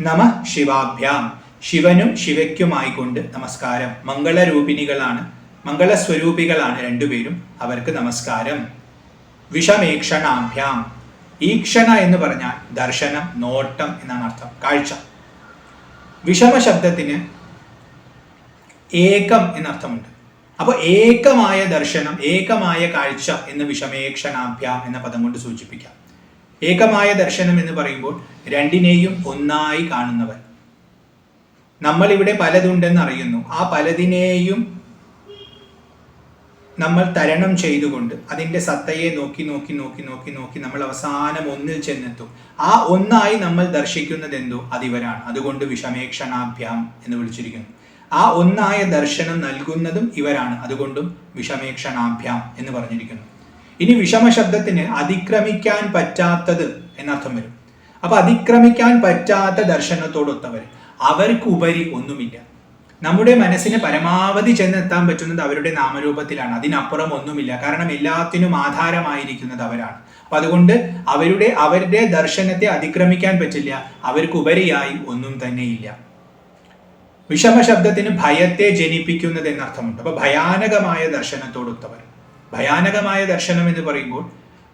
നമഃ ശിവാഭ്യാം. ശിവനും ശിവയ്ക്കുമായിക്കൊണ്ട് നമസ്കാരം. മംഗളരൂപിണികളാണ്, മംഗളസ്വരൂപികളാണ് രണ്ടുപേരും, അവർക്ക് നമസ്കാരം. വിഷമേക്ഷണാഭ്യാം. ഈക്ഷണ എന്ന് പറഞ്ഞാൽ ദർശനം, നോട്ടം എന്നാണ് അർത്ഥം, കാഴ്ച. വിഷമ ശബ്ദത്തിന് ഏകം എന്നർത്ഥമുണ്ട്. അപ്പോൾ ഏകമായ ദർശനം, ഏകമായ കാഴ്ച എന്ന് വിഷമേക്ഷണാഭ്യാം എന്ന പദം കൊണ്ട് സൂചിപ്പിക്കാം. ഏകമായ ദർശനം എന്ന് പറയുമ്പോൾ രണ്ടിനെയും ഒന്നായി കാണുന്നവൻ. നമ്മളിവിടെ പലതുണ്ടെന്ന് അറിയുന്നു. ആ പലതിനെയും നമ്മൾ തരണം ചെയ്തുകൊണ്ട് അതിൻ്റെ സത്തയെ നോക്കി നോക്കി നോക്കി നോക്കി നോക്കി നമ്മൾ അവസാനം ഒന്നിൽ ചെന്നെത്തും. ആ ഒന്നായി നമ്മൾ ദർശിക്കുന്നത് എന്തോ അതിവരാണ്. അതുകൊണ്ട് വിഷമേക്ഷണാഭ്യാം എന്ന് വിളിച്ചിരിക്കുന്നു. ആ ഒന്നായ ദർശനം നൽകുന്നതും ഇവരാണ്. അതുകൊണ്ടും വിഷമേക്ഷണാഭ്യാം എന്ന് പറഞ്ഞിരിക്കുന്നു. ഇനി വിഷമ ശബ്ദത്തിന് അതിക്രമിക്കാൻ പറ്റാത്തത് എന്നർത്ഥം വരും. അപ്പൊ അതിക്രമിക്കാൻ പറ്റാത്ത ദർശനത്തോടൊത്തവർ, അവർക്കുപരി ഒന്നുമില്ല. നമ്മുടെ മനസ്സിന് പരമാവധി ചെന്നെത്താൻ പറ്റുന്നത് അവരുടെ നാമരൂപത്തിലാണ്. അതിനപ്പുറം ഒന്നുമില്ല. കാരണം എല്ലാത്തിനും ആധാരമായിരിക്കുന്നത് അവരാണ്. അപ്പൊ അതുകൊണ്ട് അവരുടെ ദർശനത്തെ അതിക്രമിക്കാൻ പറ്റില്ല. അവർക്കുപരിയായി ഒന്നും തന്നെയില്ല. വിഷമ ശബ്ദത്തിന് ഭയത്തെ ജനിപ്പിക്കുന്നത് എന്നർത്ഥമുണ്ട്. അപ്പൊ ഭയാനകമായ ദർശനത്തോടൊത്തവർ. ഭയാനകമായ ദർശനം എന്ന് പറയുമ്പോൾ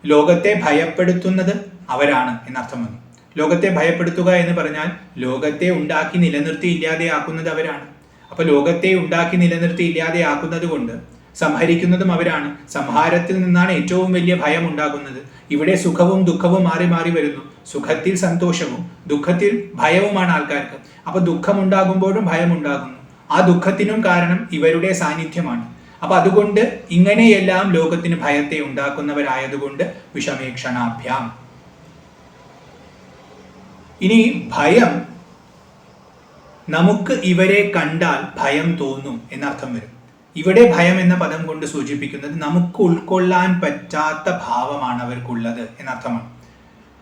ലോകത്തെ ഭയപ്പെടുത്തുന്നത് അവരാണ് എന്നർത്ഥം വന്നു. ലോകത്തെ ഭയപ്പെടുത്തുക എന്ന് പറഞ്ഞാൽ ലോകത്തെ ഉണ്ടാക്കി നിലനിർത്തി ഇല്ലാതെയാക്കുന്നത് അവരാണ്. അപ്പൊ ലോകത്തെ ഉണ്ടാക്കി നിലനിർത്തി ഇല്ലാതെയാക്കുന്നത് കൊണ്ട് സംഹരിക്കുന്നതും അവരാണ്. സംഹാരത്തിൽ നിന്നാണ് ഏറ്റവും വലിയ ഭയം ഉണ്ടാകുന്നത്. ഇവിടെ സുഖവും ദുഃഖവും മാറി മാറി വരുന്നു. സുഖത്തിൽ സന്തോഷവും ദുഃഖത്തിൽ ഭയവുമാണ് ആൾക്കാർക്ക്. അപ്പൊ ദുഃഖമുണ്ടാകുമ്പോഴും ഭയമുണ്ടാകുന്നു. ആ ദുഃഖത്തിനും കാരണം ഇവരുടെ സാന്നിധ്യമാണ്. അപ്പൊ അതുകൊണ്ട് ഇങ്ങനെയെല്ലാം ലോകത്തിന് ഭയത്തെ ഉണ്ടാക്കുന്നവരായതുകൊണ്ട് വിഷമേക്ഷണാഭ്യാം. ഇനി ഭയം, നമുക്ക് ഇവരെ കണ്ടാൽ ഭയം തോന്നും എന്നർത്ഥം വരും. ഇവിടെ ഭയം എന്ന പദം കൊണ്ട് സൂചിപ്പിക്കുന്നത് നമുക്ക് ഉൾക്കൊള്ളാൻ പറ്റാത്ത ഭാവമാണ് അവർക്കുള്ളത് എന്നർത്ഥമാണ്.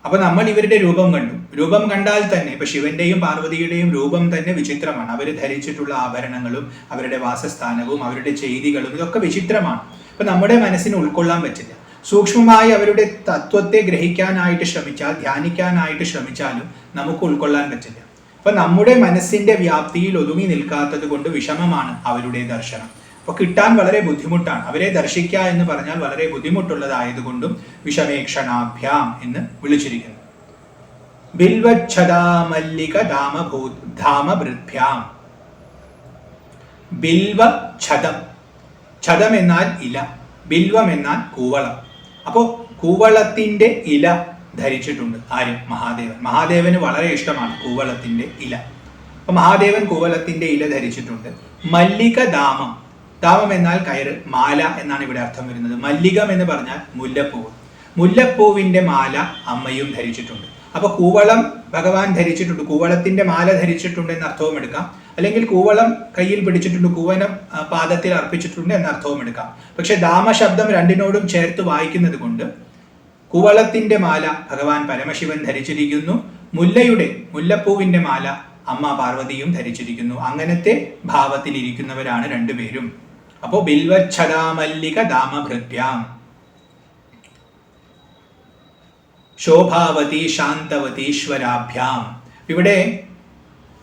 അപ്പൊ നമ്മൾ ഇവരുടെ രൂപം കണ്ടു. രൂപം കണ്ടാൽ തന്നെ ഇപ്പൊ ശിവന്റെയും പാർവതിയുടെയും രൂപം തന്നെ വിചിത്രമാണ്. അവർ ധരിച്ചിട്ടുള്ള ആഭരണങ്ങളും അവരുടെ വാസസ്ഥാനവും അവരുടെ ചെയ്തികളും ഇതൊക്കെ വിചിത്രമാണ്. അപ്പൊ നമ്മുടെ മനസ്സിന് ഉൾക്കൊള്ളാൻ പറ്റില്ല. സൂക്ഷ്മമായി അവരുടെ തത്വത്തെ ഗ്രഹിക്കാനായിട്ട് ശ്രമിച്ചാൽ, ധ്യാനിക്കാനായിട്ട് ശ്രമിച്ചാലും നമുക്ക് ഉൾക്കൊള്ളാൻ പറ്റില്ല. അപ്പൊ നമ്മുടെ മനസ്സിന്റെ വ്യാപ്തിയിൽ ഒതുങ്ങി നിൽക്കാത്തത് കൊണ്ട് വിഷമമാണ് അവരുടെ ദർശനം. അപ്പൊ കിട്ടാൻ വളരെ ബുദ്ധിമുട്ടാണ്. അവരെ ദർശിക്കുക എന്ന് പറഞ്ഞാൽ വളരെ ബുദ്ധിമുട്ടുള്ളതായതുകൊണ്ടും വിഷമേക്ഷണാഭ്യാം എന്ന് വിളിച്ചിരിക്കുന്നു. ബിൽവച്ഛദാമല്ലിക ധാമഭൃഭ്യാം. ബിൽവച്ഛദം, ഛദം എന്നാൽ ഇല, ബിൽവം എന്നാൽ കൂവളം. അപ്പോൾ കൂവളത്തിന്റെ ഇല ധരിച്ചിട്ടുണ്ട് ആര്? മഹാദേവൻ. മഹാദേവന് വളരെ ഇഷ്ടമാണ് കൂവളത്തിന്റെ ഇല. അപ്പൊ മഹാദേവൻ കൂവളത്തിന്റെ ഇല ധരിച്ചിട്ടുണ്ട്. മല്ലിക ധാമം, ധാമം എന്നാൽ കയറ്, മാല എന്നാണ് ഇവിടെ അർത്ഥം വരുന്നത്. മല്ലികം എന്ന് പറഞ്ഞാൽ മുല്ലപ്പൂവ്. മുല്ലപ്പൂവിന്റെ മാല അമ്മയും ധരിച്ചിട്ടുണ്ട്. അപ്പൊ കൂവളം ഭഗവാൻ ധരിച്ചിട്ടുണ്ട്, കൂവളത്തിന്റെ മാല ധരിച്ചിട്ടുണ്ട് എന്ന അർത്ഥവും എടുക്കാം. അല്ലെങ്കിൽ കൂവളം കയ്യിൽ പിടിച്ചിട്ടുണ്ട്, കൂവനം പാദത്തിൽ അർപ്പിച്ചിട്ടുണ്ട് എന്ന അർത്ഥവും എടുക്കാം. പക്ഷെ ധാമശബ്ദം രണ്ടിനോടും ചേർത്ത് വായിക്കുന്നത് കൊണ്ട് കൂവളത്തിന്റെ മാല ഭഗവാൻ പരമശിവൻ ധരിച്ചിരിക്കുന്നു, മുല്ലപ്പൂവിന്റെ മാല അമ്മ പാർവതിയും ധരിച്ചിരിക്കുന്നു. അങ്ങനത്തെ ഭാവത്തിൽ ഇരിക്കുന്നവരാണ് രണ്ടുപേരും. അപ്പോ ബിൽവച്ഛദാമല്ലിക ധാമഭൃഭ്യാം. ശോഭാവതി ശാന്തവതീശ്വരാഭ്യാം. ഇവിടെ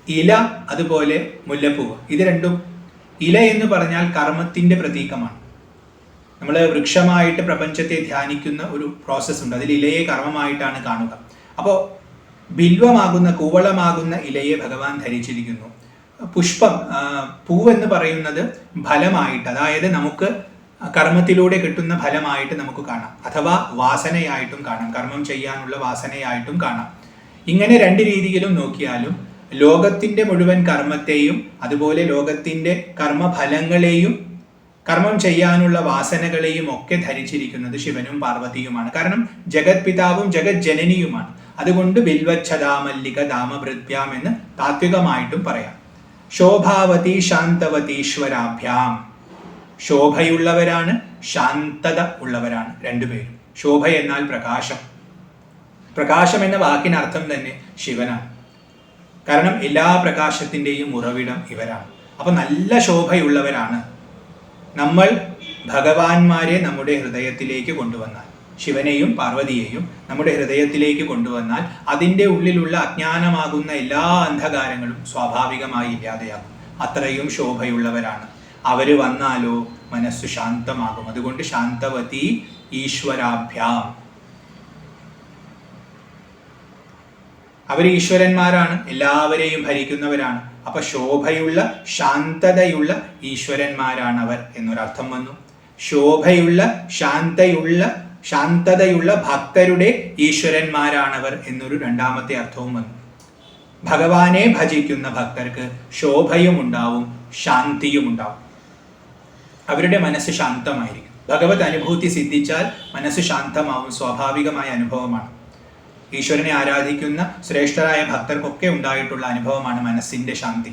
ഇല അതുപോലെ മുല്ലപ്പൂവ്, ഇത് രണ്ടും. ഇല എന്ന് പറഞ്ഞാൽ കർമ്മത്തിന്റെ പ്രതീകമാണ്. നമ്മൾ വൃക്ഷമായിട്ട് പ്രപഞ്ചത്തെ ധ്യാനിക്കുന്ന ഒരു പ്രോസസ്സ് ഉണ്ട്, അതിൽ ഇലയെ കർമ്മമായിട്ടാണ് കാണുക. അപ്പോൾ ബിൽവമാകുന്ന കൂവളമാകുന്ന ഇലയെ ഭഗവാൻ ധരിച്ചിരിക്കുന്നു. പുഷ്പം, പൂവെന്ന് പറയുന്നത് ഫലമായിട്ട്, അതായത് നമുക്ക് കർമ്മത്തിലൂടെ കിട്ടുന്ന ഫലമായിട്ട് നമുക്ക് കാണാം, അഥവാ വാസനയായിട്ടും കാണാം, കർമ്മം ചെയ്യാനുള്ള വാസനയായിട്ടും കാണാം. ഇങ്ങനെ രണ്ട് രീതിയിലും നോക്കിയാലും ലോകത്തിന്റെ മുഴുവൻ കർമ്മത്തെയും അതുപോലെ ലോകത്തിന്റെ കർമ്മഫലങ്ങളെയും കർമ്മം ചെയ്യാനുള്ള വാസനകളെയും ഒക്കെ ധരിച്ചിരിക്കുന്നത് ശിവനും പാർവതിയുമാണ്. കാരണം ജഗത് പിതാവും ജഗത് ജനനിയുമാണ്. അതുകൊണ്ട് ബിൽവച്ഛദാമല്ലിക ധാമഭൃഭ്യാം എന്ന് താത്വികമായിട്ടും പറയാം. ശോഭാവതി ശാന്തവതീശ്വരാഭ്യാം. ശോഭയുള്ളവരാണ്, ശാന്തത ഉള്ളവരാണ് രണ്ടുപേരും. ശോഭ എന്നാൽ പ്രകാശം. പ്രകാശം എന്ന വാക്കിനർത്ഥം തന്നെ ശിവനാണ്. കാരണം എല്ലാ പ്രകാശത്തിൻ്റെയും ഉറവിടം ഇവരാണ്. അപ്പൊ നല്ല ശോഭയുള്ളവരാണ്. നമ്മൾ ഭഗവാന്മാരെ നമ്മുടെ ഹൃദയത്തിലേക്ക് കൊണ്ടുവന്നാൽ, ശിവനെയും പാർവതിയെയും നമ്മുടെ ഹൃദയത്തിലേക്ക് കൊണ്ടുവന്നാൽ അതിൻ്റെ ഉള്ളിലുള്ള അജ്ഞാനമാകുന്ന എല്ലാ അന്ധകാരങ്ങളും സ്വാഭാവികമായി ഇല്ലാതെയാകും. അത്രയും ശോഭയുള്ളവരാണ്. അവര് വന്നാലോ മനസ്സ് ശാന്തമാകും. അതുകൊണ്ട് ശാന്തവതി ഈശ്വരാഭ്യാം. അവർ ഈശ്വരന്മാരാണ്, എല്ലാവരെയും ഭരിക്കുന്നവരാണ്. അപ്പൊ ശോഭയുള്ള ശാന്തതയുള്ള ഈശ്വരന്മാരാണ് അവർ എന്നൊരർത്ഥം വന്നു. ശോഭയുള്ള ശാന്തതയുള്ള ഭക്തരുടെ ഈശ്വരന്മാരാണവർ എന്നൊരു രണ്ടാമത്തെ അർത്ഥവും വന്നു. ഭഗവാനെ ഭജിക്കുന്ന ഭക്തർക്ക് ശോഭയും ഉണ്ടാവും, ശാന്തിയും ഉണ്ടാവും. അവരുടെ മനസ്സ് ശാന്തമായിരിക്കും. ഭഗവത് അനുഭൂതി സിദ്ധിച്ചാൽ മനസ്സ് ശാന്തമാവും, സ്വാഭാവികമായ അനുഭവമാണ്. ഈശ്വരനെ ആരാധിക്കുന്ന ശ്രേഷ്ഠരായ ഭക്തർക്കൊക്കെ ഉണ്ടായിട്ടുള്ള അനുഭവമാണ് മനസ്സിന്റെ ശാന്തി.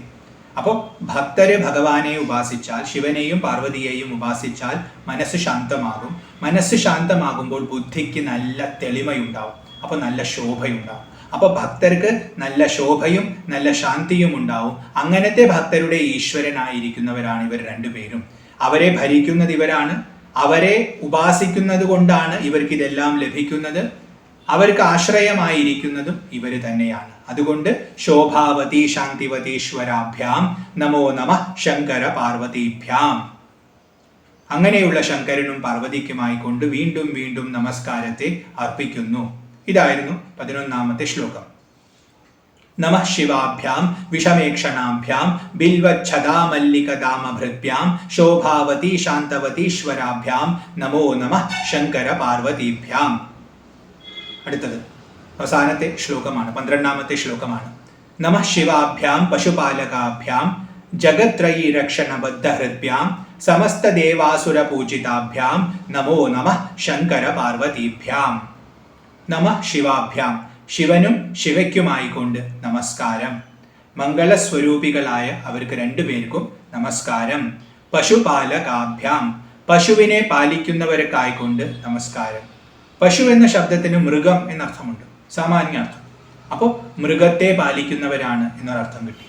അപ്പോൾ ഭക്തര് ഭഗവാനെ ഉപാസിച്ചാൽ, ശിവനെയും പാർവതിയെയും ഉപാസിച്ചാൽ മനസ്സ് ശാന്തമാകും. മനസ്സ് ശാന്തമാകുമ്പോൾ ബുദ്ധിക്ക് നല്ല തെളിമയുണ്ടാവും, അപ്പോൾ നല്ല ശോഭയുണ്ടാവും. അപ്പോൾ ഭക്തർക്ക് നല്ല ശോഭയും നല്ല ശാന്തിയും ഉണ്ടാവും. അങ്ങനത്തെ ഭക്തരുടെ ഈശ്വരനായിരിക്കുന്നവരാണ് ഇവർ രണ്ടുപേരും. അവരെ ഭരിക്കുന്നത് ഇവരാണ്. അവരെ ഉപാസിക്കുന്നത് കൊണ്ടാണ് ഇവർക്ക് ഇതെല്ലാം ലഭിക്കുന്നത്. അവർക്ക് ആശ്രയമായിരിക്കുന്നതും ഇവര് തന്നെയാണ്. അതുകൊണ്ട് ശോഭാവതി ശാന്തിവതീശ്വരാഭ്യാം നമോ നമഃ ശങ്കര പാർവതീഭ്യാം. അങ്ങനെയുള്ള ശങ്കരനും പാർവതിക്കുമായി കൊണ്ട് വീണ്ടും വീണ്ടും നമസ്കാരത്തെ അർപ്പിക്കുന്നു. ഇതായിരുന്നു 11ാമത്തെ ശ്ലോകം. നമഃ ശിവാഭ്യാം വിഷമേക്ഷണാഭ്യാം ബിൽവച്ഛദാമല്ലിക ധാമഭൃഭ്യാം ശോഭാവതി ശാന്തവതീശ്വരാഭ്യാം നമോ നമഃ ശങ്കര പാർവതീഭ്യാം. അടുത്തത് അവസാനത്തെ ശ്ലോകമാണ്, 12ാമത്തെ ശ്ലോകമാണ്. നമഃ ശിവാഭ്യാം പശുപാലകാഭ്യാം ജഗത്രയീ രക്ഷണബദ്ധഹൃദ്ഭ്യാം സമസ്തദേവാസുര പൂജിതാഭ്യാം നമോ നമഃ ശങ്കര പാർവതീഭ്യാം. നമഃ ശിവാഭ്യാം, ശിവനും ശിവയ്ക്കുമായിക്കൊണ്ട് നമസ്കാരം. മംഗളസ്വരൂപികളായ അവർക്ക് രണ്ടുപേർക്കും നമസ്കാരം. പശുപാലകാഭ്യാം, പശുവിനെ പാലിക്കുന്നവർക്കായിക്കൊണ്ട് നമസ്കാരം. പശു എന്ന ശബ്ദത്തിന് മൃഗം എന്നർത്ഥമുണ്ട്, സാമാന്യ അർത്ഥം. അപ്പോൾ മൃഗത്തെ പാലിക്കുന്നവരാണ് എന്നൊരർത്ഥം കിട്ടി.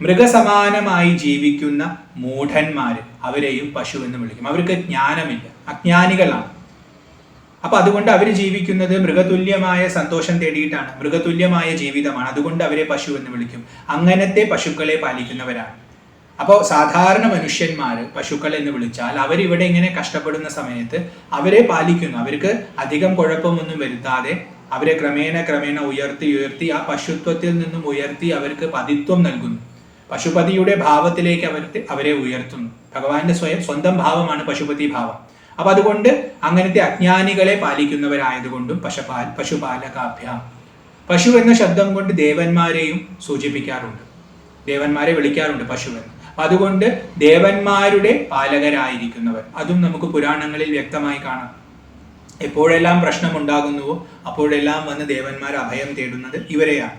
മൃഗസമാനമായി ജീവിക്കുന്ന മൂഢന്മാര്, അവരെയും പശു എന്ന് വിളിക്കും. അവർക്ക് ജ്ഞാനമില്ല, അജ്ഞാനികളാണ്. അപ്പൊ അതുകൊണ്ട് അവർ ജീവിക്കുന്നത് മൃഗതുല്യമായ സന്തോഷം തേടിയിട്ടാണ്, മൃഗതുല്യമായ ജീവിതമാണ്. അതുകൊണ്ട് അവരെ പശു എന്ന് വിളിക്കും. അങ്ങനത്തെ പശുക്കളെ പാലിക്കുന്നവരാണ്. അപ്പോൾ സാധാരണ മനുഷ്യന്മാർ പശുക്കൾ എന്ന് വിളിച്ചാൽ അവരിവിടെ ഇങ്ങനെ കഷ്ടപ്പെടുന്ന സമയത്ത് അവരെ പാലിക്കുന്നു. അവർക്ക് അധികം കുഴപ്പമൊന്നും വരുത്താതെ അവരെ ക്രമേണ ഉയർത്തി ആ പശുത്വത്തിൽ നിന്നും ഉയർത്തി അവർക്ക് പതിത്വം നൽകുന്നു. പശുപതിയുടെ ഭാവത്തിലേക്ക് അവരെ ഉയർത്തുന്നു. ഭഗവാന്റെ സ്വന്തം ഭാവമാണ് പശുപതി ഭാവം. അപ്പൊ അതുകൊണ്ട് അങ്ങനത്തെ അജ്ഞാനികളെ പാലിക്കുന്നവരായതുകൊണ്ടും പശുപാലകാഭ്യാം. പശു എന്ന ശബ്ദം കൊണ്ട് ദേവന്മാരെയും സൂചിപ്പിക്കാറുണ്ട്, ദേവന്മാരെ വിളിക്കാറുണ്ട് പശുവെന്ന്. അതുകൊണ്ട് ദേവന്മാരുടെ പാലകരായിരിക്കുന്നവർ, അതും നമുക്ക് പുരാണങ്ങളിൽ വ്യക്തമായി കാണാം. എപ്പോഴെല്ലാം പ്രശ്നമുണ്ടാകുന്നുവോ അപ്പോഴെല്ലാം വന്ന് ദേവന്മാർ അഭയം തേടുന്നത് ഇവരെയാണ്.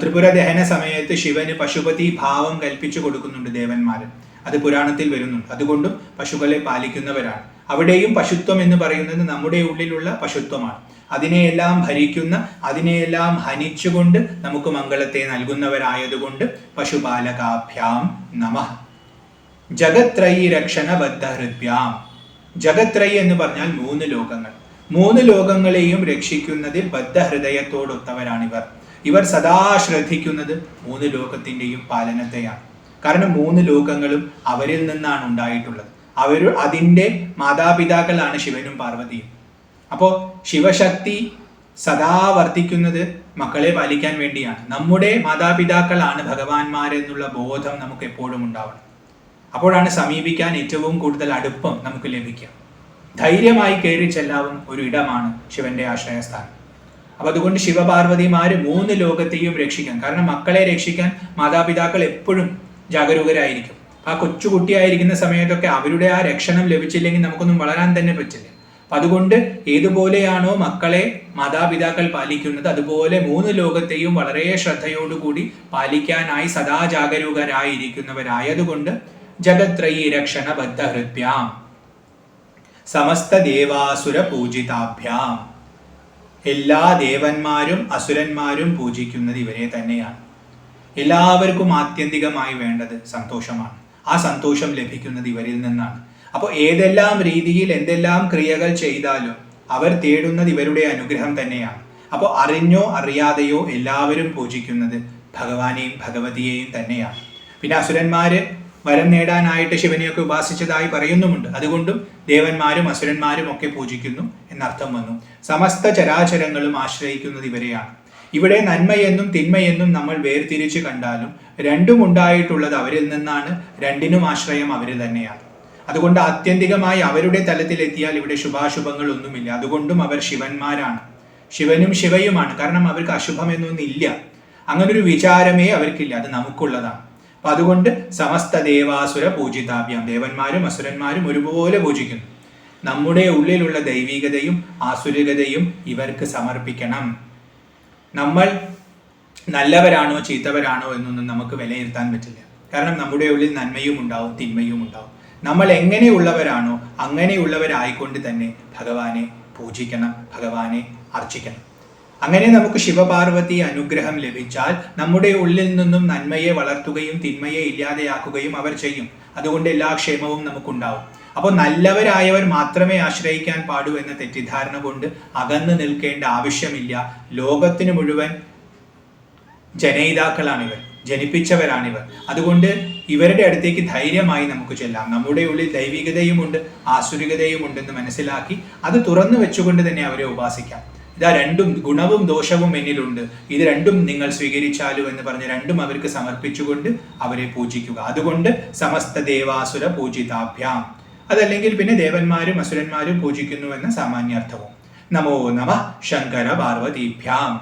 ത്രിപുര ദഹന സമയത്ത് ശിവന് പശുപതി ഭാവം കൽപ്പിച്ചു കൊടുക്കുന്നുണ്ട് ദേവന്മാര്. അത് പുരാണത്തിൽ വരുന്നുണ്ട്. അതുകൊണ്ടും പശുക്കളെ പാലിക്കുന്നവരാണ്. അവിടെയും പശുത്വം എന്ന് പറയുന്നത് നമ്മുടെ ഉള്ളിലുള്ള പശുത്വമാണ്. അതിനെയെല്ലാം ഭരിക്കുന്ന, അതിനെയെല്ലാം ഹനിച്ചുകൊണ്ട് നമുക്ക് മംഗളത്തെ നൽകുന്നവരായതുകൊണ്ട് പശുപാലകാഭ്യാം നമഃ. ജഗത്രയി രക്ഷണ ബദ്ധഹൃദ്ഭ്യാം. ജഗത്രയി എന്ന് പറഞ്ഞാൽ 3 ലോകങ്ങൾ. 3 ലോകങ്ങളെയും രക്ഷിക്കുന്നതിൽ ബദ്ധഹൃദയത്തോടൊത്തവരാണിവർ. ഇവർ സദാ ശ്രദ്ധിക്കുന്നത് 3 ലോകത്തിന്റെയും പാലനത്തെയാണ്. കാരണം 3 ലോകങ്ങളും അവരിൽ നിന്നാണ് ഉണ്ടായിട്ടുള്ളത്. അതിൻ്റെ മാതാപിതാക്കളാണ് ശിവനും പാർവതിയും. അപ്പോൾ ശിവശക്തി സദാ വർത്തിക്കുന്നത് മക്കളെ പാലിക്കാൻ വേണ്ടിയാണ്. നമ്മുടെ മാതാപിതാക്കളാണ് ഭഗവാന്മാരെന്നുള്ള ബോധം നമുക്ക് എപ്പോഴും ഉണ്ടാവണം. അപ്പോഴാണ് സമീപിക്കാൻ ഏറ്റവും കൂടുതൽ അടുപ്പം നമുക്ക് ലഭിക്കുക. ധൈര്യമായി കയറി ചെല്ലാവും ഒരു ഇടമാണ് ശിവന്റെ ആശ്രയസ്ഥാനം. അപ്പൊ അതുകൊണ്ട് ശിവപാർവതിമാര് 3 ലോകത്തെയും രക്ഷിക്കാൻ, കാരണം മക്കളെ രക്ഷിക്കാൻ മാതാപിതാക്കൾ എപ്പോഴും ജാഗരൂകരായിരിക്കും. ആ കൊച്ചുകുട്ടിയായിരിക്കുന്ന സമയത്തൊക്കെ അവരുടെ ആ രക്ഷണം ലഭിച്ചില്ലെങ്കിൽ നമുക്കൊന്നും വളരാൻ തന്നെ പറ്റില്ല. അപ്പൊ അതുകൊണ്ട് ഏതുപോലെയാണോ മക്കളെ മാതാപിതാക്കൾ പാലിക്കുന്നത്, അതുപോലെ 3 ലോകത്തെയും വളരെ ശ്രദ്ധയോടുകൂടി പാലിക്കാനായി സദാ ജാഗരൂകരായിരിക്കുന്നവരായതുകൊണ്ട് ജഗത്രയി രക്ഷണ ബദ്ധഹൃദ്ഭ്യാം സമസ്ത ദേവാസുര പൂജിതാഭ്യാം. എല്ലാ ദേവന്മാരും അസുരന്മാരും പൂജിക്കുന്നത് ഇവരെ തന്നെയാണ്. എല്ലാവർക്കും ആത്യന്തികമായി വേണ്ടത് സന്തോഷമാണ്. ആ സന്തോഷം ലഭിക്കുന്നത് ഇവരിൽ നിന്നാണ്. അപ്പോൾ ഏതെല്ലാം രീതിയിൽ എന്തെല്ലാം ക്രിയകൾ ചെയ്താലും അവർ തേടുന്നത് ഇവരുടെ അനുഗ്രഹം തന്നെയാണ്. അപ്പോൾ അറിഞ്ഞോ അറിയാതെയോ എല്ലാവരും പൂജിക്കുന്നത് ഭഗവാനെയും ഭഗവതിയെയും തന്നെയാണ്. പിന്നെ അസുരന്മാര് വരം നേടാനായിട്ട് ശിവനെയൊക്കെ ഉപാസിച്ചതായി പറയുന്നുമുണ്ട്. അതുകൊണ്ടും ദേവന്മാരും അസുരന്മാരും ഒക്കെ പൂജിക്കുന്നു എന്നർത്ഥം വന്നു. സമസ്ത ചരാചരങ്ങളും ആശ്രയിക്കുന്നത് ഇവരെയാണ്. ഇവിടെ നന്മയെന്നും തിന്മയെന്നും നമ്മൾ വേർതിരിച്ച് കണ്ടാലും രണ്ടും ഉണ്ടായിട്ടുള്ളത് അവരിൽ നിന്നാണ്. രണ്ടിനും ആശ്രയം അവരിൽ തന്നെയാണ്. അതുകൊണ്ട് ആത്യന്തികമായി അവരുടെ തലത്തിലെത്തിയാൽ ഇവിടെ ശുഭാശുഭങ്ങൾ ഒന്നുമില്ല. അതുകൊണ്ടും അവർ ശിവന്മാരാണ്, ശിവനും ശിവയുമാണ്. കാരണം അവർക്ക് അശുഭം എന്നൊന്നില്ല, അങ്ങനൊരു വിചാരമേ അവർക്കില്ല. അത് നമുക്കുള്ളതാണ്. അപ്പൊ അതുകൊണ്ട് സമസ്ത ദേവാസുര പൂജിതാഭ്യാം, ദേവന്മാരും അസുരന്മാരും ഒരുപോലെ പൂജിക്കുന്നു. നമ്മുടെ ഉള്ളിലുള്ള ദൈവികതയും ആസുരികതയും ഇവർക്ക് സമർപ്പിക്കണം. നമ്മൾ നല്ലവരാണോ ചീത്തവരാണോ എന്നൊന്നും നമുക്ക് വിലയിരുത്താൻ പറ്റില്ല. കാരണം നമ്മുടെ ഉള്ളിൽ നന്മയും ഉണ്ടാവും തിന്മയും ഉണ്ടാവും. നമ്മൾ എങ്ങനെയുള്ളവരാണോ അങ്ങനെയുള്ളവരായിക്കൊണ്ട് തന്നെ ഭഗവാനെ പൂജിക്കണം, ഭഗവാനെ അർച്ചിക്കണം. അങ്ങനെ നമുക്ക് ശിവപാർവതി അനുഗ്രഹം ലഭിച്ചാൽ നമ്മുടെ ഉള്ളിൽ നിന്നും നന്മയെ വളർത്തുകയും തിന്മയെ ഇല്ലാതെയാക്കുകയും അവർ ചെയ്യും. അതുകൊണ്ട് എല്ലാ ക്ഷേമവും നമുക്കുണ്ടാവും. അപ്പോൾ നല്ലവരായവർ മാത്രമേ ആശ്രയിക്കാൻ പാടൂ എന്ന തെറ്റിദ്ധാരണ കൊണ്ട് അകന്നു നിൽക്കേണ്ട ആവശ്യമില്ല. ലോകത്തിന് മുഴുവൻ ജനയിതാക്കളാണിവർ, ജനിപ്പിച്ചവരാണിവർ. അതുകൊണ്ട് ഇവരുടെ അടുത്തേക്ക് ധൈര്യമായി നമുക്ക് ചെല്ലാം. നമ്മുടെ ഉള്ളിൽ ദൈവികതയുമുണ്ട് ആസുരികതയും ഉണ്ടെന്ന് മനസ്സിലാക്കി അത് തുറന്നു വെച്ചുകൊണ്ട് തന്നെ അവരെ ഉപാസിക്കാം. ഇതാ രണ്ടും ഗുണവും ദോഷവും എന്നിലുണ്ട്, ഇത് രണ്ടും നിങ്ങൾ സ്വീകരിച്ചാലു എന്ന് പറഞ്ഞ് രണ്ടും അവർക്ക് സമർപ്പിച്ചുകൊണ്ട് അവരെ പൂജിക്കുക. അതുകൊണ്ട് സമസ്ത ദേവാസുര പൂജിതാഭ്യാം. അതല്ലെങ്കിൽ പിന്നെ ദേവന്മാരും അസുരന്മാരും പൂജിക്കുന്നു എന്ന സാമാന്യാർത്ഥവും. നമോ നമ ശങ്കര പാർവതീഭ്യാം.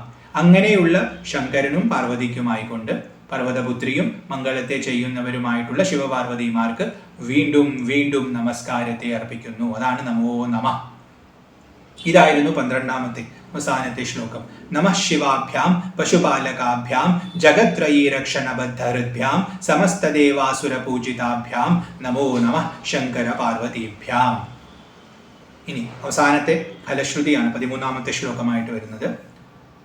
അങ്ങനെയുള്ള ശങ്കരനും പാർവതിക്കുമായിക്കൊണ്ട് പർവ്വതപുത്രിയും മംഗളത്തെ ചെയ്യുന്നവരുമായിട്ടുള്ള ശിവപാർവതിമാർക്ക് വീണ്ടും വീണ്ടും നമസ്കാരത്തെ അർപ്പിക്കുന്നു. അതാണ് നമോ നമ. ഇതായിരുന്നു 12ാമത്തെ അവസാനത്തെ ശ്ലോകം. നമഃ ശിവാഭ്യാം പശുപാലകാഭ്യാം ജഗത്രയീ രക്ഷണബദ്ധഹൃദ്ഭ്യാം സമസ്തദേവാസുര പൂജിതാഭ്യാം നമോ നമഃ ശങ്കര പാർവതീഭ്യാം. ഇനി അവസാനത്തെ ഫലശ്രുതിയാണ് 13ാമത്തെ ശ്ലോകമായിട്ട് വരുന്നത്.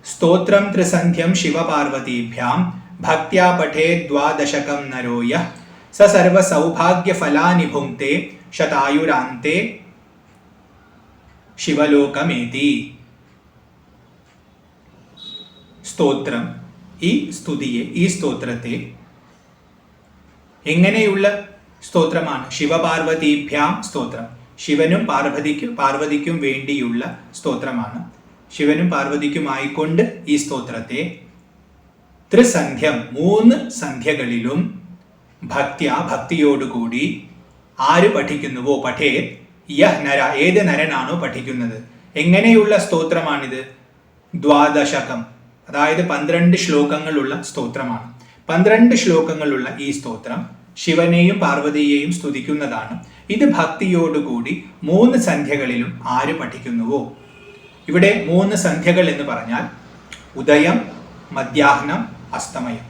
സ്തോത്രം ത്രിസന്ധ്യം ശിവപാർവതീഭ്യാം ഭക്ത്യാ പഠേ ദ്വാദശകം നരോയ സ സർവ സൗഭാഗ്യ ഫലാനി ഭുങ്ക്തേ ശതായുരാന്തേ ശിവലോകമേതി. സ്തോത്രം, ഈ സ്തുതിയെ, ഈ സ്തോത്രത്തെ എങ്ങനെയുള്ള സ്തോത്രമാണ്? ശിവപാർവതീഭ്യാം സ്തോത്രം, ശിവനും പാർവതിക്കും വേണ്ടിയുള്ള സ്തോത്രമാണ്. ശിവനും പാർവതിക്കുമായിക്കൊണ്ട് ഈ സ്തോത്രത്തെ ത്രിസന്ധ്യം, 3 സന്ധ്യകളിലും ഭക്തിയോടുകൂടി ആര് പഠിക്കുന്നുവോ, പഠേ യഹ് നര, ഏത് നരനാണോ പഠിക്കുന്നത്. എങ്ങനെയുള്ള സ്തോത്രമാണിത്? ദ്വാദശകം, അതായത് 12 ശ്ലോകങ്ങളുള്ള സ്തോത്രമാണ്. 12 ശ്ലോകങ്ങളുള്ള ഈ സ്തോത്രം ശിവനെയും പാർവതിയെയും സ്തുതിക്കുന്നതാണ്. ഇത് ഭക്തിയോടുകൂടി 3 സന്ധ്യകളിലും ആര് പഠിക്കുന്നുവോ. ഇവിടെ 3 സന്ധ്യകൾ എന്ന് പറഞ്ഞാൽ ഉദയം, മധ്യാഹ്നം, അസ്തമയം.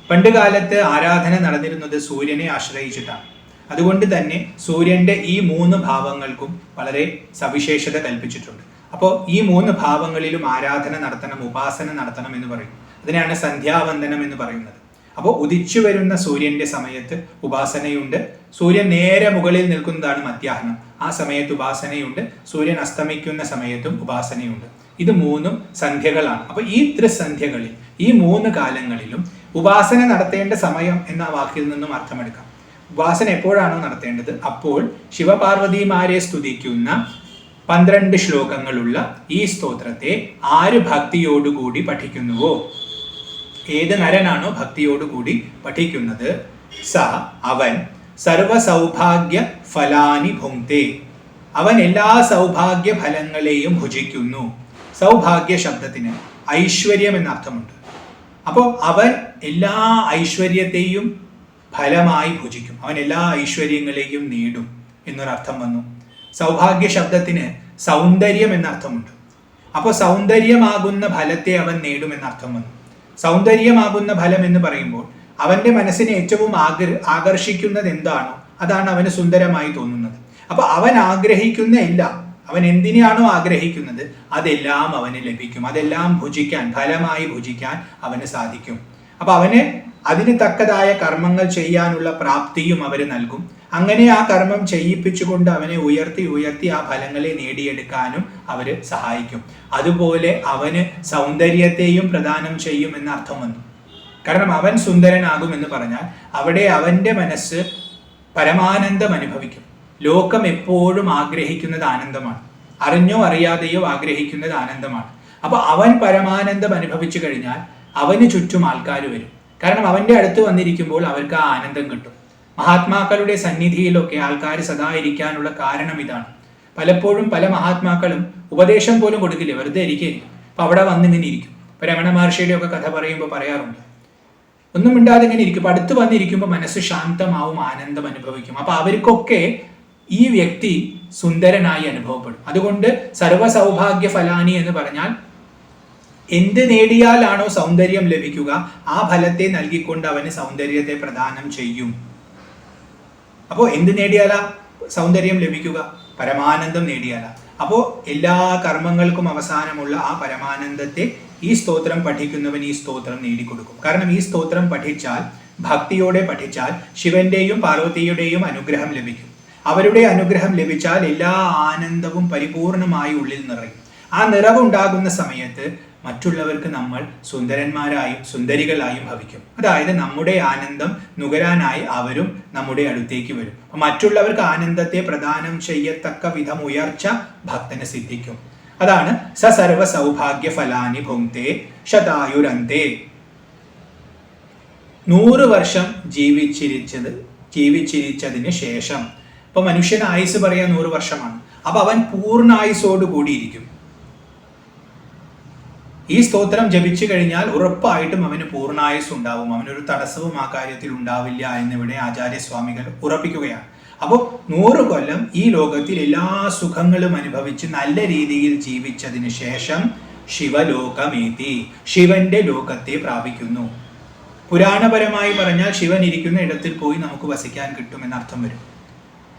പണ്ടുകാലത്ത് ആരാധന നടന്നിരുന്നത് സൂര്യനെ ആശ്രയിച്ചിട്ടാണ്. അതുകൊണ്ട് തന്നെ സൂര്യന്റെ ഈ 3 ഭാവങ്ങൾക്കും വളരെ സവിശേഷത കൽപ്പിച്ചിട്ടുണ്ട്. അപ്പോൾ ഈ 3 ഭാവങ്ങളിലും ആരാധന നടത്തണം, ഉപാസന നടത്തണം എന്ന് പറയും. അതിനാണ് സന്ധ്യാവന്ദനം എന്ന് പറയുന്നത്. അപ്പോൾ ഉദിച്ചു വരുന്ന സൂര്യന്റെ സമയത്ത് ഉപാസനയുണ്ട്. സൂര്യൻ നേരെ മുകളിൽ നിൽക്കുന്നതാണ് മധ്യാഹ്നം, ആ സമയത്ത് ഉപാസനയുണ്ട്. സൂര്യൻ അസ്തമിക്കുന്ന സമയത്തും ഉപാസനയുണ്ട്. ഇത് 3 സന്ധ്യകളാണ്. അപ്പോൾ ഈ ത്രിസന്ധ്യകളിൽ, ഈ 3 കാലങ്ങളിലും ഉപാസന നടത്തേണ്ട സമയം എന്ന വാക്കിൽ നിന്നും അർത്ഥമെടുക്കാം. ഉപാസന എപ്പോഴാണോ നടത്തേണ്ടത് അപ്പോൾ ശിവപാർവതിമാരെ സ്തുതിക്കുന്ന 12 ശ്ലോകങ്ങളുള്ള ഈ സ്തോത്രത്തെ ആര് ഭക്തിയോടുകൂടി പഠിക്കുന്നുവോ, ഏത് നരനാണോ ഭക്തിയോടുകൂടി പഠിക്കുന്നത്, സ അവൻ സർവസൗഭാഗ്യ ഫലാനി ഭുങ്ക്തേ, അവൻ എല്ലാ സൗഭാഗ്യ ഫലങ്ങളെയും ഭുജിക്കുന്നു. സൗഭാഗ്യ ശബ്ദത്തിന് ഐശ്വര്യം എന്നർത്ഥമുണ്ട്. അപ്പോൾ അവൻ എല്ലാ ഐശ്വര്യത്തെയും ഫലമായി ഭുജിക്കും, അവൻ എല്ലാ ഐശ്വര്യങ്ങളെയും നേടും എന്നൊരർത്ഥം വന്നു. സൗഭാഗ്യ ശബ്ദത്തിന് സൗന്ദര്യം എന്നർത്ഥമുണ്ട്. അപ്പോൾ സൗന്ദര്യമാകുന്ന ഫലത്തെ അവൻ നേടും എന്നർത്ഥം വന്നു. സൗന്ദര്യമാകുന്ന ഫലം എന്ന് പറയുമ്പോൾ അവന്റെ മനസ്സിനെ ഏറ്റവും ആകർഷിക്കുന്നത് എന്താണോ അതാണ് അവന് സുന്ദരമായി തോന്നുന്നത്. അപ്പൊ അവൻ ആഗ്രഹിക്കുന്ന എല്ലാം, അവൻ എന്തിനാണോ ആഗ്രഹിക്കുന്നത് അതെല്ലാം അവന് ലഭിക്കും. അതെല്ലാം ഭുജിക്കാൻ, ഫലമായി ഭുജിക്കാൻ അവന് സാധിക്കും. അപ്പൊ അവന് അതിന് തക്കതായ കർമ്മങ്ങൾ ചെയ്യാനുള്ള പ്രാപ്തിയും അവർ നൽകും. അങ്ങനെ ആ കർമ്മം ചെയ്യിപ്പിച്ചുകൊണ്ട് അവനെ ഉയർത്തി ആ ഫലങ്ങളെ നേടിയെടുക്കാനും അവർ സഹായിക്കും. അതുപോലെ അവന് സൗന്ദര്യത്തെയും പ്രദാനം ചെയ്യും എന്ന അർത്ഥം വന്നു. കാരണം അവൻ സുന്ദരനാകും എന്ന് പറഞ്ഞാൽ അവിടെ അവന്റെ മനസ്സ് പരമാനന്ദം അനുഭവിക്കും. ലോകം എപ്പോഴും ആഗ്രഹിക്കുന്നത് ആനന്ദമാണ്, അറിഞ്ഞോ അറിയാതെയോ ആഗ്രഹിക്കുന്നത് ആനന്ദമാണ്. അപ്പൊ അവൻ പരമാനന്ദം അനുഭവിച്ചു കഴിഞ്ഞാൽ അവന് ചുറ്റും ആൾക്കാർ വരും. കാരണം അവന്റെ അടുത്ത് വന്നിരിക്കുമ്പോൾ അവർക്ക് ആ ആനന്ദം കിട്ടും. മഹാത്മാക്കളുടെ സന്നിധിയിലൊക്കെ ആൾക്കാർ സദാ ഇരിക്കാനുള്ള കാരണം ഇതാണ്. പലപ്പോഴും പല മഹാത്മാക്കളും ഉപദേശം പോലും കൊടുക്കില്ല, വെറുതെ ഇരിക്കുകയായിരിക്കും. അപ്പൊ അവിടെ വന്നിങ്ങനെ ഇരിക്കും. ഇപ്പൊ രമണ മഹർഷിയുടെ ഒക്കെ കഥ പറയുമ്പോൾ പറയാറുണ്ട്, ഒന്നും മിണ്ടാതെ ഇങ്ങനെ ഇരിക്കും. അപ്പൊ അടുത്ത് വന്നിരിക്കുമ്പോൾ മനസ്സ് ശാന്തമാവും, ആനന്ദം അനുഭവിക്കും. അപ്പൊ അവർക്കൊക്കെ ഈ വ്യക്തി സുന്ദരനായി അനുഭവപ്പെടും. അതുകൊണ്ട് സർവസൗഭാഗ്യ ഫലാനി എന്ന് പറഞ്ഞാൽ എന്ത് നേടിയാലാണോ സൗന്ദര്യം ലഭിക്കുക ആ ഫലത്തെ നൽകിക്കൊണ്ട് അവന് സൗന്ദര്യത്തെ പ്രദാനം ചെയ്യും. അപ്പോൾ എന്ത് നേടിയാലാ സൗന്ദര്യം ലഭിക്കുക? പരമാനന്ദം നേടിയാലാ. അപ്പോൾ എല്ലാ കർമ്മങ്ങൾക്കും അവസാനമുള്ള ആ പരമാനന്ദത്തെ ഈ സ്തോത്രം പഠിക്കുന്നവൻ ഈ സ്തോത്രം നേടിക്കൊടുക്കും. കാരണം ഈ സ്തോത്രം പഠിച്ചാൽ, ഭക്തിയോടെ പഠിച്ചാൽ ശിവന്റെയും പാർവതിയുടെയും അനുഗ്രഹം ലഭിക്കും. അവരുടെ അനുഗ്രഹം ലഭിച്ചാൽ എല്ലാ ആനന്ദവും പരിപൂർണമായി ഉള്ളിൽ നിറയും. ആ നിറവുണ്ടാകുന്ന സമയത്ത് മറ്റുള്ളവർക്ക് നമ്മൾ സുന്ദരന്മാരായും സുന്ദരികളായും ഭവിക്കും. അതായത് നമ്മുടെ ആനന്ദം നുകരാനായി അവരും നമ്മുടെ അടുത്തേക്ക് വരും. മറ്റുള്ളവർക്ക് ആനന്ദത്തെ പ്രദാനം ചെയ്യത്തക്ക വിധം ഉയർച്ച ഭക്തന് സിദ്ധിക്കും. അതാണ് സ സർവ സൗഭാഗ്യ ഫലാനി ഭുങ്ക്തേ ശതായുരന്തേ. 100 വർഷം ജീവിച്ചിരിച്ചതിന് ശേഷം, ഇപ്പൊ മനുഷ്യന് ആയുസ് പറയാൻ 100 വർഷമാണ്. അപ്പൊ അവൻ പൂർണ്ണായുസോട് കൂടിയിരിക്കും. ഈ സ്തോത്രം ജപിച്ചു കഴിഞ്ഞാൽ ഉറപ്പായിട്ടും അവന് പൂർണ്ണായുസ് ഉണ്ടാവും. അവനൊരു തടസ്സവും ആ കാര്യത്തിൽ ഉണ്ടാവില്ല എന്നിവിടെ ആചാര്യസ്വാമികൾ ഉറപ്പിക്കുകയാണ്. അപ്പോൾ 100 കൊല്ലം ഈ ലോകത്തിൽ എല്ലാ സുഖങ്ങളും അനുഭവിച്ച് നല്ല രീതിയിൽ ജീവിച്ചതിന് ശേഷം ശിവലോകമേതി, ശിവന്റെ ലോകത്തെ പ്രാപിക്കുന്നു. പുരാണപരമായി പറഞ്ഞാൽ ശിവൻ ഇരിക്കുന്ന ഇടത്തിൽ പോയി നമുക്ക് വസിക്കാൻ കിട്ടുമെന്നർത്ഥം വരും.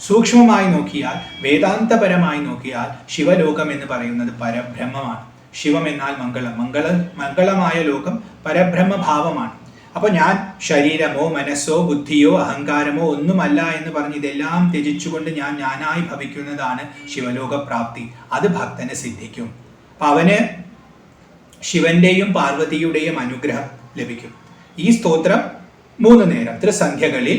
സൂക്ഷ്മമായി നോക്കിയാൽ, വേദാന്തപരമായി നോക്കിയാൽ ശിവലോകം എന്ന് പറയുന്നത് പരബ്രഹ്മമാണ്. ശിവം എന്നാൽ മംഗളമായ ലോകം പരബ്രഹ്മഭാവമാണ്. അപ്പോൾ ഞാൻ ശരീരമോ മനസ്സോ ബുദ്ധിയോ അഹങ്കാരമോ ഒന്നുമല്ല എന്ന് പറഞ്ഞ് ഇതെല്ലാം ത്യജിച്ചുകൊണ്ട് ഞാനായി ഭവിക്കുന്നതാണ് ശിവലോക പ്രാപ്തി. അത് ഭക്തന് സിദ്ധിക്കും. അപ്പം അവന് ശിവന്റെയും പാർവതിയുടെയും അനുഗ്രഹം ലഭിക്കും. ഈ സ്തോത്രം 3 നേരം ത്രിസന്ധ്യകളിൽ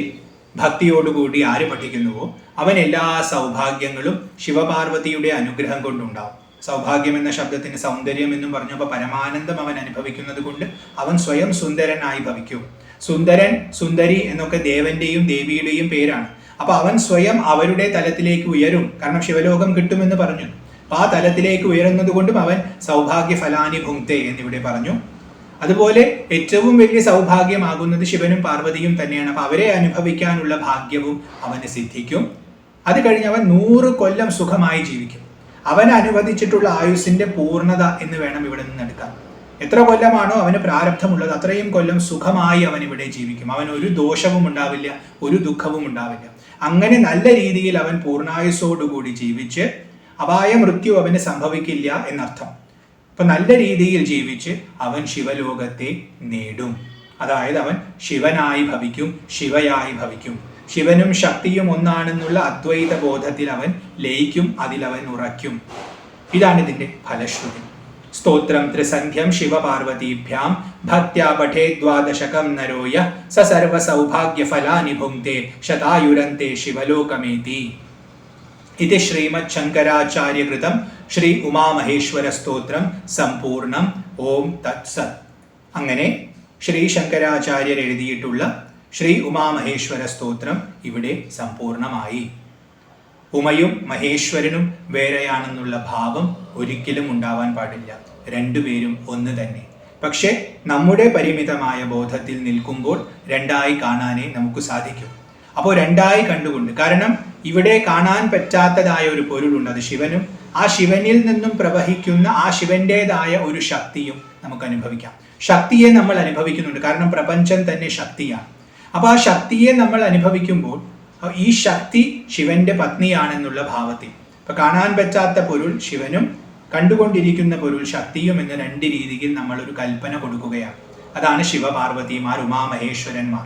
ഭക്തിയോടുകൂടി ആര് പഠിക്കുന്നുവോ അവൻ എല്ലാ സൗഭാഗ്യങ്ങളും ശിവപാർവതിയുടെ അനുഗ്രഹം കൊണ്ടുണ്ടാവും. സൗഭാഗ്യം എന്ന ശബ്ദത്തിന് സൗന്ദര്യം എന്നും പറഞ്ഞപ്പോൾ പരമാനന്ദം അവൻ അനുഭവിക്കുന്നത് കൊണ്ട് അവൻ സ്വയം സുന്ദരനായി ഭവിക്കും. സുന്ദരൻ സുന്ദരി എന്നൊക്കെ ദേവന്റെയും ദേവിയുടെയും പേരാണ്. അപ്പൊ അവൻ സ്വയം അവരുടെ തലത്തിലേക്ക് ഉയരും. കാരണം ശിവലോകം കിട്ടുമെന്ന് പറഞ്ഞു. അപ്പൊ ആ തലത്തിലേക്ക് ഉയരുന്നത് കൊണ്ടും അവൻ സൗഭാഗ്യ ഫലാനി ഭുങ്ക്തേ എന്നിവിടെ പറഞ്ഞു. അതുപോലെ ഏറ്റവും വലിയ സൗഭാഗ്യമാകുന്നത് ശിവനും പാർവതിയും തന്നെയാണ്. അപ്പൊ അവരെ അനുഭവിക്കാനുള്ള ഭാഗ്യവും അവന് സിദ്ധിക്കും. അത് കഴിഞ്ഞ് അവൻ 100 കൊല്ലം സുഖമായി ജീവിക്കും. അവൻ അനുവദിച്ചിട്ടുള്ള ആയുസ്സിന്റെ പൂർണ്ണത എന്ന് വേണം ഇവിടെ നിന്ന് എടുക്കാൻ. എത്ര കൊല്ലമാണോ അവന് പ്രാരബ്ധമുള്ളത് അത്രയും കൊല്ലം സുഖമായി അവൻ ഇവിടെ ജീവിക്കും. അവൻ ഒരു ദോഷവും ഉണ്ടാവില്ല, ഒരു ദുഃഖവും ഉണ്ടാവില്ല. അങ്ങനെ നല്ല രീതിയിൽ അവൻ പൂർണ്ണായുസ്സോടുകൂടി ജീവിച്ച് അപായ മൃത്യു അവന് സംഭവിക്കില്ല എന്നർത്ഥം. അപ്പൊ നല്ല രീതിയിൽ ജീവിച്ച് അവൻ ശിവലോകത്തെ നേടും. അതായത് അവൻ ശിവനായി ഭവിക്കും, ശിവയായി ഭവിക്കും. ശിവനും ശക്തിയും ഒന്നാണെന്നുള്ള അദ്വൈത ബോധത്തിൽ അവൻ ലയിക്കും, അതിലവൻ ഉറയ്ക്കും. ഇതാണ് ഇതിന്റെ ഫലശ്രുതി. സ്തോത്രം ത്രിസന്ധ്യം ശിവപാർവതീഭ്യാം ഭക്ത്യാ പഠേ ദ്വാദശകം നരോയ സ സർവ സൗഭാഗ്യ ഫലാനി ഭുങ്ക്തേ ശതായുരന്തെ ശിവലോകമേതി. ഇത് ശ്രീമദ് ശങ്കരാചാര്യകൃതം ശ്രീ ഉമാമഹേശ്വര സ്തോത്രം സമ്പൂർണം. ഓം തത്സത്. അങ്ങനെ ശ്രീ ശങ്കരാചാര്യർ എഴുതിയിട്ടുള്ള ശ്രീ ഉമാമഹേശ്വര സ്തോത്രം ഇവിടെ സമ്പൂർണമായി. ഉമയും മഹേശ്വരനും വേറെയാണെന്നുള്ള ഭാവം ഒരിക്കലും ഉണ്ടാവാൻ പാടില്ല. രണ്ടുപേരും ഒന്ന് തന്നെ. പക്ഷെ നമ്മുടെ പരിമിതമായ ബോധത്തിൽ നിൽക്കുമ്പോൾ രണ്ടായി കാണാനേ നമുക്ക് സാധിക്കും. അപ്പോൾ രണ്ടായി കണ്ടുകൊണ്ട്, കാരണം ഇവിടെ കാണാൻ പറ്റാത്തതായ ഒരു പൊരുളുണ്ട്, അത് ശിവനും ആ ശിവനിൽ നിന്നും പ്രവഹിക്കുന്ന ആ ശിവന്റേതായ ഒരു ശക്തിയും നമുക്ക് അനുഭവിക്കാം. ശക്തിയെ നമ്മൾ അനുഭവിക്കുന്നുണ്ട്, കാരണം പ്രപഞ്ചം തന്നെ ശക്തിയാണ്. അപ്പൊ ആ ശക്തിയെ നമ്മൾ അനുഭവിക്കുമ്പോൾ ഈ ശക്തി ശിവന്റെ പത്നിയാണെന്നുള്ള ഭാവത്തിൽ ഇപ്പൊ കാണാൻ പറ്റാത്ത പൊരുൾ ശിവനും കണ്ടുകൊണ്ടിരിക്കുന്ന പൊരുൾ ശക്തിയും എന്ന 2 രീതിയിൽ നമ്മൾ ഒരു കൽപ്പന കൊടുക്കുകയാണ്. അതാണ് ശിവപാർവതിമാർ, ഉമാമഹേശ്വരന്മാർ.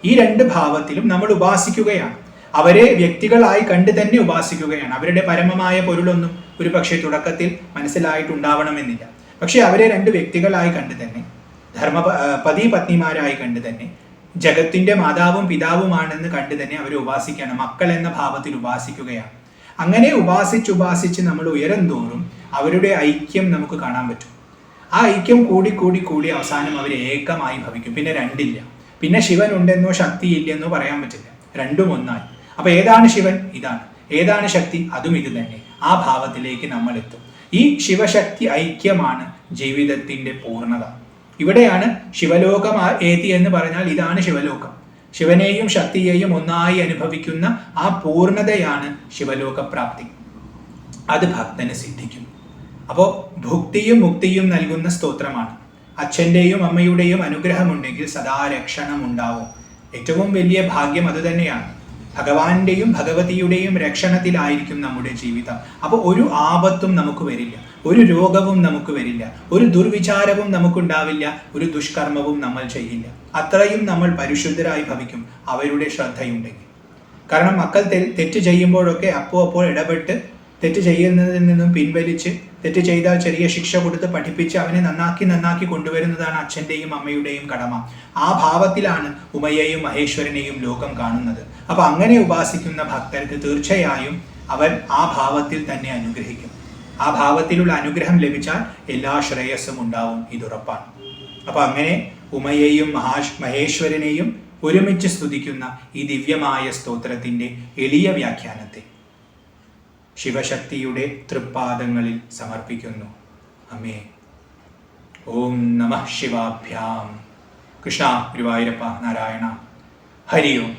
ഈ 2 ഭാവത്തിലും നമ്മൾ ഉപാസിക്കുകയാണ്. അവരെ വ്യക്തികളായി കണ്ട് തന്നെ ഉപാസിക്കുകയാണ്. അവരുടെ പരമമായ പൊരുളൊന്നും ഒരു പക്ഷേ തുടക്കത്തിൽ മനസ്സിലായിട്ടുണ്ടാവണമെന്നില്ല. പക്ഷെ അവരെ 2 വ്യക്തികളായി കണ്ട് തന്നെ, പതി പത്നിമാരായി കണ്ട് തന്നെ, ജഗത്തിന്റെ മാതാവും പിതാവുമാണെന്ന് കണ്ട് തന്നെ അവരെ ഉപാസിക്കുകയാണ്. മക്കൾ എന്ന ഭാവത്തിൽ ഉപാസിക്കുകയാണ്. അങ്ങനെ ഉപാസിച്ച് നമ്മൾ ഉയരം തോറും അവരുടെ ഐക്യം നമുക്ക് കാണാൻ പറ്റും. ആ ഐക്യം കൂടി അവസാനം അവർ ഏകമായി ഭവിക്കും. പിന്നെ 2 ഇല്ല. പിന്നെ ശിവൻ ഉണ്ടെന്നോ ശക്തി ഇല്ലെന്നോ പറയാൻ പറ്റില്ല. രണ്ടും ഒന്നായി. അപ്പൊ ഏതാണ് ശിവൻ? ഇതാണ്. ഏതാണ് ശക്തി? അതും ഇത് തന്നെ. ആ ഭാവത്തിലേക്ക് നമ്മൾ എത്തും. ഈ ശിവശക്തി ഐക്യമാണ് ജീവിതത്തിന്റെ പൂർണ്ണത. ഇവിടെയാണ് ശിവലോകം ഏതി എന്ന് പറഞ്ഞാൽ ഇതാണ് ശിവലോകം. ശിവനെയും ശക്തിയെയും ഒന്നായി അനുഭവിക്കുന്ന ആ പൂർണ്ണതയാണ് ശിവലോക പ്രാപ്തി. അത് ഭക്തന് സിദ്ധിക്കും. അപ്പോൾ ഭുക്തിയും മുക്തിയും നൽകുന്ന സ്തോത്രമാണ്. അച്ഛൻ്റെയും അമ്മയുടെയും അനുഗ്രഹമുണ്ടെങ്കിൽ സദാ രക്ഷണം ഉണ്ടാവും. ഏറ്റവും വലിയ ഭാഗ്യം അത് തന്നെയാണ്. ഭഗവാന്റെയും ഭഗവതിയുടെയും രക്ഷണത്തിലായിരിക്കും നമ്മുടെ ജീവിതം. അപ്പോൾ ഒരു ആപത്തും നമുക്ക് വരില്ല, ഒരു രോഗവും നമുക്ക് വരില്ല, ഒരു ദുർവിചാരവും നമുക്കുണ്ടാവില്ല, ഒരു ദുഷ്കർമ്മവും നമ്മൾ ചെയ്യില്ല. അത്രയും നമ്മൾ പരിശുദ്ധരായി ഭവിക്കും അവരുടെ ശ്രദ്ധയുണ്ടെങ്കിൽ. കാരണം മക്കൾ തെറ്റ് ചെയ്യുമ്പോഴൊക്കെ അപ്പോൾ ഇടപെട്ട് തെറ്റ് ചെയ്യുന്നതിൽ നിന്നും പിൻവലിച്ച്, തെറ്റ് ചെയ്താൽ ചെറിയ ശിക്ഷ കൊടുത്ത് പഠിപ്പിച്ച് അവനെ നന്നാക്കി കൊണ്ടുവരുന്നതാണ് അച്ഛൻ്റെയും അമ്മയുടെയും കടമ. ആ ഭാവത്തിലാണ് ഉമയെയും മഹേശ്വരനെയും ലോകം കാണുന്നത്. അപ്പൊ അങ്ങനെ ഉപാസിക്കുന്ന ഭക്തർക്ക് തീർച്ചയായും അവൻ ആ ഭാവത്തിൽ തന്നെ അനുഗ്രഹിക്കും. ആ ഭാവത്തിലുള്ള അനുഗ്രഹം ലഭിച്ചാൽ എല്ലാ ശ്രേയസ്സും ഉണ്ടാവും, ഇതുറപ്പാണ്. അപ്പൊ അങ്ങനെ ഉമയെയും മഹേശ്വരനെയും ഒരുമിച്ച് സ്തുതിക്കുന്ന ഈ ദിവ്യമായ സ്തോത്രത്തിന്റെ എളിയ വ്യാഖ്യാനത്തെ ശിവശക്തിയുടെ തൃപ്പാദങ്ങളിൽ സമർപ്പിക്കുന്നു. അമ്മേ. ഓം നമഃ ശിവാഭ്യാം. കൃഷ്ണ, ഗുരുവായൂരപ്പ, നാരായണ. ഹരി ഓം.